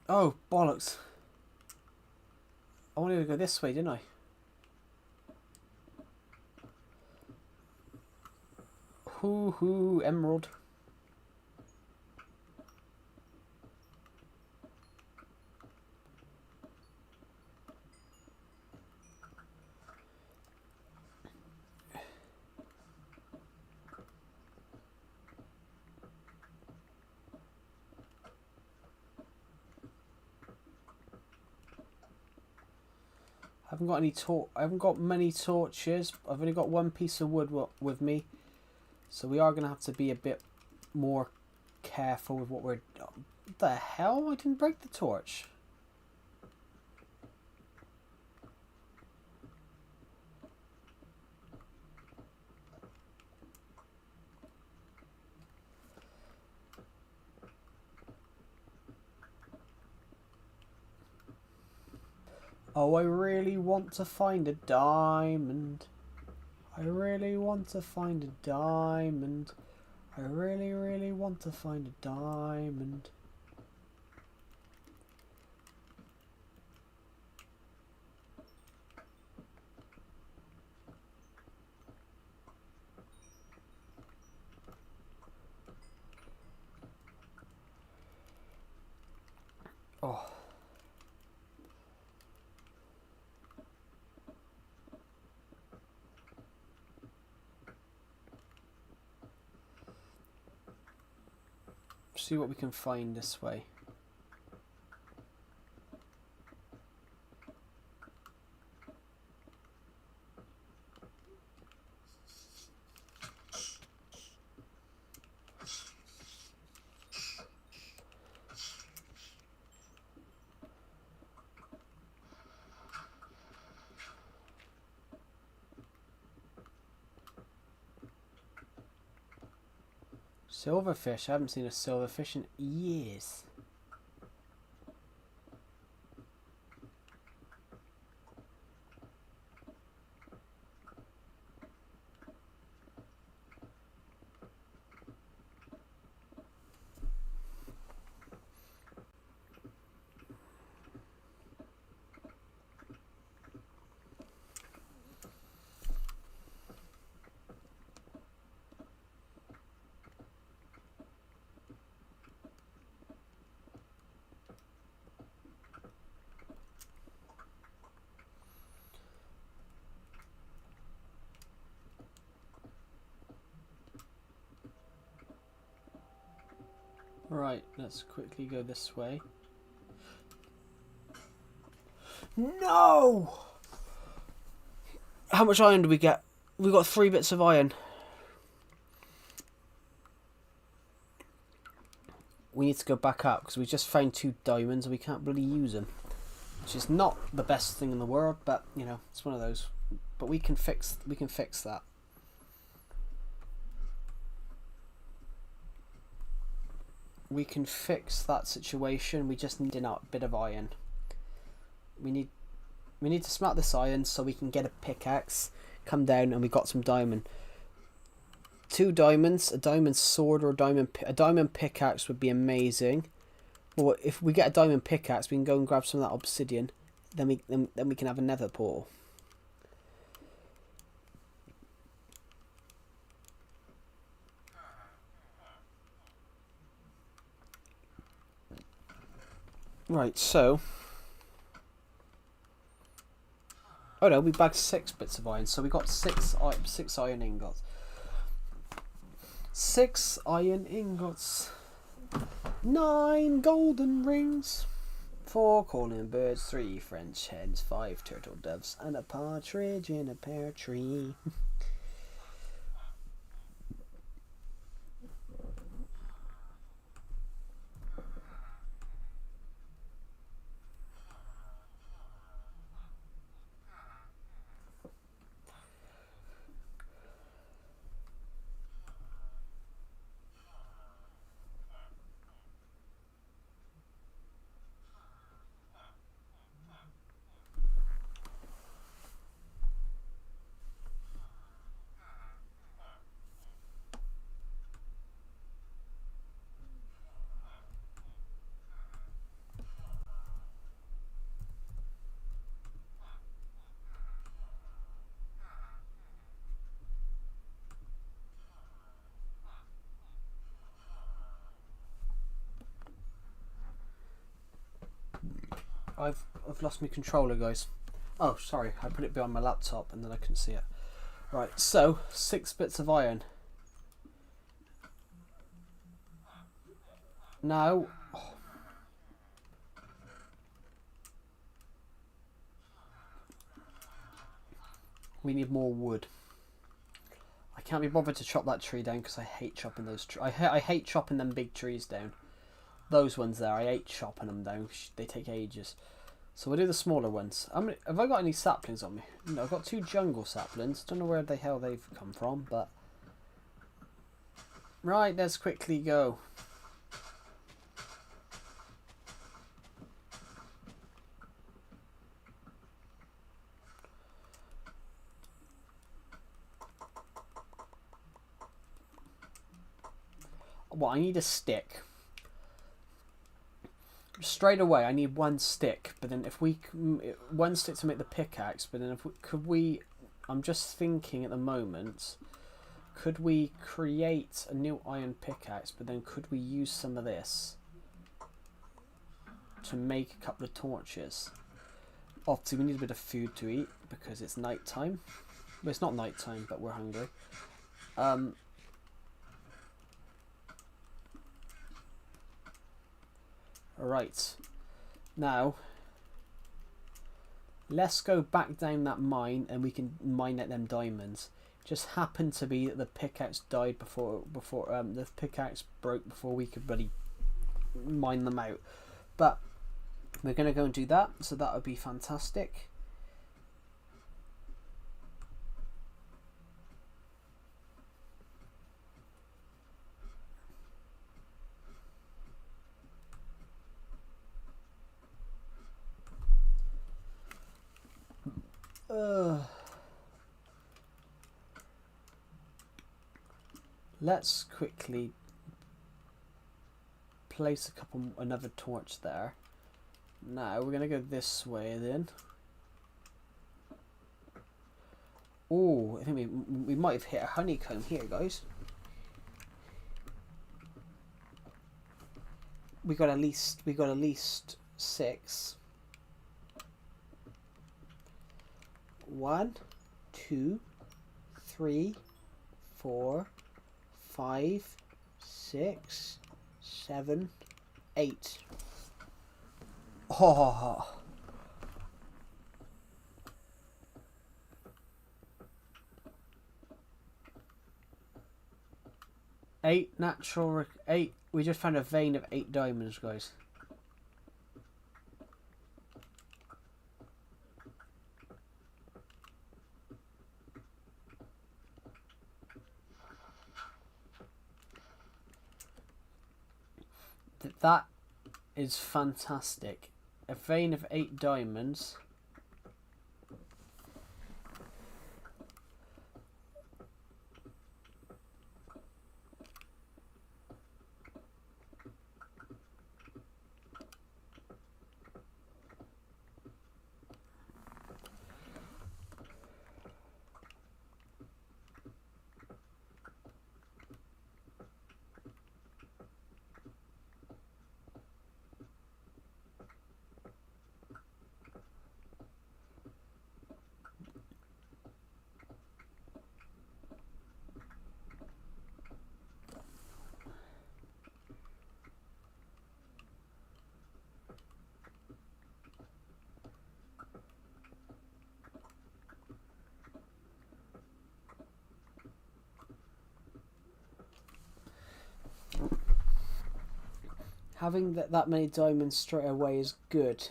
Oh, bollocks. I wanted to go this way, didn't I? Hoo-hoo, emerald. I haven't got many torches. I've only got one piece of wood with me, so we are gonna have to be a bit more careful with what we're. What the hell? I didn't break the torch. Oh, I really want to find a diamond. I really want to find a diamond. I really, really want to find a diamond. Oh. See what we can find this way. Silverfish. I haven't seen a silverfish in years. Right, let's quickly go this way. No! How much iron do we get? We got 3 bits of iron. We need to go back up because we just found 2 diamonds and we can't really use them. Which is not the best thing in the world, but you know, it's one of those. But we can fix that. We can fix that situation. We just need a bit of iron. We need to smelt this iron so we can get a pickaxe, come down, and we got some diamond. 2 diamonds, a diamond sword or a diamond pickaxe would be amazing. Or if we get a diamond pickaxe, we can go and grab some of that obsidian. Then we can have a nether portal. Right, so... Oh no, we bagged 6 bits of iron, so we got 6 iron ingots. 6 iron ingots. 9 golden rings. 4 calling birds, 3 French hens, 5 turtle doves, and a partridge in a pear tree. I've lost my controller, guys. Oh, sorry, I put it behind my laptop and then I couldn't see it. Right, so 6 bits of iron. Now, we need more wood. I can't be bothered to chop that tree down because I hate chopping those trees. I hate chopping them big trees down. Those ones there, I hate chopping them down. They take ages. So we'll do the smaller ones. Have I got any saplings on me? No, I've got 2 jungle saplings. Don't know where the hell they've come from, but... Right, let's quickly go. Well, I need a stick. Straight away, I need 1 stick. But then if we... 1 stick to make the pickaxe. But then if we... Could we... I'm just thinking at the moment... Could we create a new iron pickaxe? But then could we use some of this to make a couple of torches? Obviously, we need a bit of food to eat because it's night time. Well, it's not night time, but we're hungry. Right, now let's go back down that mine and we can mine at them diamonds. Just happened to be that the pickaxe died before the pickaxe broke before we could really mine them out. But we're gonna go and do that, so that would be fantastic. Let's quickly place another torch there. Now we're gonna go this way then. Oh, I think we might have hit a honeycomb here, guys. We got at least 6. 1, 2, 3, 4, 5, 6, 7, 8. Oh. 8 natural... 8... We just found a vein of 8 diamonds, guys. That is fantastic. A vein of 8 diamonds. Having that many diamonds straight away is good.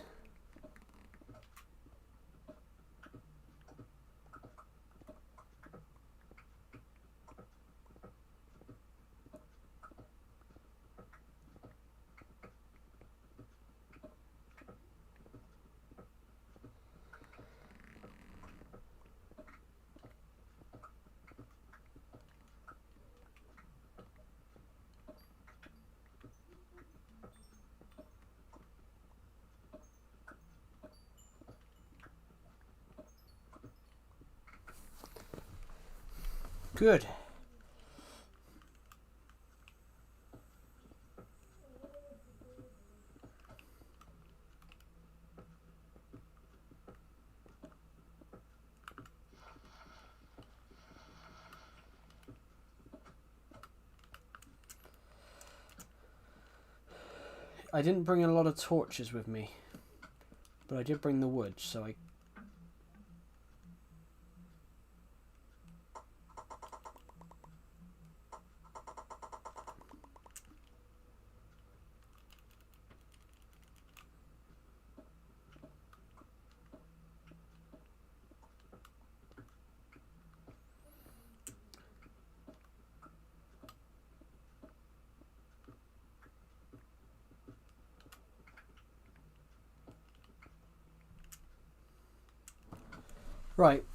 Good. I didn't bring a lot of torches with me, but I did bring the wood, so I... Right,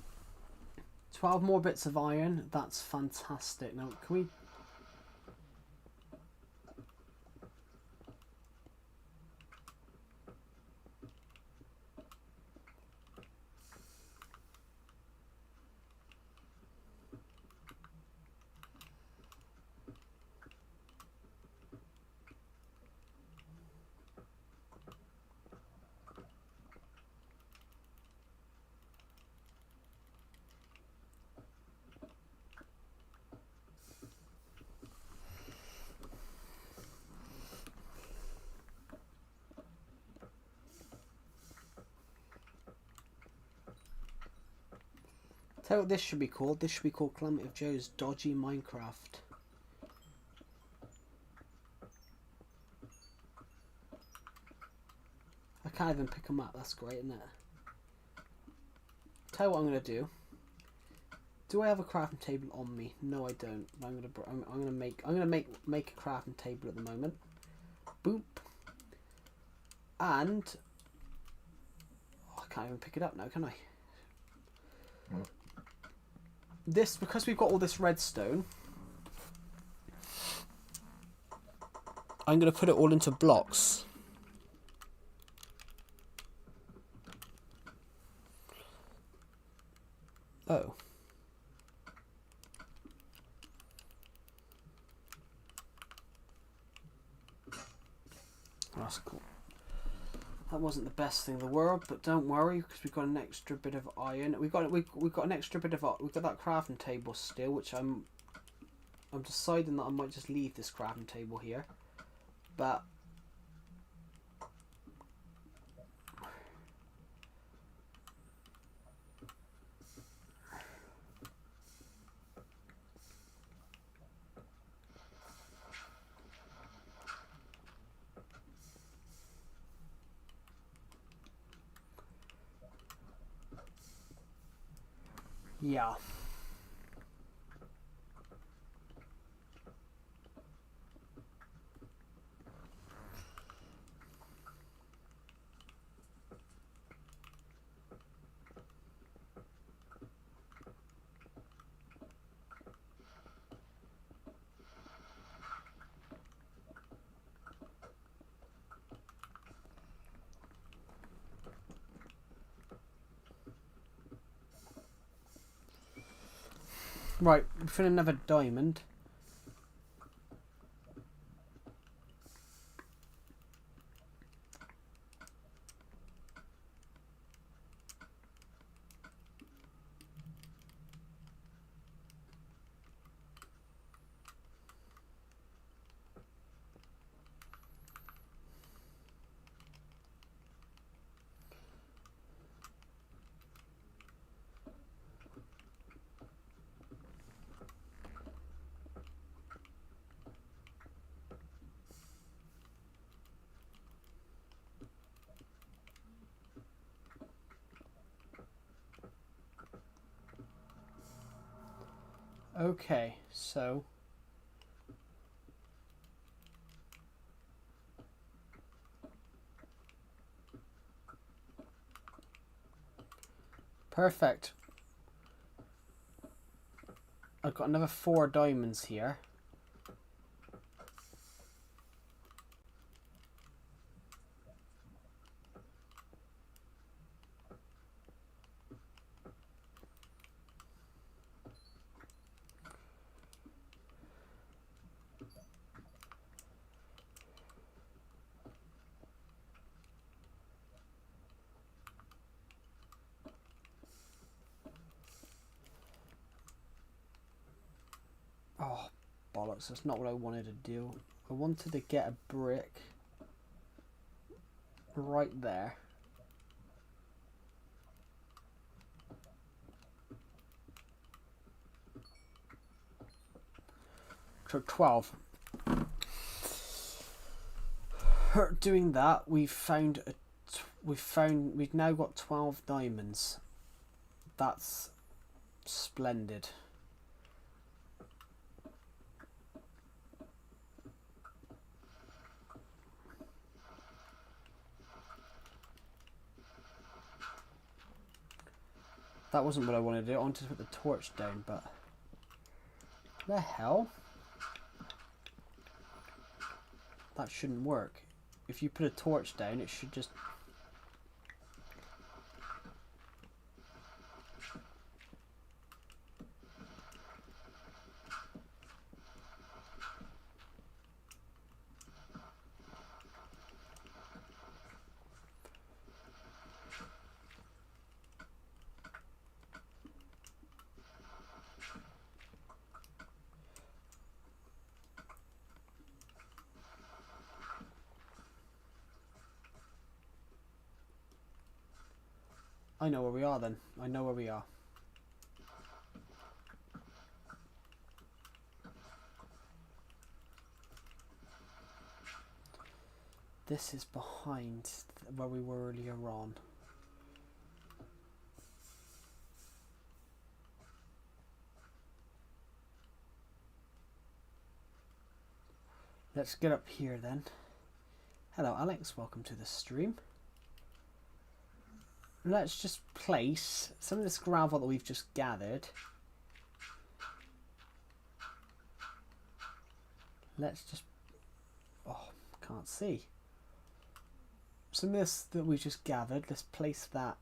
12 more bits of iron, that's fantastic. Now, can we... Tell you what this should be called. This should be called Calamity of Joe's Dodgy Minecraft. I can't even pick them up. That's great, isn't it? Tell you what I'm gonna do. Do I have a crafting table on me? No, I don't. I'm gonna make a crafting table at the moment. Boop. And oh, I can't even pick it up now, can I? This, because we've got all this redstone, I'm going to put it all into blocks. Oh. That's cool. That wasn't the best thing in the world, but don't worry, because we've got an extra bit of iron. We've got an extra bit of... We've got that crafting table still, which I'm deciding that I might just leave this crafting table here. But... yeah. Right, we found another diamond. Okay, so... Perfect. I've got another 4 diamonds here. Oh, bollocks, that's not what I wanted to do. I wanted to get a brick. right there. So 12. Doing that, we've now got 12 diamonds. That's splendid. That wasn't what I wanted to do. I wanted to put the torch down, but the hell? That shouldn't work. If you put a torch down, it should just... I know where we are then. I know where we are. This is behind where we were earlier on. Let's get up here then. Hello Alex, welcome to the stream. Let's just place some of this gravel that we've just gathered. Let's just... oh, can't see. Some of this that we've just gathered, let's place that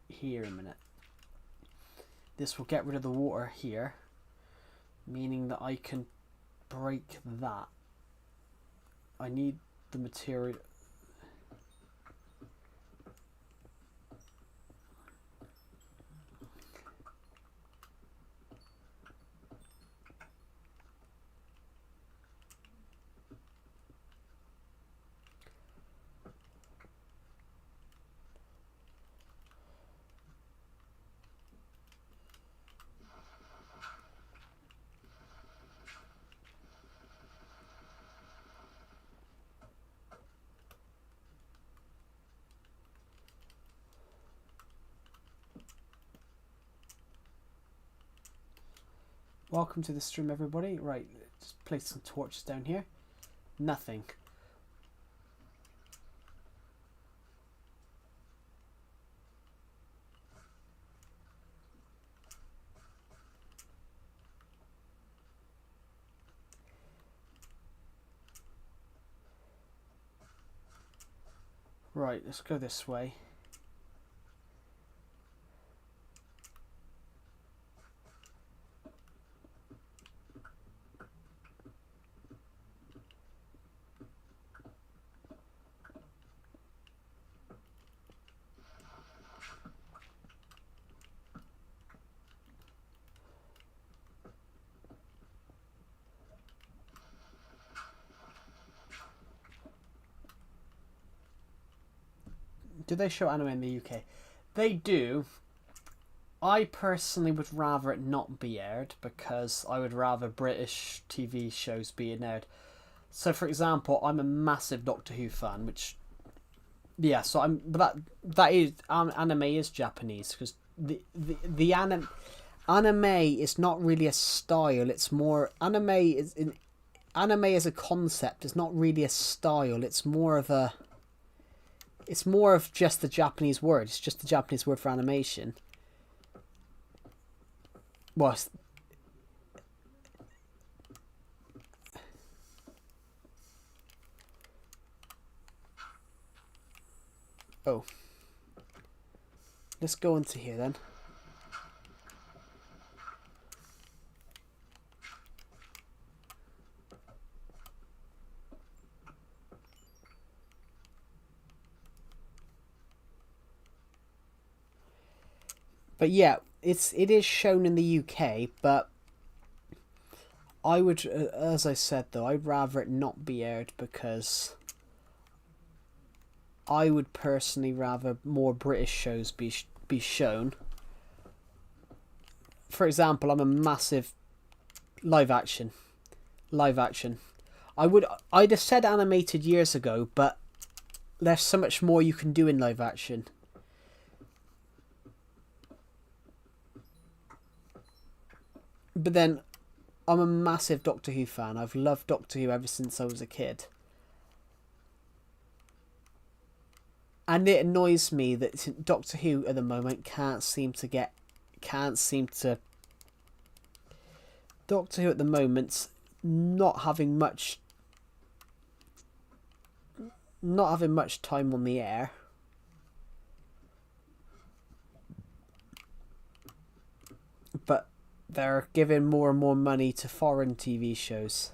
here a minute. This will get rid of the water here, meaning that I can break that. I need the material... Welcome to the stream, everybody. Right, just place some torches down here. Nothing. Right, let's go this way. Do they show anime in the UK? They do. I personally would rather it not be aired because I would rather British TV shows be aired. So, for example, I'm a massive Doctor Who fan, which, yeah. So but that is anime is Japanese because the anime is not really a style. It's more anime as a concept. It's not really a style. It's more of just the Japanese word. It's just the Japanese word for animation. Well, oh. Let's go into here then. But yeah, it is shown in the UK, but I would, as I said though, I'd rather it not be aired because I would personally rather more British shows be shown. For example, I'm a massive live action. I'd have said animated years ago, but there's so much more you can do in live action. But then, I'm a massive Doctor Who fan. I've loved Doctor Who ever since I was a kid. And it annoys me that Doctor Who at the moment can't seem to... Doctor Who at the moment's not having much time on the air. But they're giving more and more money to foreign TV shows.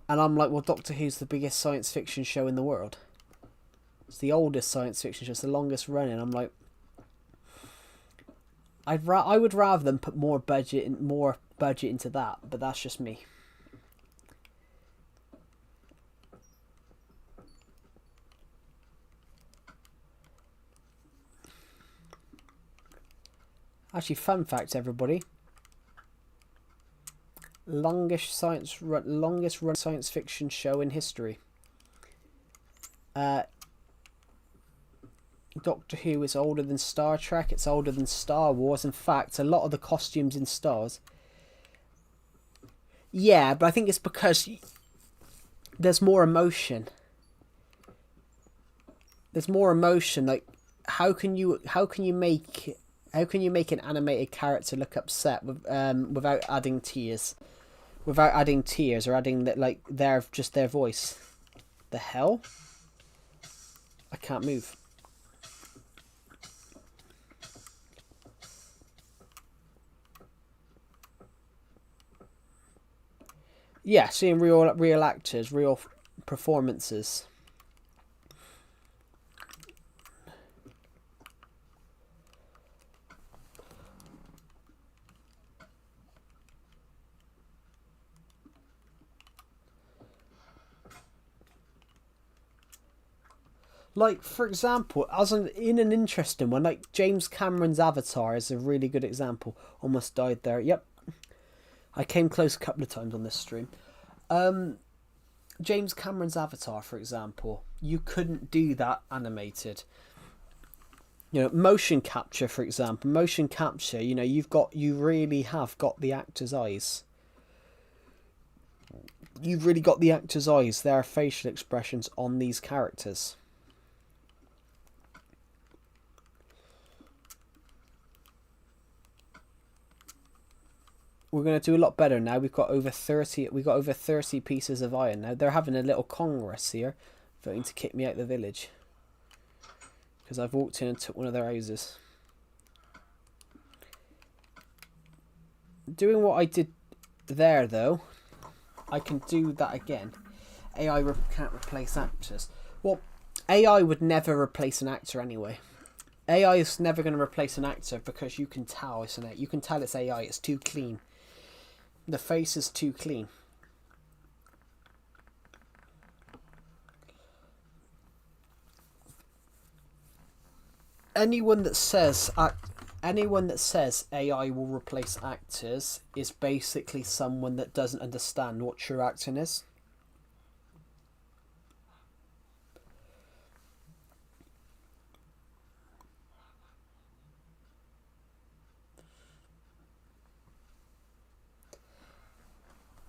And I'm like, well, Doctor Who's the biggest science fiction show in the world. It's the oldest science fiction show. It's the longest running. I'm like, I would rather them put more budget into that, but that's just me. Actually, fun fact, everybody. Longest run science fiction show in history. Doctor Who is older than Star Trek. It's older than Star Wars. In fact, a lot of the costumes in Stars. Yeah, but I think it's because there's more emotion. There's more emotion. Like, how can you make an animated character look upset without adding tears? Without adding tears or adding that, like, their voice. The hell? I can't move. Yeah, seeing real actors, real performances. Like, for example, in an interesting one, like James Cameron's Avatar is a really good example. Almost died there. Yep. I came close a couple of times on this stream. James Cameron's Avatar, for example, you couldn't do that animated. You know, motion capture, for example. Motion capture, you know, you really have got the actor's eyes. You've really got the actor's eyes, their facial expressions on these characters. We're going to do a lot better now. We've got over 30 pieces of iron now. They're having a little congress here, voting to kick me out of the village because I've walked in and took one of their houses. Doing what I did there, though, I can do that again. AI can't replace actors. Well, AI would never replace an actor anyway. AI is never going to replace an actor because you can tell it's AI. It's too clean. The face is too clean. Anyone that says AI will replace actors is basically someone that doesn't understand what true acting is.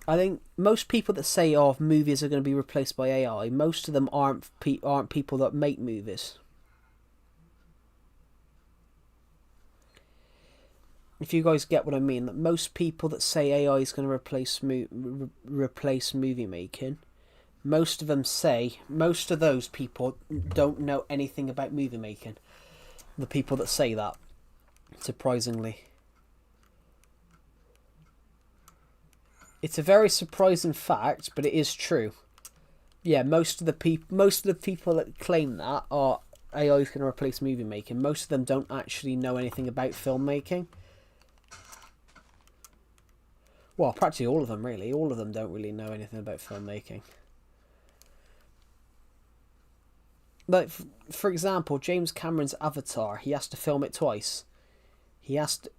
I think most people that say, "Oh, movies are going to be replaced by AI," most of them aren't people that make movies. If you guys get what I mean, that most people that say AI is going to replace movie making, most of those people don't know anything about movie making. The people that say that, surprisingly. It's a very surprising fact, but it is true. Yeah, most of the people that claim that are AI is going to replace movie making. Most of them don't actually know anything about filmmaking. Well, practically all of them, really. All of them don't really know anything about filmmaking. like for example, James Cameron's Avatar, he has to film it twice. He has to,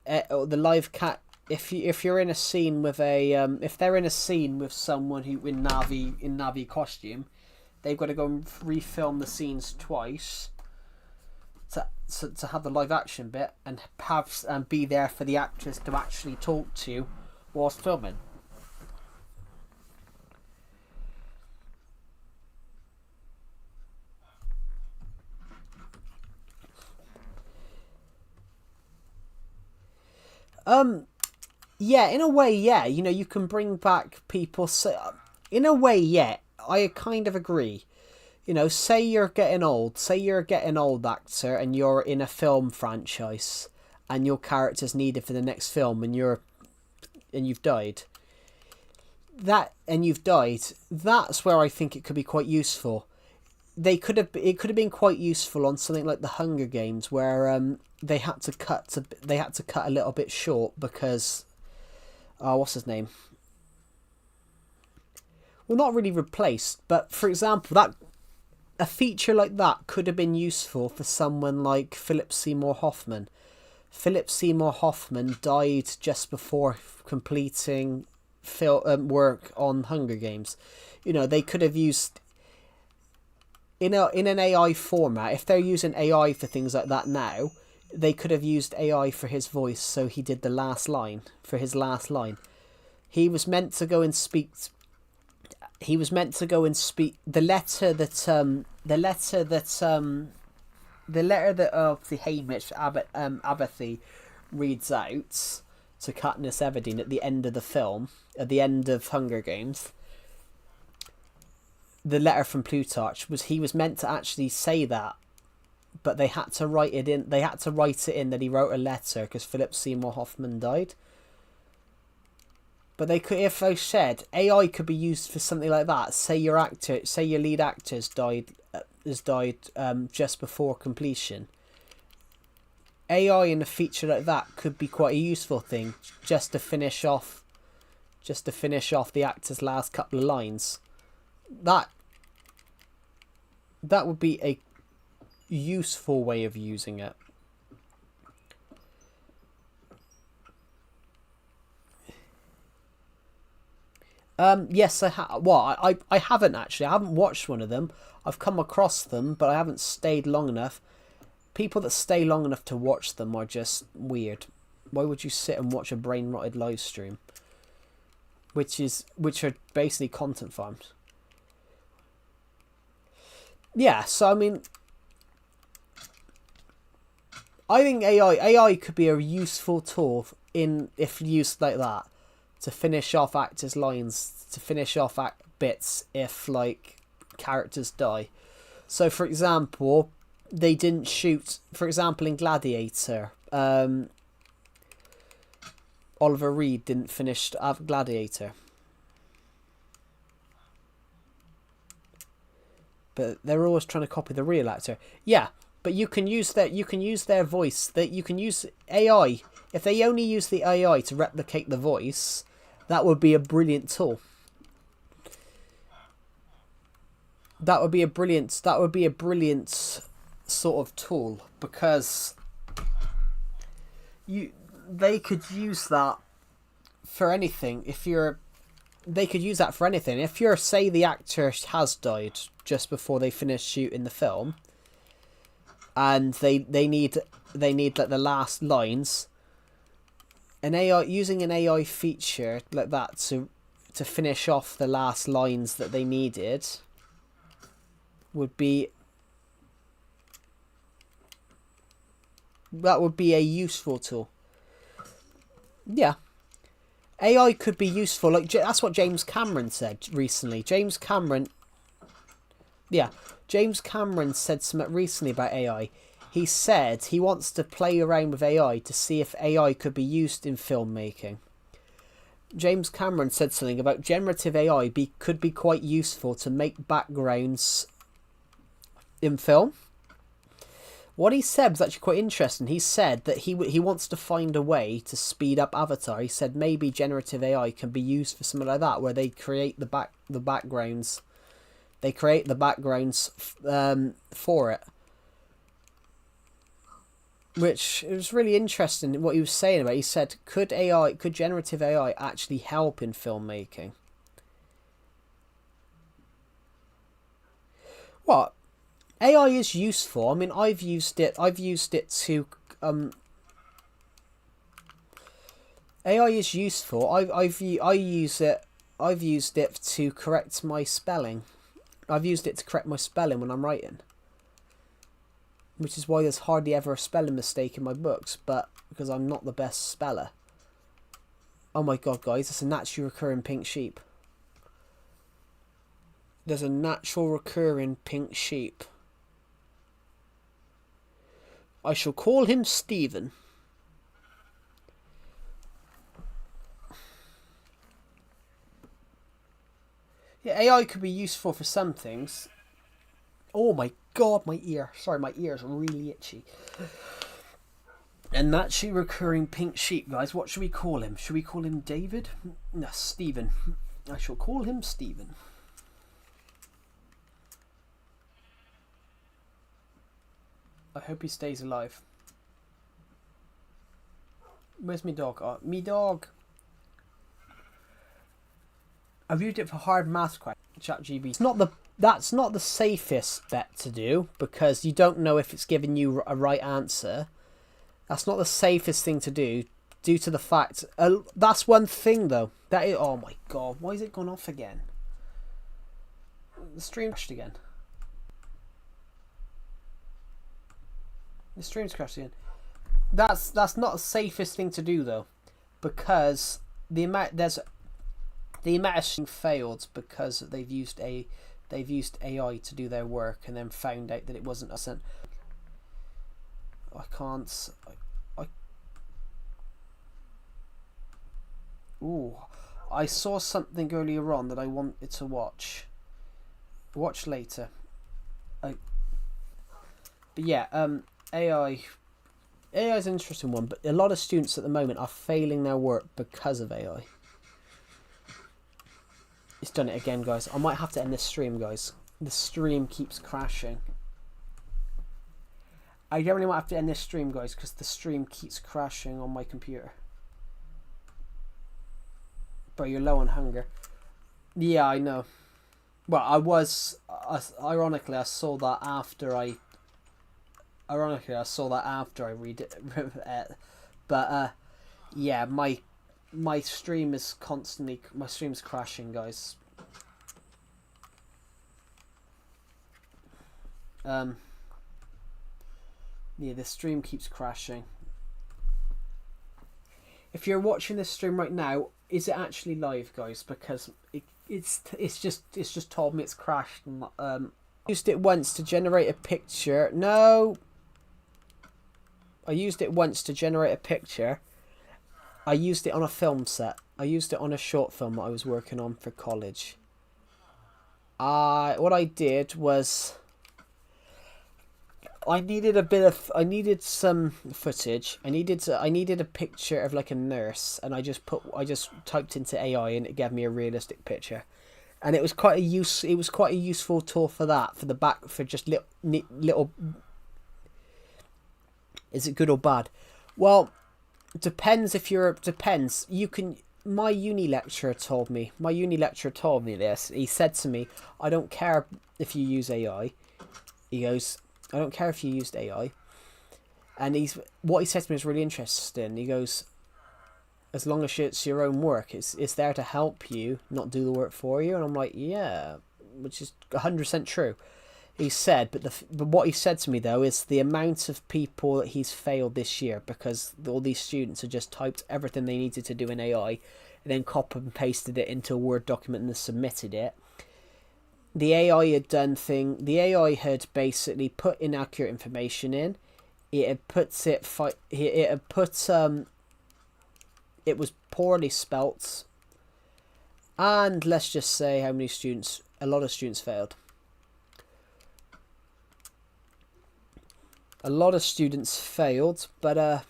the live cat. If you're in a scene with a if they're in a scene with someone who in Navi costume, they've got to go and refilm the scenes twice to have the live action bit and be there for the actress to actually talk to whilst filming. Yeah, in a way, yeah. You know, you can bring back people. So, in a way, yeah, I kind of agree. You know, say you're getting old. Say you're getting old, actor, and you're in a film franchise, and your character's needed for the next film, and you've died. You've died. That's where I think it could be quite useful. It could have been quite useful on something like the Hunger Games, where they had to cut a little bit short because what's his name? Well, not really replaced, but for example, that a feature like that could have been useful for someone like Philip Seymour Hoffman. Philip Seymour Hoffman died just before completing work on Hunger Games. You know, they could have used in an AI format. If they're using AI for things like that now, they could have used AI for his voice, so he did the last line for his last line. He was meant to go and speak. He was meant to go and speak the letter that the Hamish Abathy reads out to Katniss Everdeen at the end of the film, at the end of Hunger Games. The letter from Plutarch he was meant to actually say that, but they had to write it in. They had to write it in that he wrote a letter because Philip Seymour Hoffman died. But they could, if they said AI could be used for something like that. Say your lead actor has died just before completion. AI in a feature like that could be quite a useful thing, just to finish off the actor's last couple of lines. That would be a useful way of using it. Yes, I have. Well, I haven't actually. I haven't watched one of them. I've come across them, but I haven't stayed long enough. People that stay long enough to watch them are just weird. Why would you sit and watch a brain rotted live stream? Which are basically content farms. Yeah, so I mean, I think AI could be a useful tool if used like that, to finish off actors' lines, to finish off bits if like characters die. So for example, they didn't shoot. For example, in Gladiator, Oliver Reed didn't finish Gladiator. But they're always trying to copy the real actor. Yeah, but you can use their voice. That you can use AI. If they only use the AI to replicate the voice, that would be a brilliant tool. That would be a brilliant sort of tool, because they could use that for anything. They could use that for anything. If say the actor has died just before they finish shooting the film, and they need like the last lines, using an AI feature like that to finish off the last lines that they needed would be a useful tool. Yeah. AI could be useful. Like that's what James Cameron said recently. James Cameron said something recently about AI. He said he wants to play around with AI to see if AI could be used in filmmaking. James Cameron said something about generative AI could be quite useful to make backgrounds in film. What he said was actually quite interesting. He said that he wants to find a way to speed up Avatar. He said maybe generative AI can be used for something like that, where they create the backgrounds They create the backgrounds for it. Which it was really interesting what he was saying about it. He said, could generative AI actually help in filmmaking? What? AI is useful. I mean, I've used it to AI is useful. I've used it to correct my spelling. I've used it to correct my spelling when I'm writing. Which is why there's hardly ever a spelling mistake in my books, but because I'm not the best speller. Oh my god, guys, it's a naturally recurring pink sheep. There's a natural recurring pink sheep. I shall call him Stephen. Yeah, AI could be useful for some things. Oh my god, my ear. Sorry, my ear is really itchy. A naturally recurring pink sheep, guys. What should we call him? Should we call him David? No, Stephen. I shall call him Stephen. I hope he stays alive. Where's me dog? Oh, me dog. I've used it for hard math questions. ChatGPT. That's not the safest bet to do, because you don't know if it's giving you a right answer. That's not the safest thing to do, due to the fact... that's one thing, though. That is... Oh, my God. Why is it gone off again? The stream crashed again. The stream's crashed again. That's not the safest thing to do, though. Because the amount of failed because they've used AI to do their work and then found out that it wasn't a... I can't... Ooh, I saw something earlier on that I wanted to watch. Watch later. But yeah, AI is an interesting one, but a lot of students at the moment are failing their work because of AI. It's done it again, guys. I might have to end this stream, guys. The stream keeps crashing. I definitely might have to end this stream, guys, because the stream keeps crashing on my computer. Bro, you're low on hunger. Yeah, I know. Well, ironically, I saw that after I read it. But yeah, my stream is constantly... My stream's crashing, guys. Yeah, the stream keeps crashing. If you're watching this stream right now, is it actually live, guys? Because it's just told me it's crashed. And, I used it once to generate a picture. No. I used it once to generate a picture. I used it on a film set. I used it on a short film that I was working on for college. What I did was... I needed some footage. I needed a picture of like a nurse, and I just typed into AI and it gave me a realistic picture. And it was quite a useful tool for that, for just little... Is it good or bad? Well, depends. You can... My uni lecturer told me this. He said to me, I don't care if you use AI. He goes, I don't care if you used AI. And what he said to me is really interesting. He goes, as long as it's your own work, it's there to help you, not do the work for you. And I'm like, yeah, which is 100% true. He said, but what he said to me, though, is the amount of people that he's failed this year because all these students had just typed everything they needed to do in AI and then copied and pasted it into a Word document and then submitted it. The AI had basically put inaccurate information in. It was poorly spelt. And let's just say a lot of students failed. A lot of students failed, but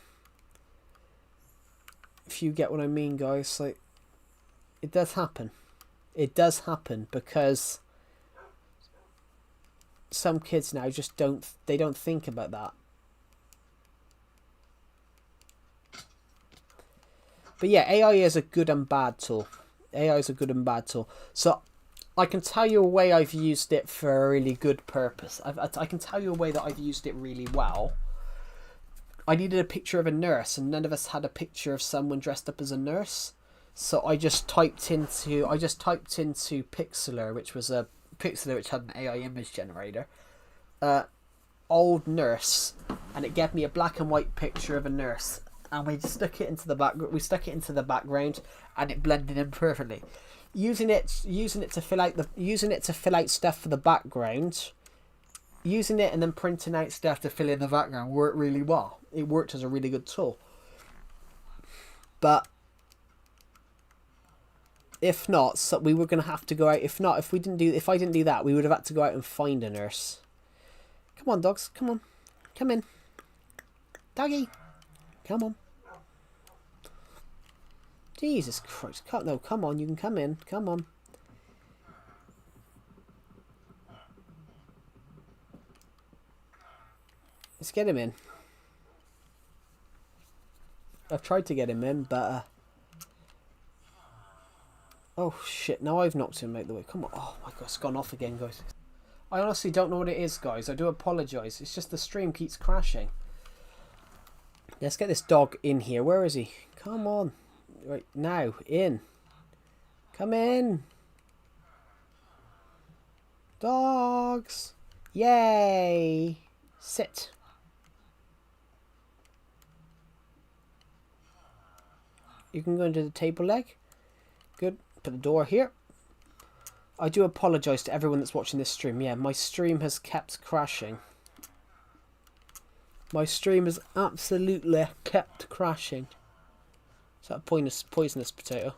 if you get what I mean, guys, like, it does happen. It does happen because some kids now just don't think about that. But yeah, AI is a good and bad tool. AI is a good and bad tool. So I can tell you a way I've used it for a really good purpose. I can tell you a way that I've used it really well. I needed a picture of a nurse, and none of us had a picture of someone dressed up as a nurse. So I just typed into Pixlr, which had an AI image generator, old nurse, and it gave me a black and white picture of a nurse, and we stuck it into the background, and it blended in perfectly. Using it to fill out stuff for the background. Using it and then printing out stuff to fill in the background worked really well. It worked as a really good tool. But if not, so we were going to have to go out. If I didn't do that, we would have had to go out and find a nurse. Come on, dogs. Come on. Come in. Doggy. Come on. Jesus Christ. No, come on. You can come in. Come on. Let's get him in. I've tried to get him in, but... Oh, shit. Now I've knocked him out the way. Come on. Oh, my God. It's gone off again, guys. I honestly don't know what it is, guys. I do apologise. It's just the stream keeps crashing. Let's get this dog in here. Where is he? Come on. Right, now. In. Come in. Dogs. Yay. Sit. You can go into the table leg. Good. Put the door here. I do apologise to everyone that's watching this stream. Yeah, my stream has kept crashing. My stream has absolutely kept crashing. Is that a poisonous potato?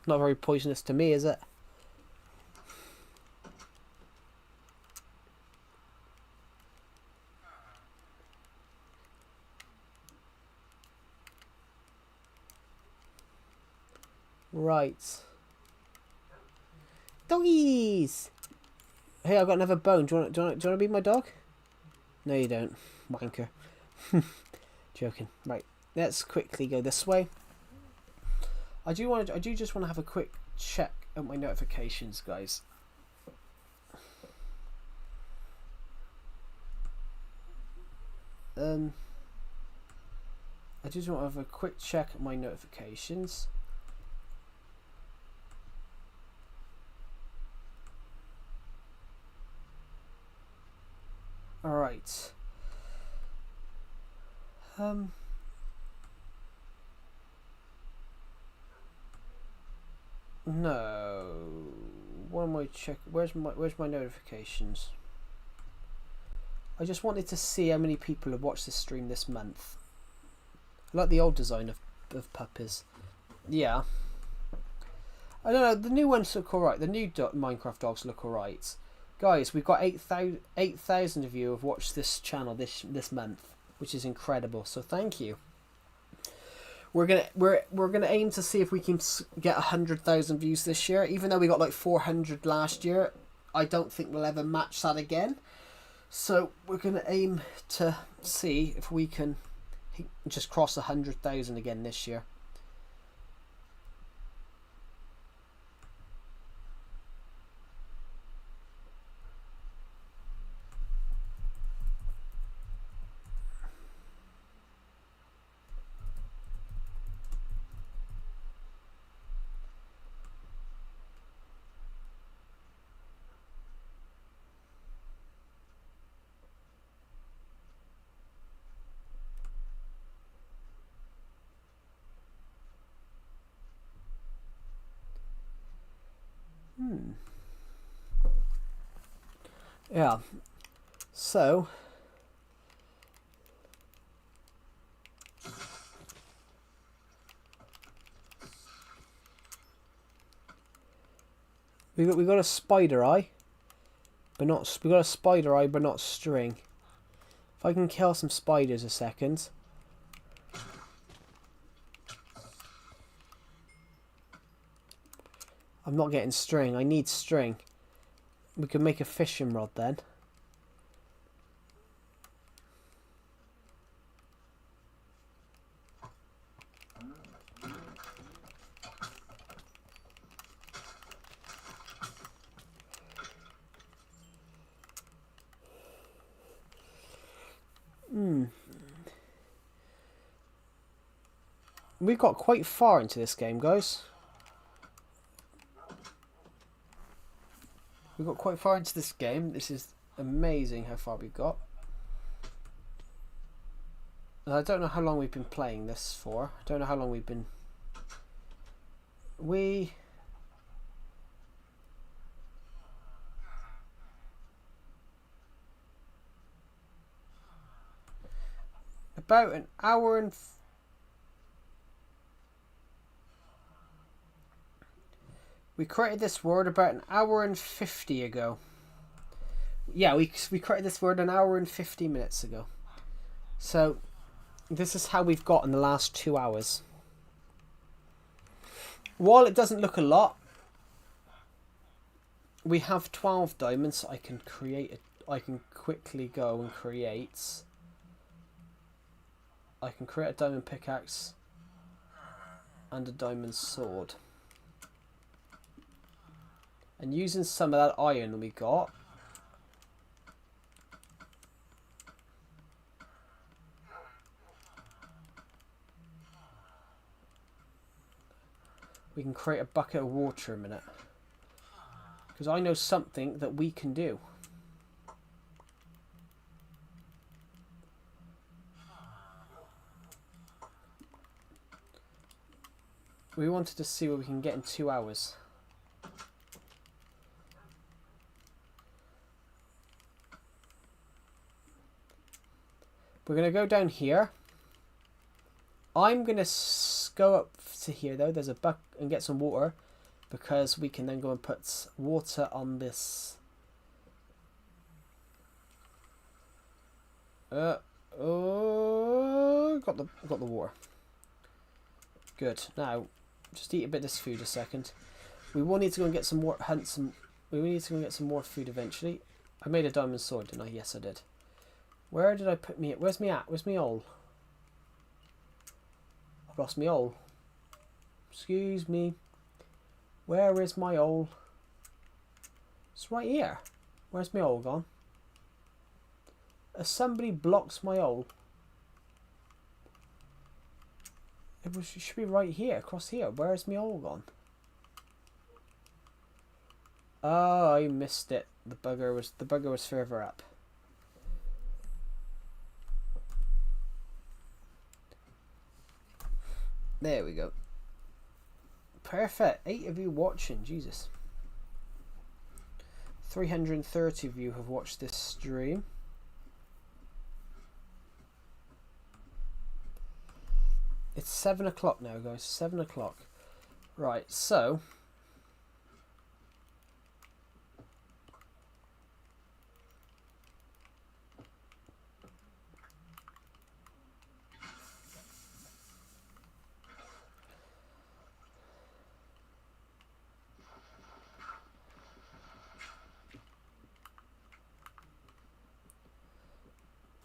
Not very poisonous to me, is it? Right. Doggies! Hey, I've got another bone. Do you want to be my dog? No, you don't. Wanker. Joking. Right. Let's quickly go this way. I do just want to have a quick check at my notifications, guys. I just want to have a quick check at my notifications. Alright. No. What am I check? Where's my notifications? I just wanted to see how many people have watched this stream this month. I like the old design of puppies. Yeah. I don't know, the new ones look alright. The new Minecraft dogs look alright. Guys, we've got 8,000 of you have watched this channel this month, which is incredible. So thank you. We're gonna aim to see if we can get 100,000 views this year. Even though we got like 400 last year, I don't think we'll ever match that again. So we're gonna aim to see if we can just cross 100,000 again this year. Yeah, so we got a spider eye, but not we got a spider eye, but not string. If I can kill some spiders a second. I'm not getting string. I need string. We could make a fishing rod then. We got quite far into this game, guys. We got quite far into this game. This is amazing how far we've got. And I don't know how long we've been playing this for. I don't know how long we've been... About an hour and... We created this word about an hour and 50 ago. Yeah, we created this word an hour and 50 minutes ago. So, this is how we've got in the last 2 hours. While it doesn't look a lot, we have 12 diamonds. I can create. I can quickly go and create. I can create a diamond pickaxe and a diamond sword. And using some of that iron we got, we can create a bucket of water in a minute. Because I know something that we can do. We wanted to see what we can get in 2 hours. We're going to go down here. I'm going to go up to here though. There's a bucket and get some water. Because we can then go and put water on this. Got the water. Good. Now, just eat a bit of this food a second. We will need to go and get some more. We will need to go and get some more food eventually. I made a diamond sword, didn't I? Yes, I did. Where did I put me? Where's me at? Where's me all? I've lost me all. Excuse me. Where is my all? It's right here. Where's my all gone? Somebody blocks my all. It should be right here, across here. Where's my all gone? Oh, I missed it. The bugger was further up. There we go. Perfect. 8 of you watching. Jesus. 330 of you have watched this stream. It's 7 o'clock now, guys. 7 o'clock. Right, so...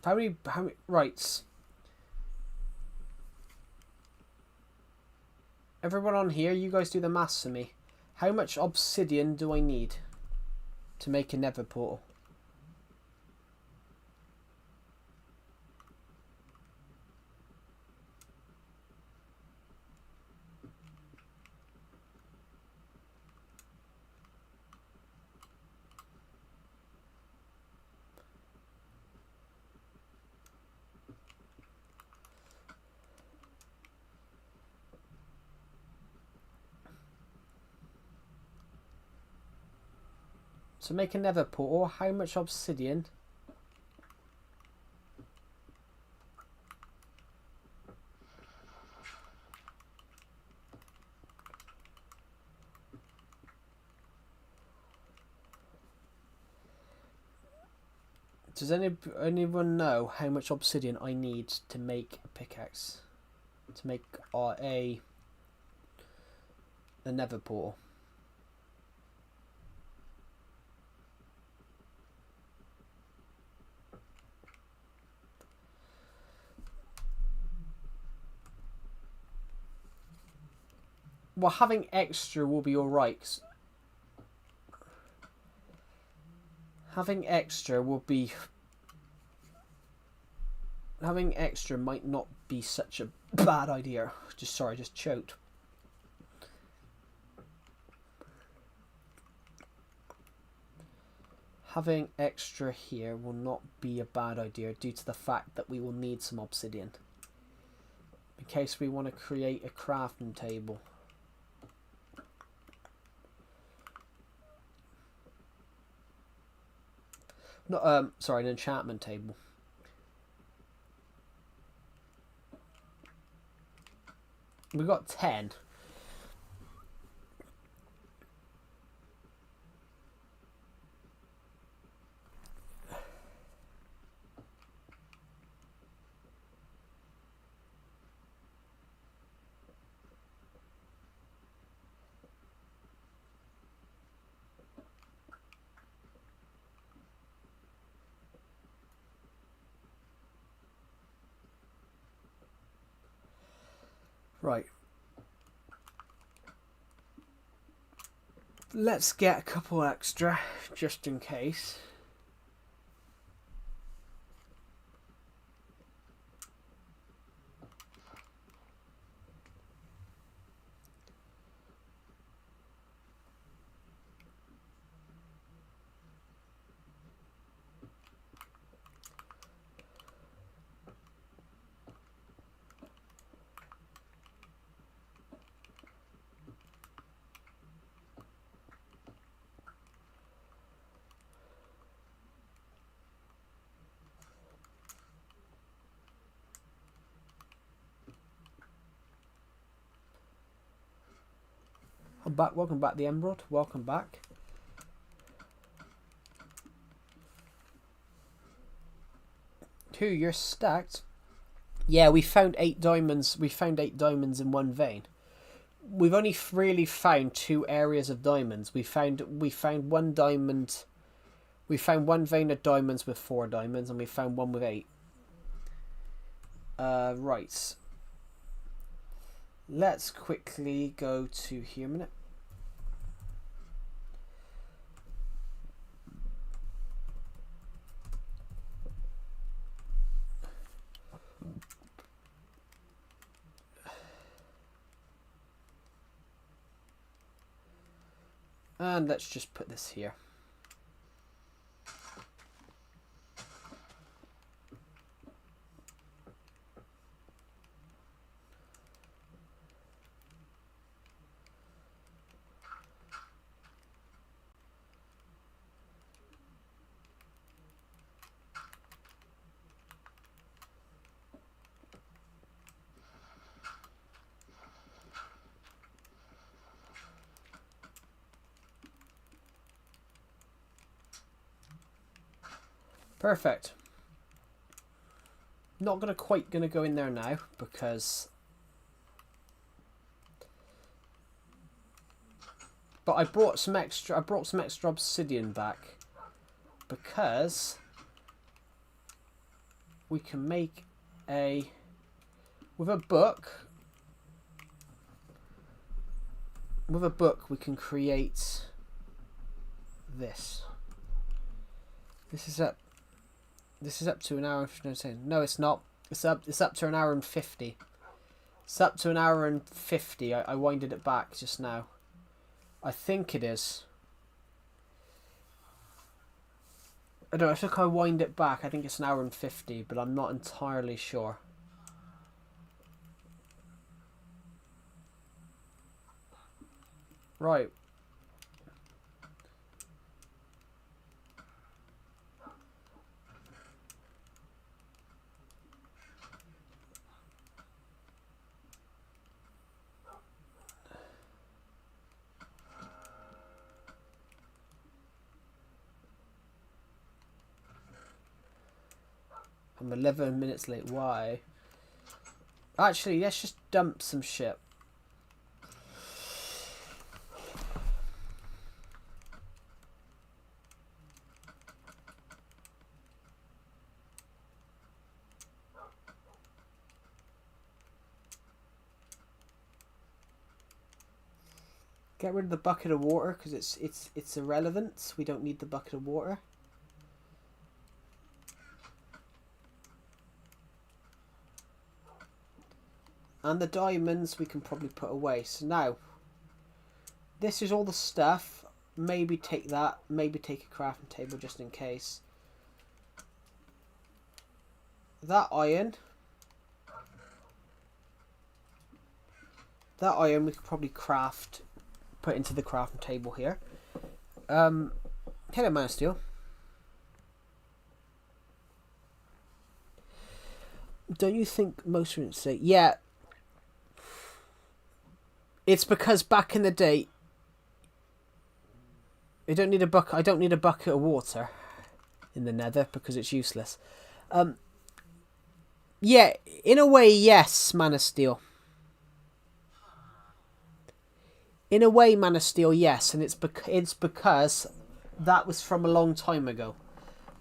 How many rights? Everyone on here, you guys do the maths for me. How much obsidian do I need to make a nether portal? To make a nether portal, how much obsidian? Does anyone know how much obsidian I need to make a pickaxe? To make a nether portal? well, having extra will be alright. Having extra will be... Having extra might not be such a bad idea. Sorry, I just choked. Having extra here will not be a bad idea due to the fact that we will need some obsidian in case we want to create a crafting table. No, sorry, an enchantment table. We got 10. Right. Let's get a couple extra, just in case. I'm back. Welcome back, the Emerald. Welcome back. Two, you're stacked. Yeah, we found 8 diamonds. We found 8 diamonds in one vein. We've only really found 2 areas of diamonds. We found 1 diamond. We found 1 vein of diamonds with 4 diamonds, and we found 1 with 8. Right. Let's quickly go to here a minute. And let's just put this here. Perfect. Not quite gonna go in there now because, but I brought some extra obsidian back because we can make with a book we can create this. This is up to an hour. No, it's not. It's up to an hour and 50. It's up to an hour and 50. I winded it back just now. I think it is. I don't know. I think I wind it back. I think it's an hour and 50, but I'm not entirely sure. Right. I'm 11 minutes late. Why? Actually, let's just dump some shit. Get rid of the bucket of water because it's irrelevant. We don't need the bucket of water. And the diamonds we can probably put away. So now, this is all the stuff. Maybe take that. Maybe take a crafting table just in case. That iron. That iron we could probably craft. Put into the crafting table here. Hello, Man of Steel. Don't you think most would say, yeah, it's because back in the day, I don't need a bucket of water in the Nether because it's useless. Yeah, in a way, yes, Man of Steel. In a way, Man of Steel, yes, and it's because that was from a long time ago.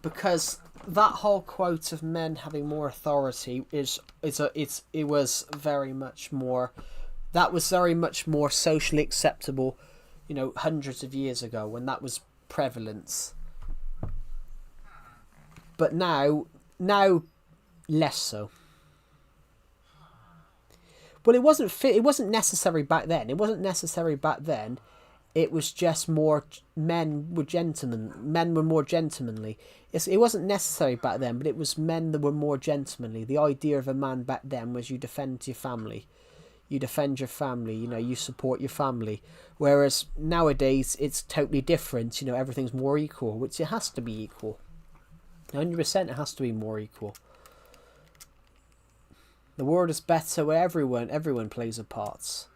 Because that whole quote of men having more authority it was very much more. That was very much more socially acceptable, you know, hundreds of years ago when that was prevalence. But now less so. But it wasn't necessary back then. It wasn't necessary back then. It was just more men were gentlemen. Men were more gentlemanly. It wasn't necessary back then, but it was men that were more gentlemanly. The idea of a man back then was you defend your family. You defend your family, you know, you support your family. Whereas nowadays it's totally different, you know, everything's more equal, which it has to be equal. 100% it has to be more equal. The world is better where everyone plays a part.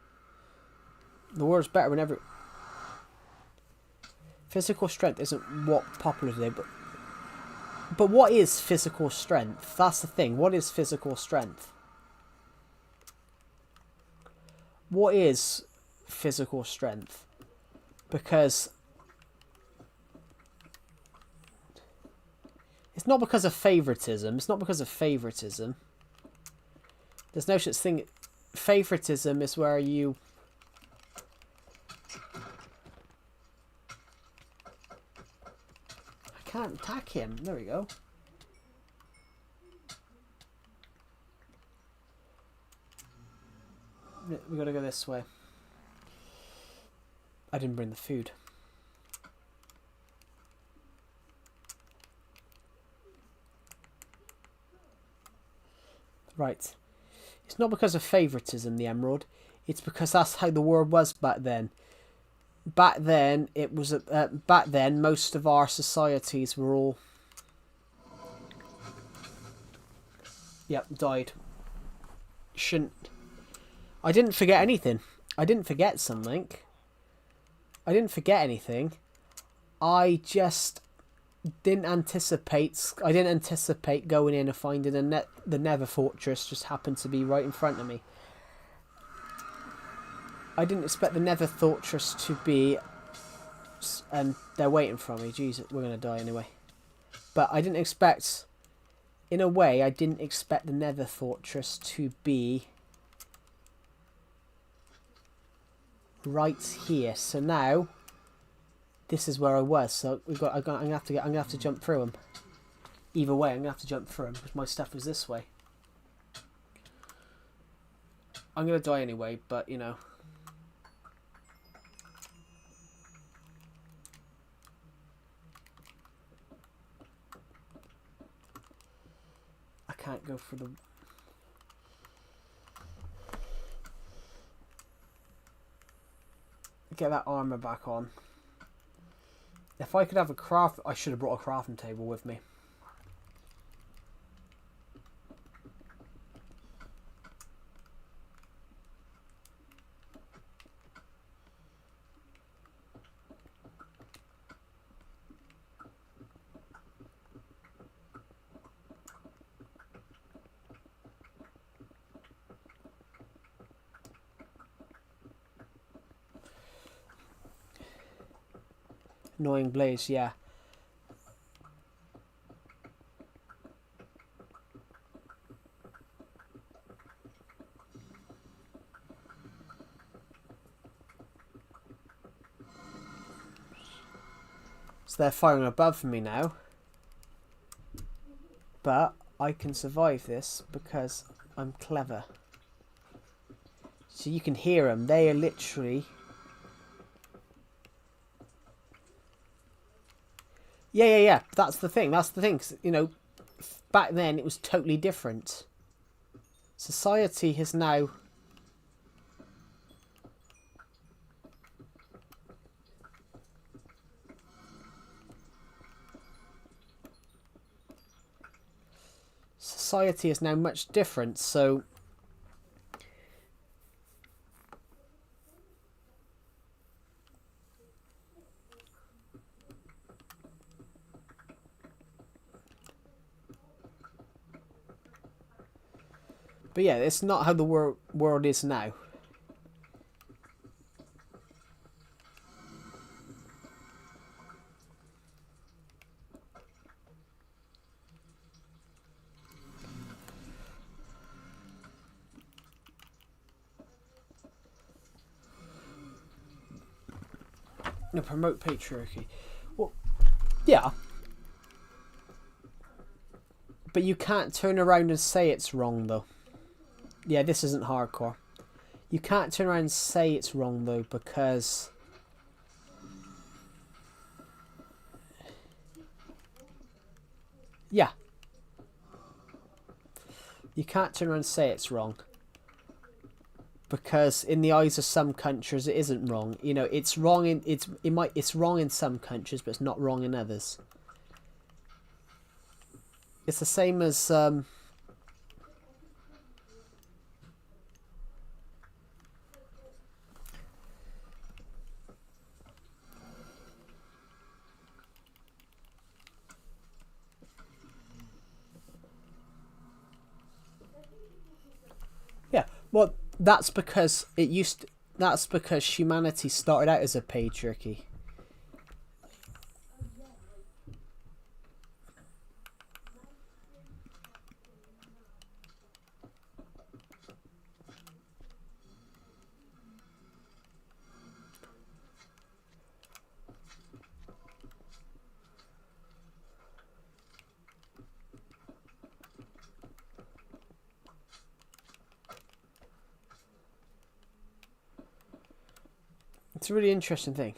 The world is better when physical strength isn't what popular today, but what is physical strength? That's the thing. What is physical strength? What is physical strength? Because it's not because of favoritism. It's not because of favoritism. There's no such thing. Favoritism is where you... I can't attack him. There we go. We gotta go this way. I didn't bring the food. Right. It's not because of favoritism, the emerald. It's because that's how the world was back then. Back then, it was. Back then, most of our societies were all. Yep, died. Shouldn't. I didn't forget anything. I didn't forget something. I didn't forget anything. I just didn't anticipate. I didn't anticipate going in and finding the Nether Fortress just happened to be right in front of me. I didn't expect the Nether Fortress to be, and they're waiting for me. Jesus, we're gonna die anyway. But I didn't expect. In a way, I didn't expect the Nether Fortress to be right here. So now this is where I was. So I'm gonna have to jump through them. Either way, I'm gonna have to jump through them because my stuff is this way. I'm gonna die anyway, but you know. I can't go for the. Get that armor back on. If I could have a craft, I should have brought a crafting table with me. Annoying blaze, yeah. So they're firing above me now. But I can survive this because I'm clever. So you can hear them. They are literally... Yeah. That's the thing. That's the thing. You know, back then it was totally different. Society has now... Society is now much different, so... But yeah, it's not how the world is now. No, promote patriarchy. Well, yeah. But you can't turn around and say it's wrong, though. Yeah, this isn't hardcore. You can't turn around and say it's wrong, though, because... Yeah. You can't turn around and say it's wrong. Because in the eyes of some countries, it isn't wrong. You know, it's wrong in... It's wrong in some countries, but it's not wrong in others. It's the same as... Yeah, well, that's because it used to, that's because humanity started out as a patriarchy. It's a really interesting thing.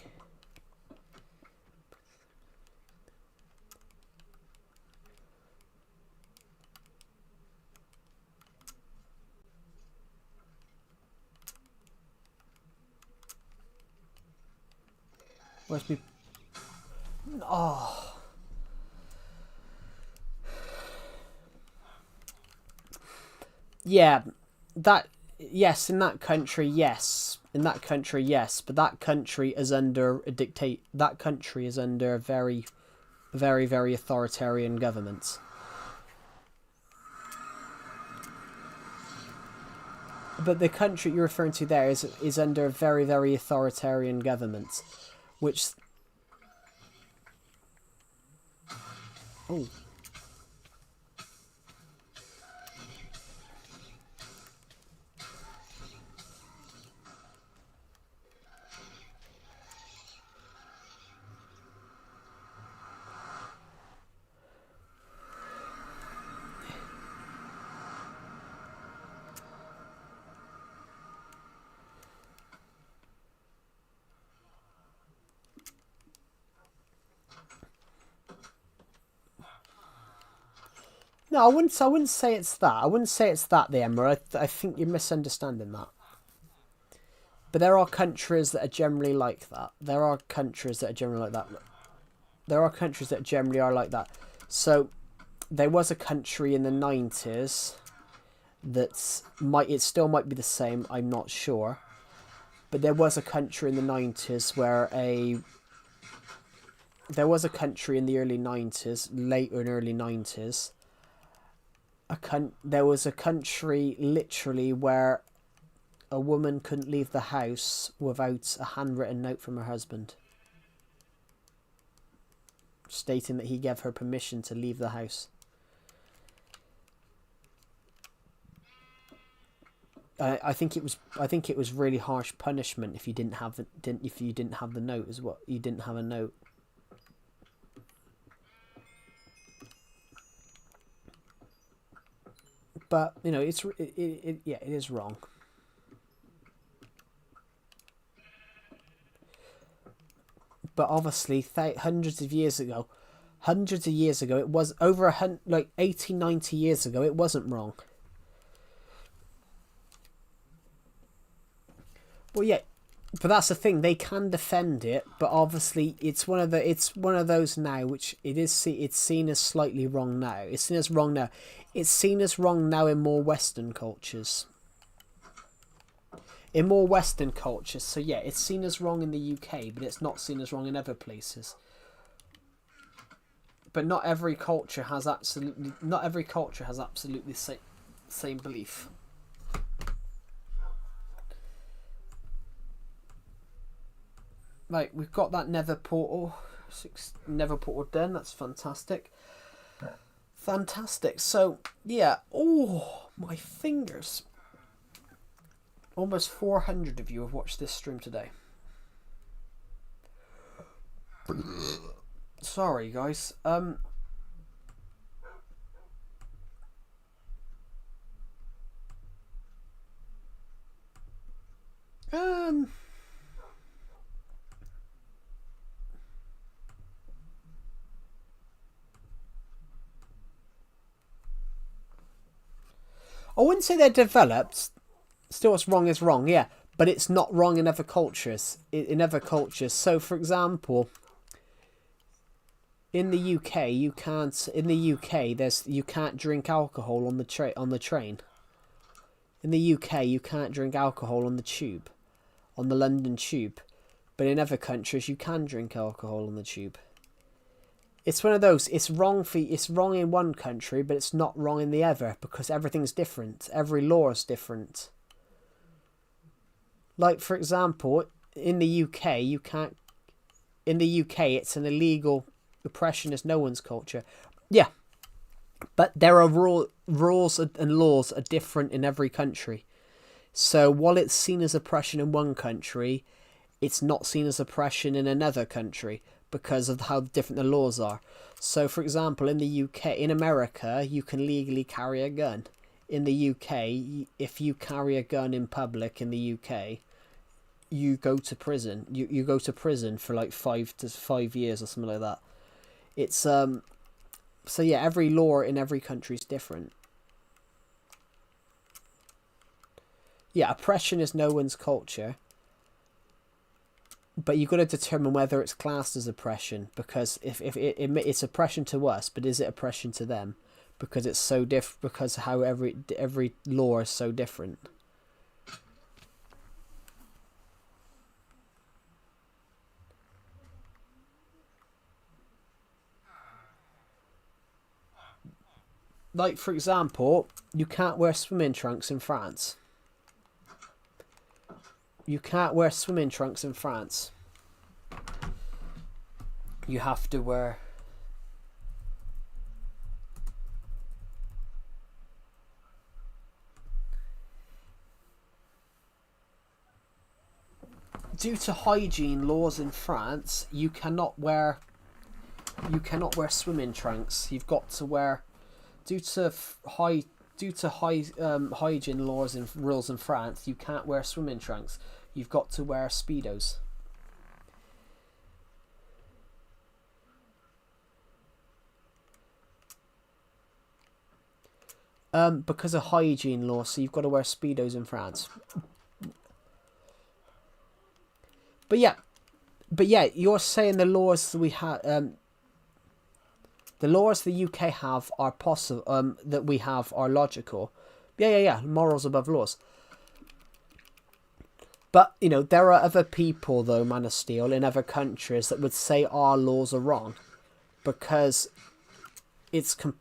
Where's me? Oh. Yeah, that... Yes, in that country, yes. In that country, yes. But that country is under a dictate. That country is under a very, very authoritarian government. But the country you're referring to there is under a very authoritarian government, which... Oh. No, I wouldn't say it's that. I wouldn't say it's that, the Emma. I think you're misunderstanding that. But there are countries that are generally like that. There are countries that are generally like that. There are countries that generally are like that. So, there was a country in the 90s that it still might be the same, I'm not sure. But there was a country in the 90s where there was a country in the early 90s, later in early 90s, there was a country literally where a woman couldn't leave the house without a handwritten note from her husband stating that he gave her permission to leave the house. I think it was really harsh punishment if you didn't have the note as well. You didn't have a note. But you know, yeah, it is wrong. But obviously, hundreds of years ago, it was over like 80, 90 years ago, it wasn't wrong. Well, yeah, but that's the thing. They can defend it, but obviously, it's one of those now which it's seen as slightly wrong now. It's seen as wrong now. It's seen as wrong now in more Western cultures. So yeah, it's seen as wrong in the UK, but it's not seen as wrong in other places. But not every culture has absolutely same belief. Right, we've got that nether portal done. That's fantastic. So yeah, oh my fingers. Almost 400 of you have watched this stream today. Sorry, guys. I wouldn't say they're developed. Still, what's wrong is wrong, yeah. But it's not wrong in other cultures. So, for example, in the UK, you can't. In the UK, you can't drink alcohol on the train. In the UK, you can't drink alcohol on the tube, on the London Tube. But in other countries, you can drink alcohol on the tube. It's one of those. It's wrong in one country, but it's not wrong in the other because everything's different. Every law is different. Like, for example, in the UK, you can't... In the UK, it's an illegal... Oppression is no one's culture. Yeah. But there are rules and laws are different in every country. So, while it's seen as oppression in one country, it's not seen as oppression in another country because of how different the laws are. So, for example, in the UK... In America, you can legally carry a gun. In the UK, if you carry a gun in public in the UK... you go to prison. You go to prison for like 5 years or something like that. It's so yeah, every law in every country is different. Yeah, oppression is no one's culture. But you've got to determine whether it's classed as oppression, because if it's oppression to us, but is it oppression to them? Because it's so because how every law is so different. Like, for example, you can't wear swimming trunks in France. You can't wear swimming trunks in France. You have to wear... Due to hygiene laws in France, you cannot wear swimming trunks. You've got to wear... Due to hygiene laws and rules in France, you can't wear swimming trunks. You've got to wear Speedos. Because of hygiene laws, so you've got to wear Speedos in France. But yeah, you're saying the laws that we have... the laws the UK have are possible. That we have are logical. Yeah. Morals above laws. But you know, there are other people, though, Man of Steel, in other countries that would say our laws are wrong, because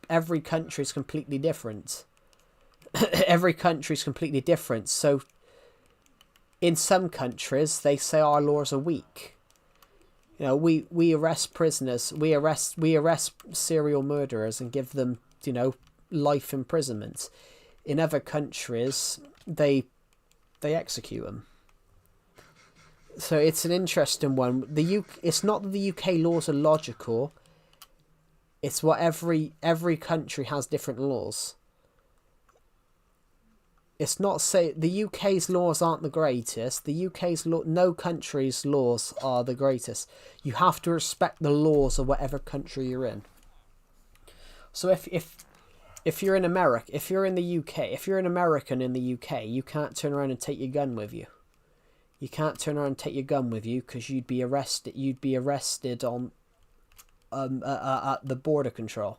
every country is completely different. Every country is completely different. So, in some countries, they say our laws are weak. You know, we arrest prisoners, we arrest serial murderers and give them, you know, life imprisonment. In other countries, they execute them. So it's an interesting one. It's not that the UK laws are logical. It's what every country has different laws. It's not say the UK's laws aren't the greatest. The UK's law, no country's laws are the greatest. You have to respect the laws of whatever country you're in. So if you're in America, if you're in the UK, if you're an American in the UK, you can't turn around and take your gun with you. You can't turn around and take your gun with you because you'd be arrested. You'd be arrested on at the border control.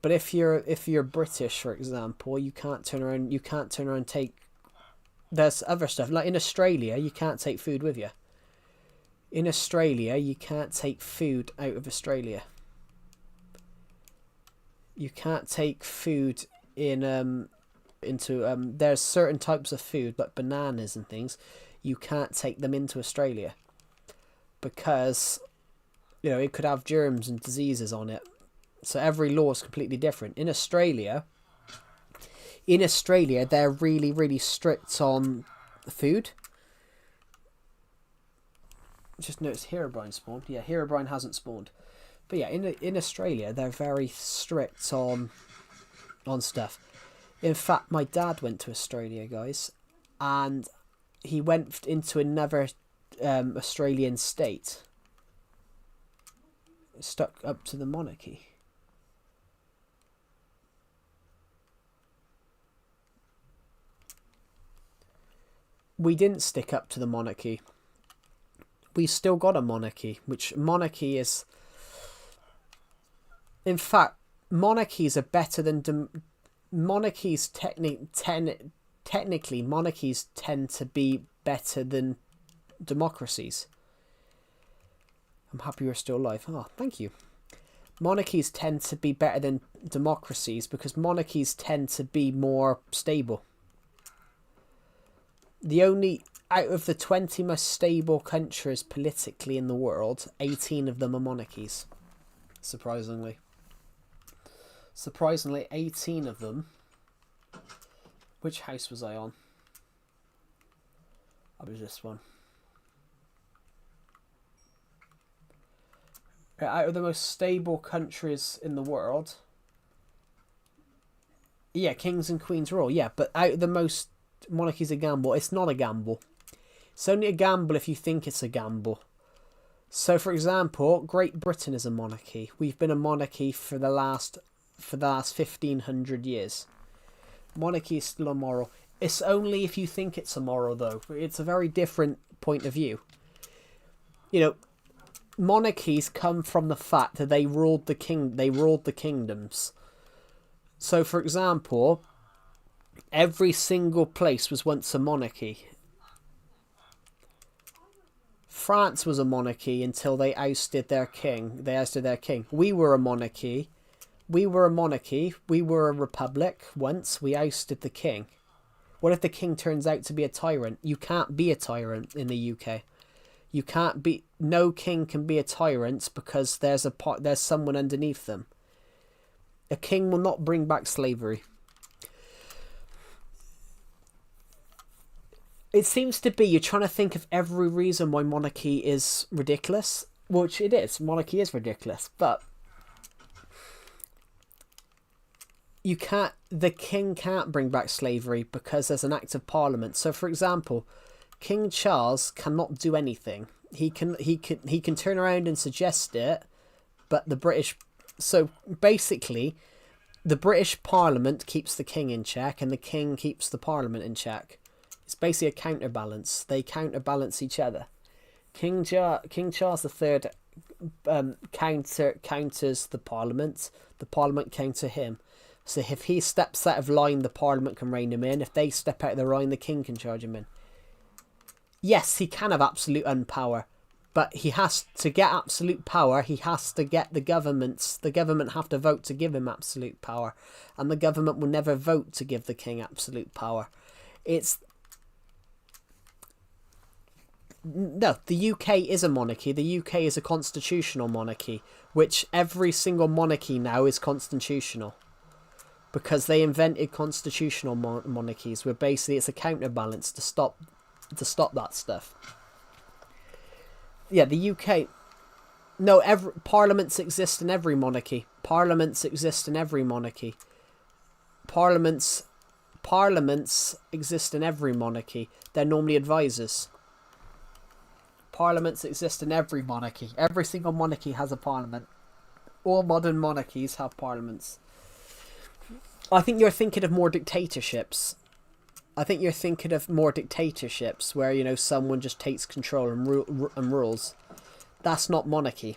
But if you're British, for example, you can't turn around. You can't turn around and take. There's other stuff like in Australia, you can't take food with you. In Australia, you can't take food out of Australia. You can't take food in there's certain types of food like bananas and things. You can't take them into Australia because it could have germs and diseases on it. So every law is completely different. In Australia, they're really, really strict on food. Just noticed Herobrine spawned. Yeah, Herobrine hasn't spawned. But yeah, in Australia, they're very strict on stuff. In fact, my dad went to Australia, guys, and he went into another Australian state. Stuck up to the monarchy. We didn't stick up to the monarchy. We still got a monarchy, which monarchy is... In fact, monarchies are better than... Monarchies technically, monarchies tend to be better than democracies. I'm happy you're still alive. Oh, thank you. Monarchies tend to be better than democracies because monarchies tend to be more stable. The only, out of the 20 most stable countries politically in the world, 18 of them are monarchies. Surprisingly. 18 of them. Which house was I on? I was this one. Out of the most stable countries in the world. Yeah, kings and queens rule. Yeah, but out of the most... Monarchy's a gamble. It's not a gamble. It's only a gamble if you think it's a gamble. So, for example, Great Britain is a monarchy. We've been a monarchy for the last 1,500 years. Monarchy is still immoral. It's only if you think it's immoral, though. It's a very different point of view. Monarchies come from the fact that they ruled the kingdoms. So, for example, every single place was once a monarchy. France was a monarchy until they ousted their king. We were a monarchy. We were a republic once. We ousted the king. What if the king turns out to be a tyrant? You can't be a tyrant in the UK. You can't be... No king can be a tyrant because there's someone underneath them. A king will not bring back slavery. It seems to be you're trying to think of every reason why monarchy is ridiculous, which it is. Monarchy is ridiculous, but the king can't bring back slavery because there's an act of parliament. So, for example, King Charles cannot do anything. He can turn around and suggest it, but the British... So, basically, the British Parliament keeps the king in check and the king keeps the Parliament in check. It's basically a counterbalance. They counterbalance each other. King Charles III counters the Parliament. The Parliament counter him. So if he steps out of line, the Parliament can rein him in. If they step out of the line, the king can charge him in. Yes, he can have absolute unpower, but he has to get absolute power. He has to get the government have to vote to give him absolute power, and the government will never vote to give the king absolute power. No, the UK is a monarchy. The UK is a constitutional monarchy, which every single monarchy now is constitutional. Because they invented constitutional monarchies, where basically it's a counterbalance to stop that stuff. Yeah, the UK... No, parliaments exist in every monarchy. Parliaments Parliaments exist in every monarchy. They're normally advisors. Parliaments exist in every monarchy. Every single monarchy has a parliament. All modern monarchies have parliaments. I think you're thinking of more dictatorships. I think you're thinking of more dictatorships where, you know, someone just takes control and rules. That's not monarchy.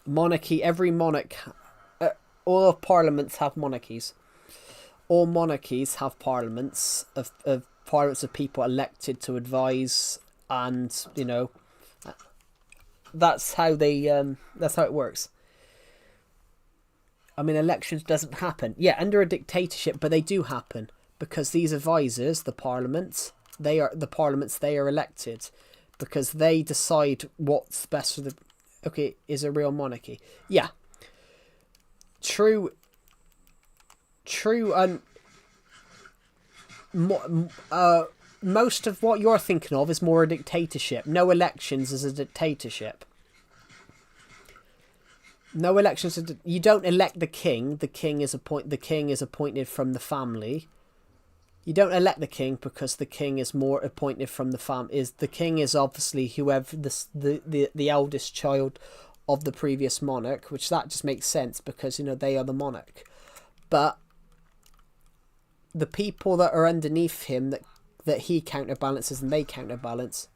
Monarchy, every monarch, all of parliaments have monarchies. All monarchies have parliaments of parliaments of people elected to advise, and you know, that's how it works. I mean, elections doesn't happen. Yeah, under a dictatorship, but they do happen because these advisors, the parliaments, they are elected because they decide what's best for the. Okay, is a real monarchy. Yeah. True. Most of what you're thinking of is more a dictatorship. No elections is a dictatorship. No elections. You don't elect the king. The king is appointed from the family. You don't elect the king because the king is more appointed from the the king is obviously whoever the eldest child of the previous monarch, which that just makes sense because, you know, they are the monarch. But the people that are underneath him that he counterbalances and they counterbalance.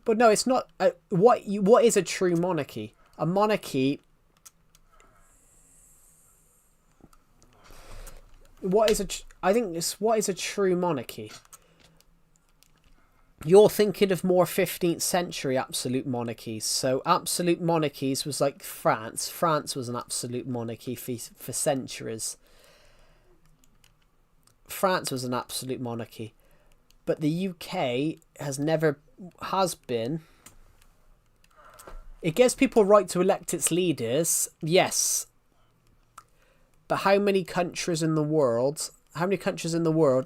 But no, it's not. What is a true monarchy? A monarchy. What is a true monarchy? You're thinking of more 15th century absolute monarchies. So absolute monarchies was like France. France was an absolute monarchy for centuries. France was an absolute monarchy. But the UK has been. It gives people right to elect its leaders, yes. But how many countries in the world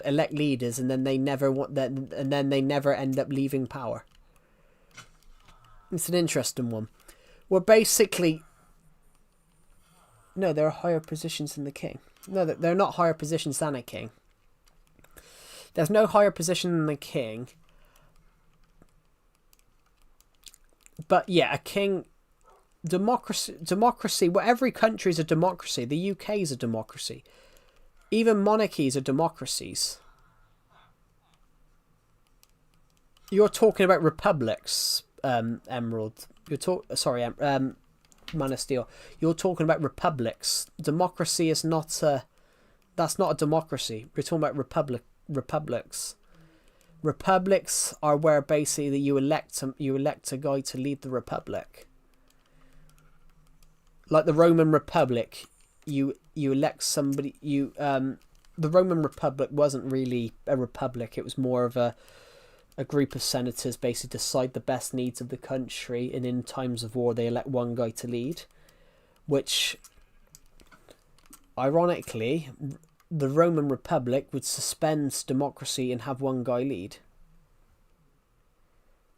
elect leaders and then they never end up leaving power? It's an interesting one. Well, basically, no, there are higher positions than the king. No, they're not higher positions than a king. There's no higher position than the king. But yeah, a king. Democracy. Well, every country is a democracy. The UK is a democracy. Even monarchies are democracies. You're talking about republics, Emerald. Man of Steel. You're talking about republics. Democracy is not a. That's not a democracy. We're talking about republics. Republics are where basically you elect a guy to lead the republic. Like the Roman Republic, you elect somebody. The Roman Republic wasn't really a republic. It was more of a group of senators basically decide the best needs of the country, and in times of war they elect one guy to lead. Which, ironically, the Roman Republic would suspend democracy and have one guy lead.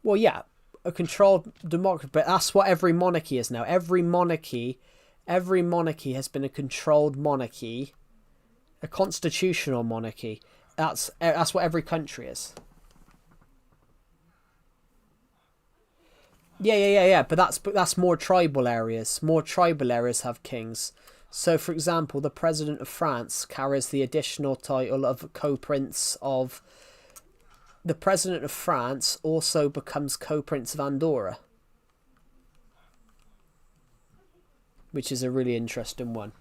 Well, yeah. A controlled democracy, but that's what every monarchy is now. Every monarchy has been a controlled monarchy, a constitutional monarchy. That's what every country is. Yeah. But that's more tribal areas. More tribal areas have kings. So, for example, the President of France carries the additional title of co-prince of. The President of France also becomes co-prince of Andorra, which is a really interesting one.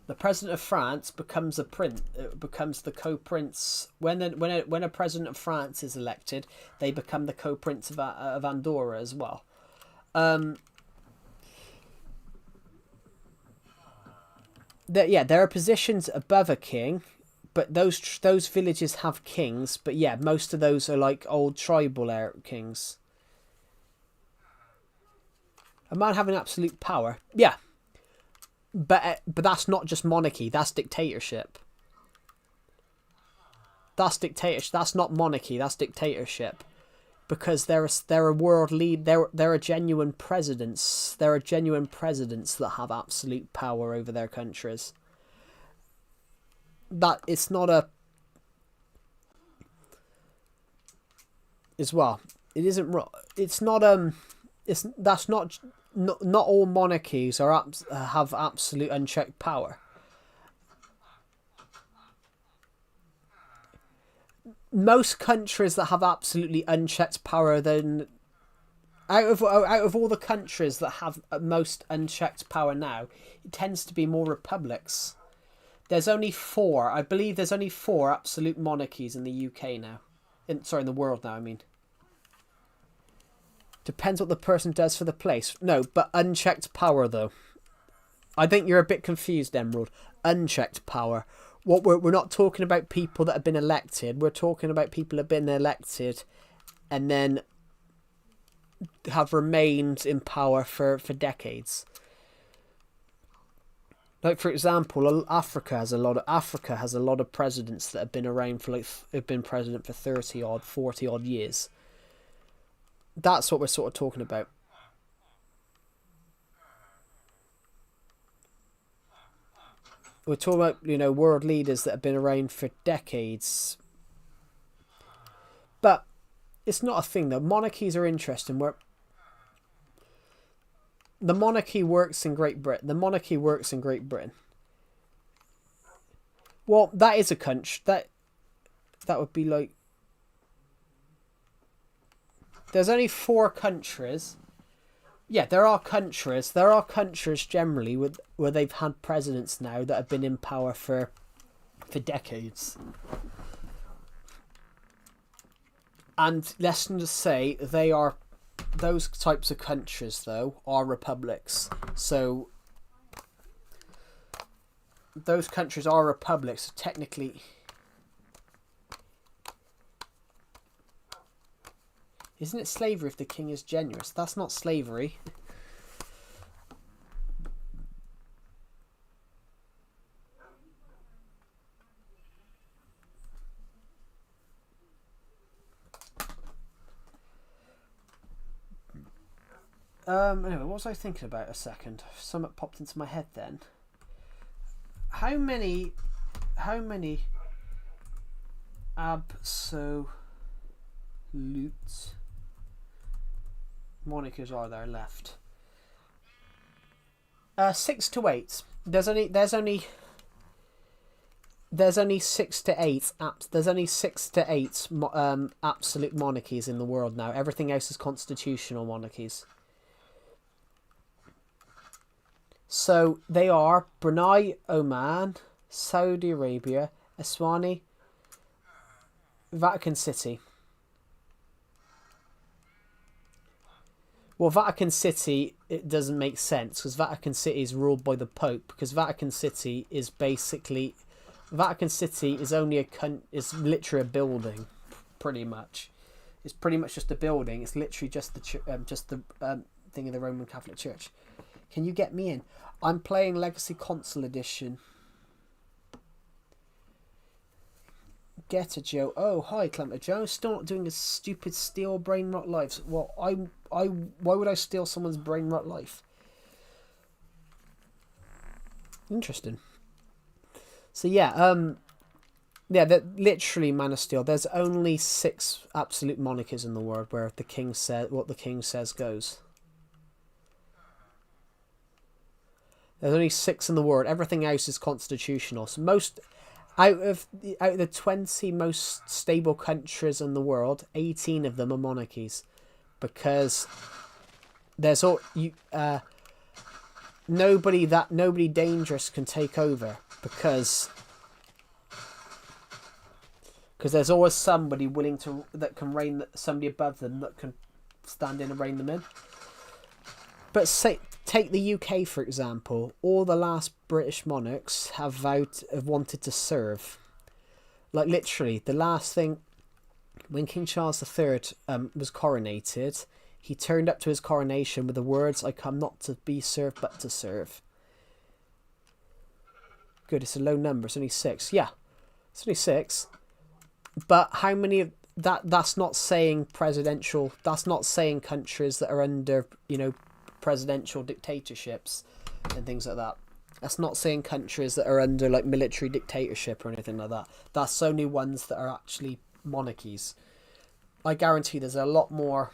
The President of France becomes the co-prince when a President of France is elected. They become the co-prince of Andorra as well. There are positions above a king. But those villages have kings, but yeah, most of those are like old tribal kings. A man having absolute power, yeah. But that's not just monarchy. That's dictatorship. That's dictatorship. That's not monarchy. That's dictatorship. because they're a world lead. They're a genuine presidents. There are genuine presidents that have absolute power over their countries. That it's not a. As well, it isn't. It's not. It's that's not. Not all monarchies have absolute unchecked power. Most countries that have absolutely unchecked power, then out of all the countries that have most unchecked power now, it tends to be more republics. There's only 4. I believe there's only 4 absolute monarchies in the UK now. In the world now, I mean. Depends what the person does for the place. No, but unchecked power, though. I think you're a bit confused, Emerald. Unchecked power. What we're not talking about people that have been elected. We're talking about people that have been elected and then have remained in power for decades. Like, for example, Africa has a lot of presidents that have been around for have been president for 40 odd years. That's what we're sort of talking about. We're talking about, world leaders that have been around for decades. But it's not a thing, though. Monarchies are interesting. The monarchy works in Great Britain. Well, that is a country. That would be like... There's only 4 countries. Yeah, there are countries. There are countries generally where they've had presidents now that have been in power for decades. And let's just say those types of countries, though, are republics. So those countries are republics. So technically... Isn't it slavery if the king is generous? That's not slavery. Anyway, what was I thinking about a second? Something popped into my head then. How many absolute monarchies are there left? 6 to 8. There's only 6 to 8. There's only 6 to 8 absolute monarchies in the world now. Everything else is constitutional monarchies. So they are Brunei, Oman, Saudi Arabia, Eswatini, Vatican City. Well, Vatican City, it doesn't make sense because Vatican City is ruled by the Pope. Because Vatican City is only is literally a building, pretty much. It's pretty much just a building. It's literally just the thing of the Roman Catholic Church. Can you get me in? I'm playing Legacy Console Edition. Get a Joe. Oh, hi, Clemper Joe. Still not doing a stupid steal brain rot life. Well, why would I steal someone's brain rot life? Interesting. So yeah, that literally Man of Steel. There's only 6 absolute monarchies in the world where the king said what the king says goes. There's only 6 in the world. Everything else is constitutional. So most out of the 20 most stable countries in the world, 18 of them are monarchies, because there's nobody dangerous can take over because there's always somebody that can reign, somebody above them that can stand in and rein them in. But take the UK, for example. All the last British monarchs have wanted to serve. Like, literally, the last thing, when King Charles III was coronated, he turned up to his coronation with the words, "I come not to be served, but to serve." Good, it's a low number. It's only 6. Yeah, it's only 6. But how many that's not saying presidential. That's not saying countries that are under, you know, presidential dictatorships and things like that. That's not saying countries that are under like military dictatorship or anything like that. That's only ones that are actually monarchies. I guarantee there's a lot more.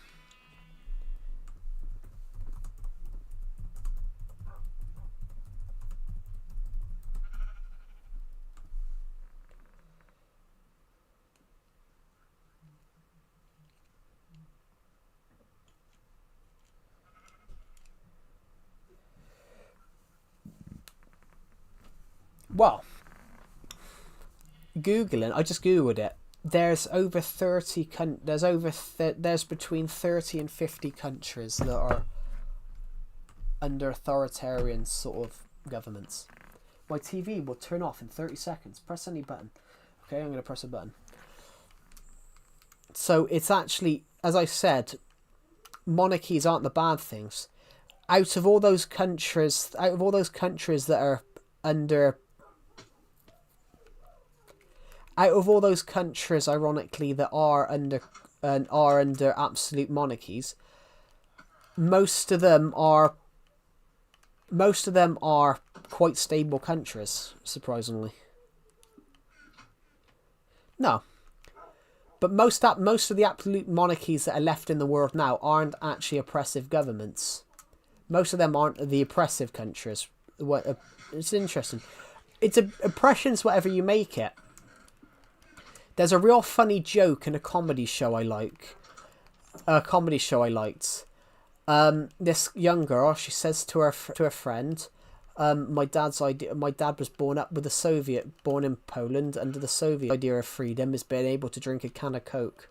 Well, Googling, I just Googled it. There's over 30 there's between 30 and 50 countries that are under authoritarian sort of governments. My TV will turn off in 30 seconds. Press any button. Okay, I'm going to press a button. So it's actually, as I said, monarchies aren't the bad things. Out of all those countries that are under, out of all those countries, ironically, that are under absolute monarchies, most of them are quite stable countries, surprisingly. No. But most of the absolute monarchies that are left in the world now aren't actually oppressive governments. Most of them aren't the oppressive countries. It's interesting. It's oppression's whatever you make it. There's a real funny joke in a comedy show I like. This young girl, she says to her friend, my dad was born in Poland under the Soviet idea of freedom is being able to drink a can of Coke.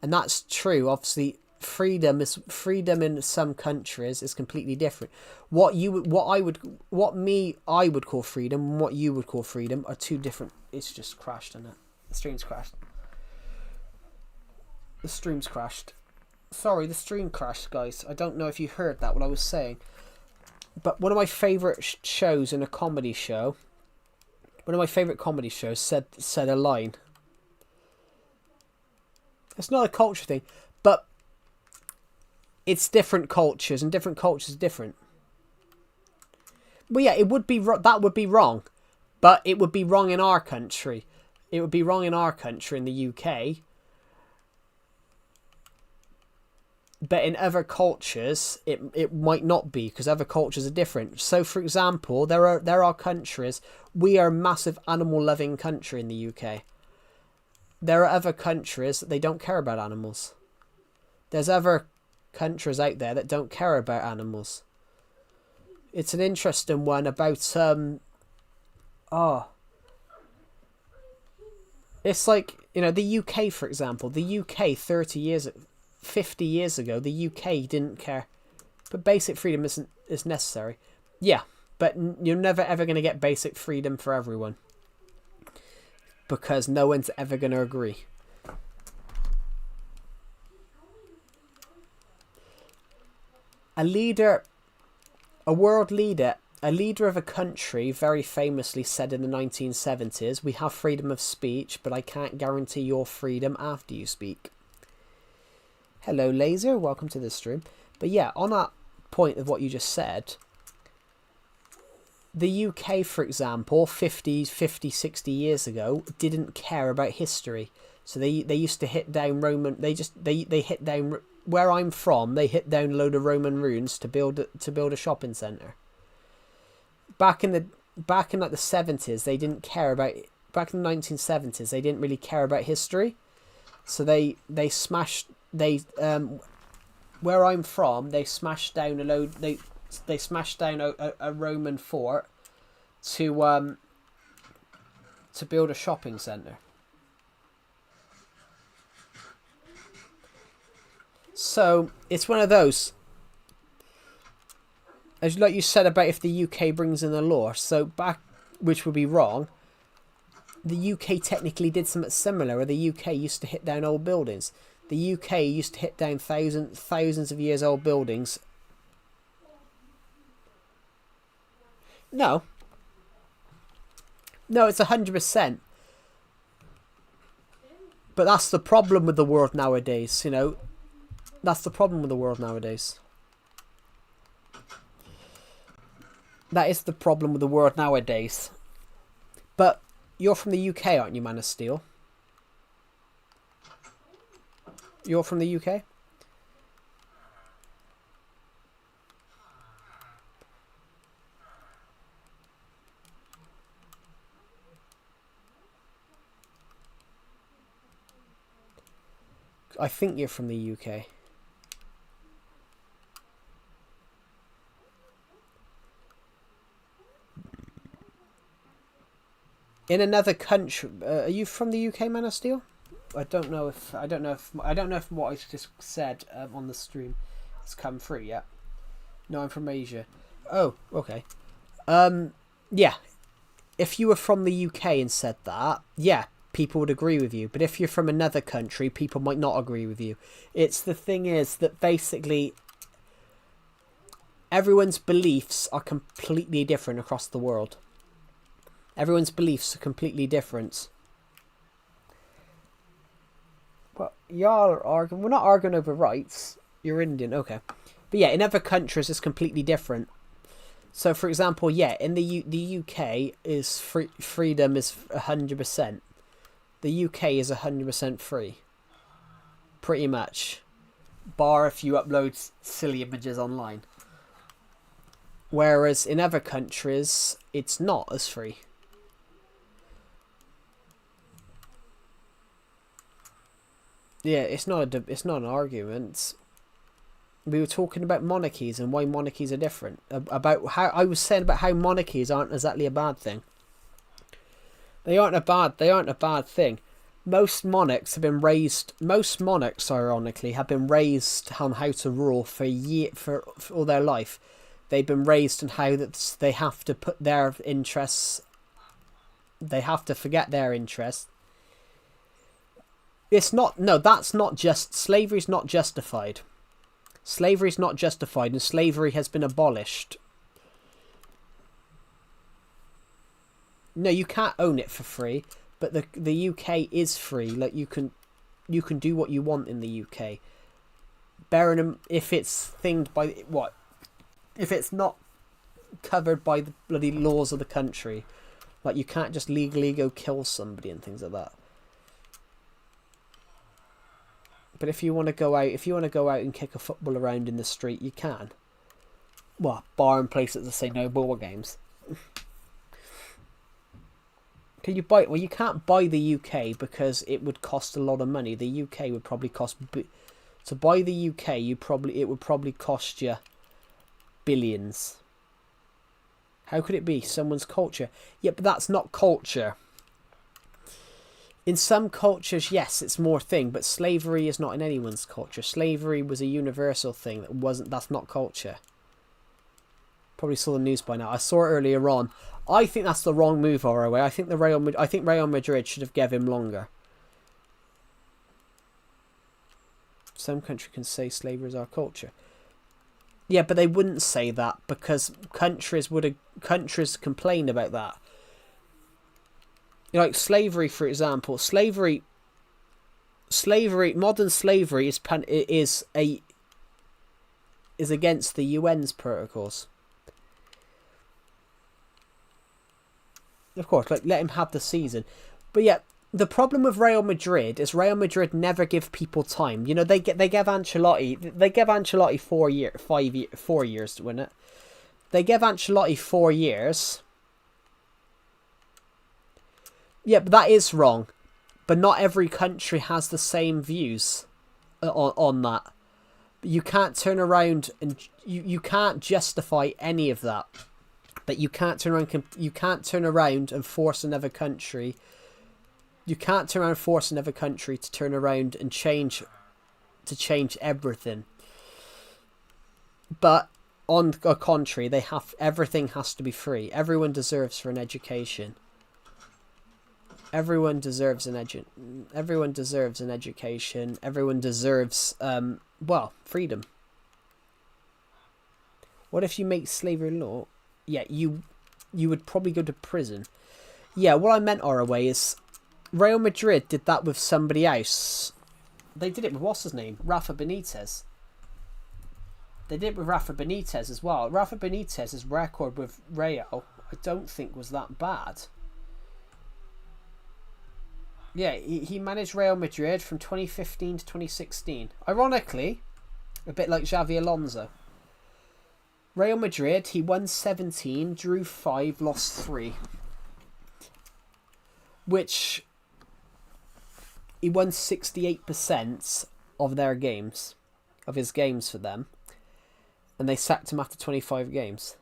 And that's true. Obviously, freedom in some countries is completely different. What I would call freedom and what you would call freedom are two different. It's just crashed, isn't it? The stream's crashed. Sorry, the stream crashed, guys. I don't know if you heard that, what I was saying. But one of my favourite shows in a comedy show, said a line. It's not a culture thing, but it's different cultures, and different cultures are different. Well, yeah, that would be wrong, but it would be wrong in our country. It would be wrong in our country, in the UK. But in other cultures, it might not be, because other cultures are different. So, for example, there are countries. We are a massive animal-loving country in the UK. There are other countries that they don't care about animals. There's other countries out there that don't care about animals. It's an interesting one about it's like, you know, the UK, for example. The UK 50 years ago, the UK didn't care. But basic freedom is necessary. Yeah, but you're never ever going to get basic freedom for everyone. Because no one's ever going to agree. A world leader of a country very famously said in the 1970s, "We have freedom of speech, but I can't guarantee your freedom after you speak." Hello, Laser. Welcome to the stream. But yeah, on that point of what you just said, the UK, for example, 60 years ago, didn't care about history. So they used to hit down Roman. They hit down where I'm from. They hit down a load of Roman ruins to build a shopping centre. Back in like the 70s, they didn't care about. Back in the 1970s, they didn't really care about history. So they smashed. Where I'm from, they smashed down a load. They smashed down a Roman fort to build a shopping centre. So it's one of those, as like you said about if the UK brings in the law. So back, which would be wrong. The UK technically did something similar, where the UK used to hit down old buildings. The UK used to hit down thousands of years old buildings. No, it's 100%. But that's the problem with the world nowadays, you know. That's the problem with the world nowadays. That is the problem with the world nowadays. But you're from the UK, aren't you, Man of Steel? You're from the UK? I think you're from the UK. In another country, are you from the UK, Man of Steel? I don't know if what I just said on the stream has come through yet. No, I'm from Asia. Oh, okay. Yeah. If you were from the UK and said that, yeah, people would agree with you. But if you're from another country, people might not agree with you. It's the thing is that basically everyone's beliefs are completely different across the world. Everyone's beliefs are completely different. Well, y'all are arguing. We're not arguing over rights. You're Indian, okay. But yeah, in other countries, it's completely different. So, for example, yeah, in the UK is freedom is 100%. The UK is 100% free. Pretty much. Bar if you upload silly images online. Whereas in other countries, it's not as free. Yeah, it's not an argument. We were talking about monarchies and why monarchies are different. About how I was saying about how monarchies aren't exactly a bad thing. They aren't a bad thing. Most monarchs, ironically, have been raised on how to rule for all their life. They've been raised on how that they have to put their interests. They have to forget their interests. It's not. No, that's not just slavery's not justified. Slavery's not justified, and slavery has been abolished. No, you can't own it for free, but the UK is free. Like you can do what you want in the UK. Bearing in, if it's thinged by what? If it's not covered by the bloody laws of the country, like you can't just legally go kill somebody and things like that. But if you want to go out and kick a football around in the street, you can. Well, bar and places that say no ball games. Can you buy? Well, you can't buy the UK because it would cost a lot of money. The UK would probably cost to buy the UK. It would probably cost you billions. How could it be someone's culture? Yeah, but that's not culture. In some cultures, yes, it's more thing, but slavery is not in anyone's culture. Slavery was a universal thing that's not culture. Probably saw the news by now. I saw it earlier on. I think that's the wrong move, ROA. I think Real Madrid should have given him longer. Some country can say slavery is our culture. Yeah, but they wouldn't say that because countries complain about that. Like slavery, for example, modern slavery is against the UN's protocols. Of course, like let him have the season, but yeah, the problem with Real Madrid is Real Madrid never give people time. You know, they give Ancelotti 4 years to win it. They give Ancelotti 4 years. Yeah, but that is wrong. But not every country has the same views on that. You can't turn around and you can't justify any of that. But you can't turn around and force another country. You can't turn around and force another country to turn around and change everything. But on the contrary, everything has to be free. Everyone deserves an education. Everyone deserves an education. Everyone deserves freedom. What if you make slavery law? Yeah, you would probably go to prison. Yeah, what I meant, ROA, is Real Madrid did that with somebody else. They did it with, what's his name? Rafa Benitez. They did it with Rafa Benitez as well. Rafa Benitez's record with Real, I don't think was that bad. Yeah, he managed Real Madrid from 2015 to 2016. Ironically, a bit like Xavi Alonso. Real Madrid, he won 17, drew 5, lost 3. Which, he won 68% of their games, of his games for them. And they sacked him after 25 games.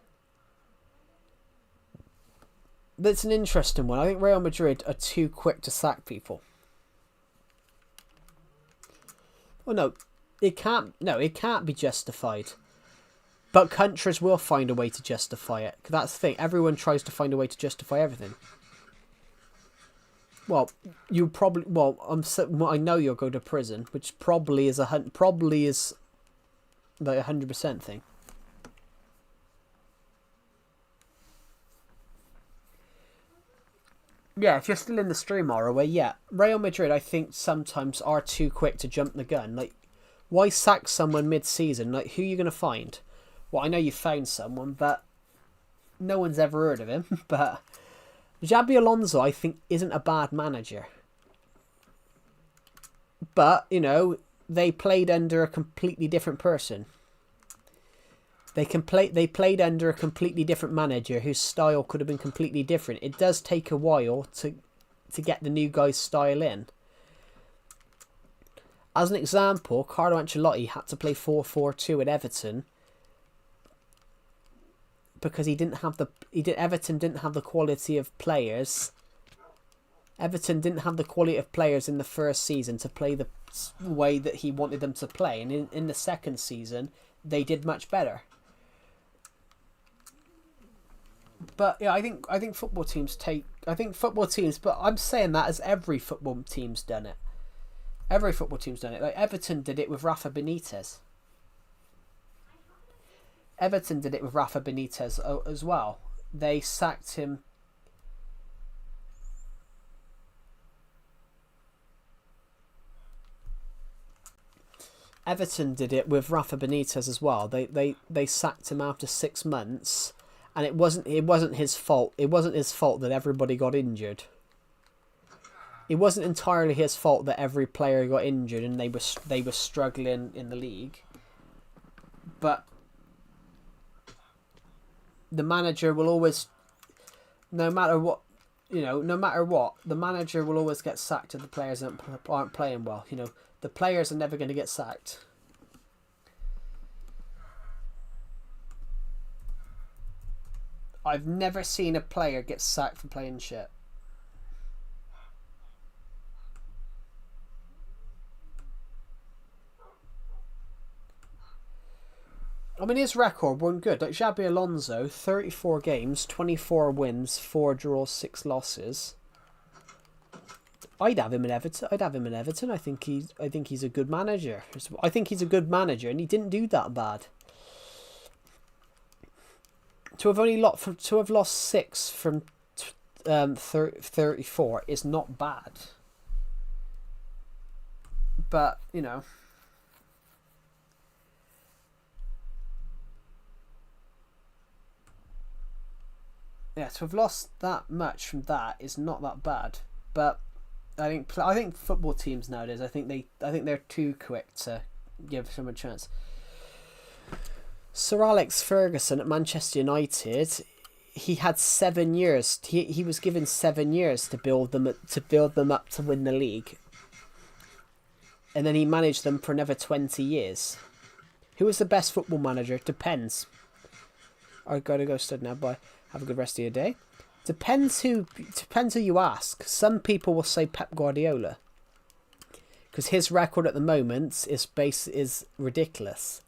That's an interesting one. I think Real Madrid are too quick to sack people. Well, no, it can't be justified. But countries will find a way to justify it. 'Cause that's the thing. Everyone tries to find a way to justify everything. Well, you probably. Well, I know you'll go to prison, which probably is like 100% thing. Yeah, if you're still in the stream, Oraway, yeah. Real Madrid, I think, sometimes are too quick to jump the gun. Like, why sack someone mid-season? Like, who are you going to find? Well, I know you found someone, but no one's ever heard of him. But Xabi Alonso, I think, isn't a bad manager. But, you know, they played under a completely different person. They played under a completely different manager whose style could have been completely different. It does take a while to get the new guy's style in. As an example, Carlo Ancelotti had to play 4-4-2 at Everton because Everton didn't have the quality of players. Everton didn't have the quality of players in the first season to play the way that he wanted them to play, and in the second season they did much better. But yeah, I think football teams but I'm saying that as every football team's done it. Every football team's done it. Like Everton did it with Rafa Benitez. Everton did it with Rafa Benitez as well. They sacked him. Everton did it with Rafa Benitez as well. They sacked him after 6 months. And it wasn't his fault. It wasn't his fault that everybody got injured. It wasn't entirely his fault that every player got injured and they were struggling in the league. But the manager will always, no matter what, the manager will always get sacked if the players aren't playing well. You know, the players are never going to get sacked. I've never seen a player get sacked for playing shit. I mean, his record wasn't good. Like Xabi Alonso, 34 games, 24 wins, 4 draws, 6 losses. I'd have him in Everton. I think he's a good manager. I think he's a good manager, and he didn't do that bad. To have lost 6 from 34 is not bad. But, you know, yeah, to have lost that much from that is not that bad. But I think football teams nowadays, I think they're too quick to give someone a chance. Sir Alex Ferguson at Manchester United, he had 7 years. He was given 7 years to build them up to win the league, and then he managed them for another 20 years. Who was the best football manager? Depends. I gotta go stud now. Bye. Have a good rest of your day. Depends who you ask. Some people will say Pep Guardiola because his record at the moment is ridiculous.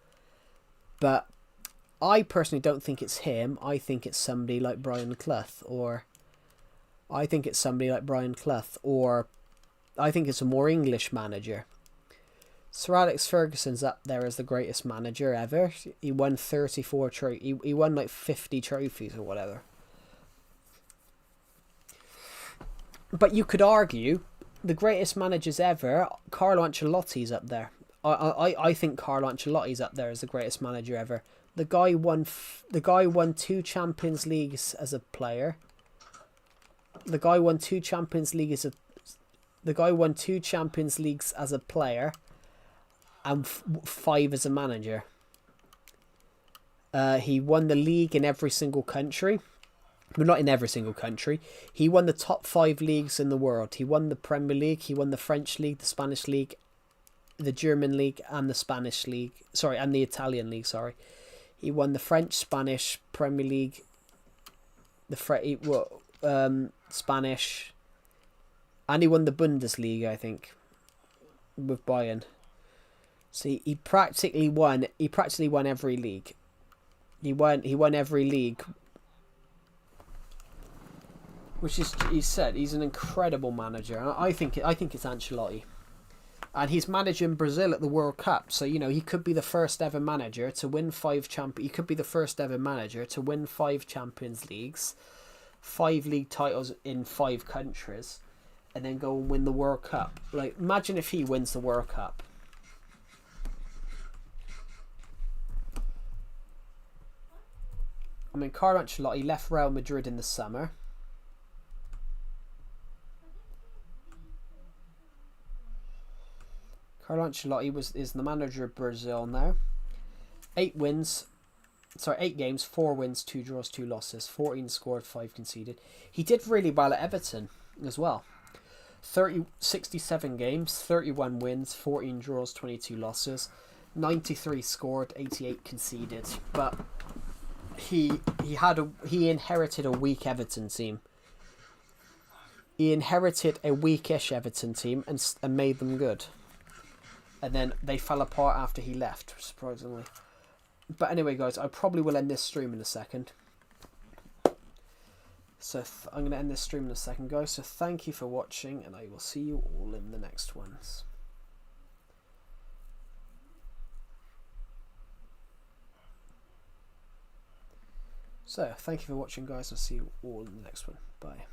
But I personally don't think it's him. I think it's somebody like Brian Clough, or I think it's a more English manager. Sir Alex Ferguson's up there as the greatest manager ever. He won 34 trophies. He won like 50 trophies or whatever. But you could argue the greatest managers ever, Carlo Ancelotti's up there. I think Carlo Ancelotti's up there as the greatest manager ever. The guy won 2 Champions Leagues as a player. The guy won 2 Champions Leagues as a player, and 5 as a manager. He won the league in every single country. Well, not in every single country. He won the top 5 leagues in the world. He won the Premier League. He won the French League, the Spanish League, the German League, and the Spanish League. Sorry, and the Italian League. Sorry, he won the French, Spanish, Premier League, Spanish, and he won the Bundesliga, I think, with Bayern. So he practically won every league. He won every league. Which is, he said, he's an incredible manager. I think it's Ancelotti. And he's managing Brazil at the World Cup. So, you know, he could be the first ever manager to win 5 He could be the first ever manager to win 5 Champions Leagues, 5 league titles in 5 countries, and then go and win the World Cup. Like, imagine if he wins the World Cup. I mean, Carlo Ancelotti left Real Madrid in the summer. Carlo Ancelotti is the manager of Brazil now. 8 games, 4 wins, 2 draws, 2 losses, 14 scored, 5 conceded. He did really well at Everton as well. 67 games, 31 wins, 14 draws, 22 losses, 93 scored, 88 conceded. But he inherited a weak Everton team. He inherited a weakish Everton team and made them good. And then they fell apart after he left, surprisingly. But anyway, guys, I probably will end this stream in a second. So I'm going to end this stream in a second, guys. So thank you for watching, and I will see you all in the next ones. So thank you for watching, guys. I'll see you all in the next one. Bye.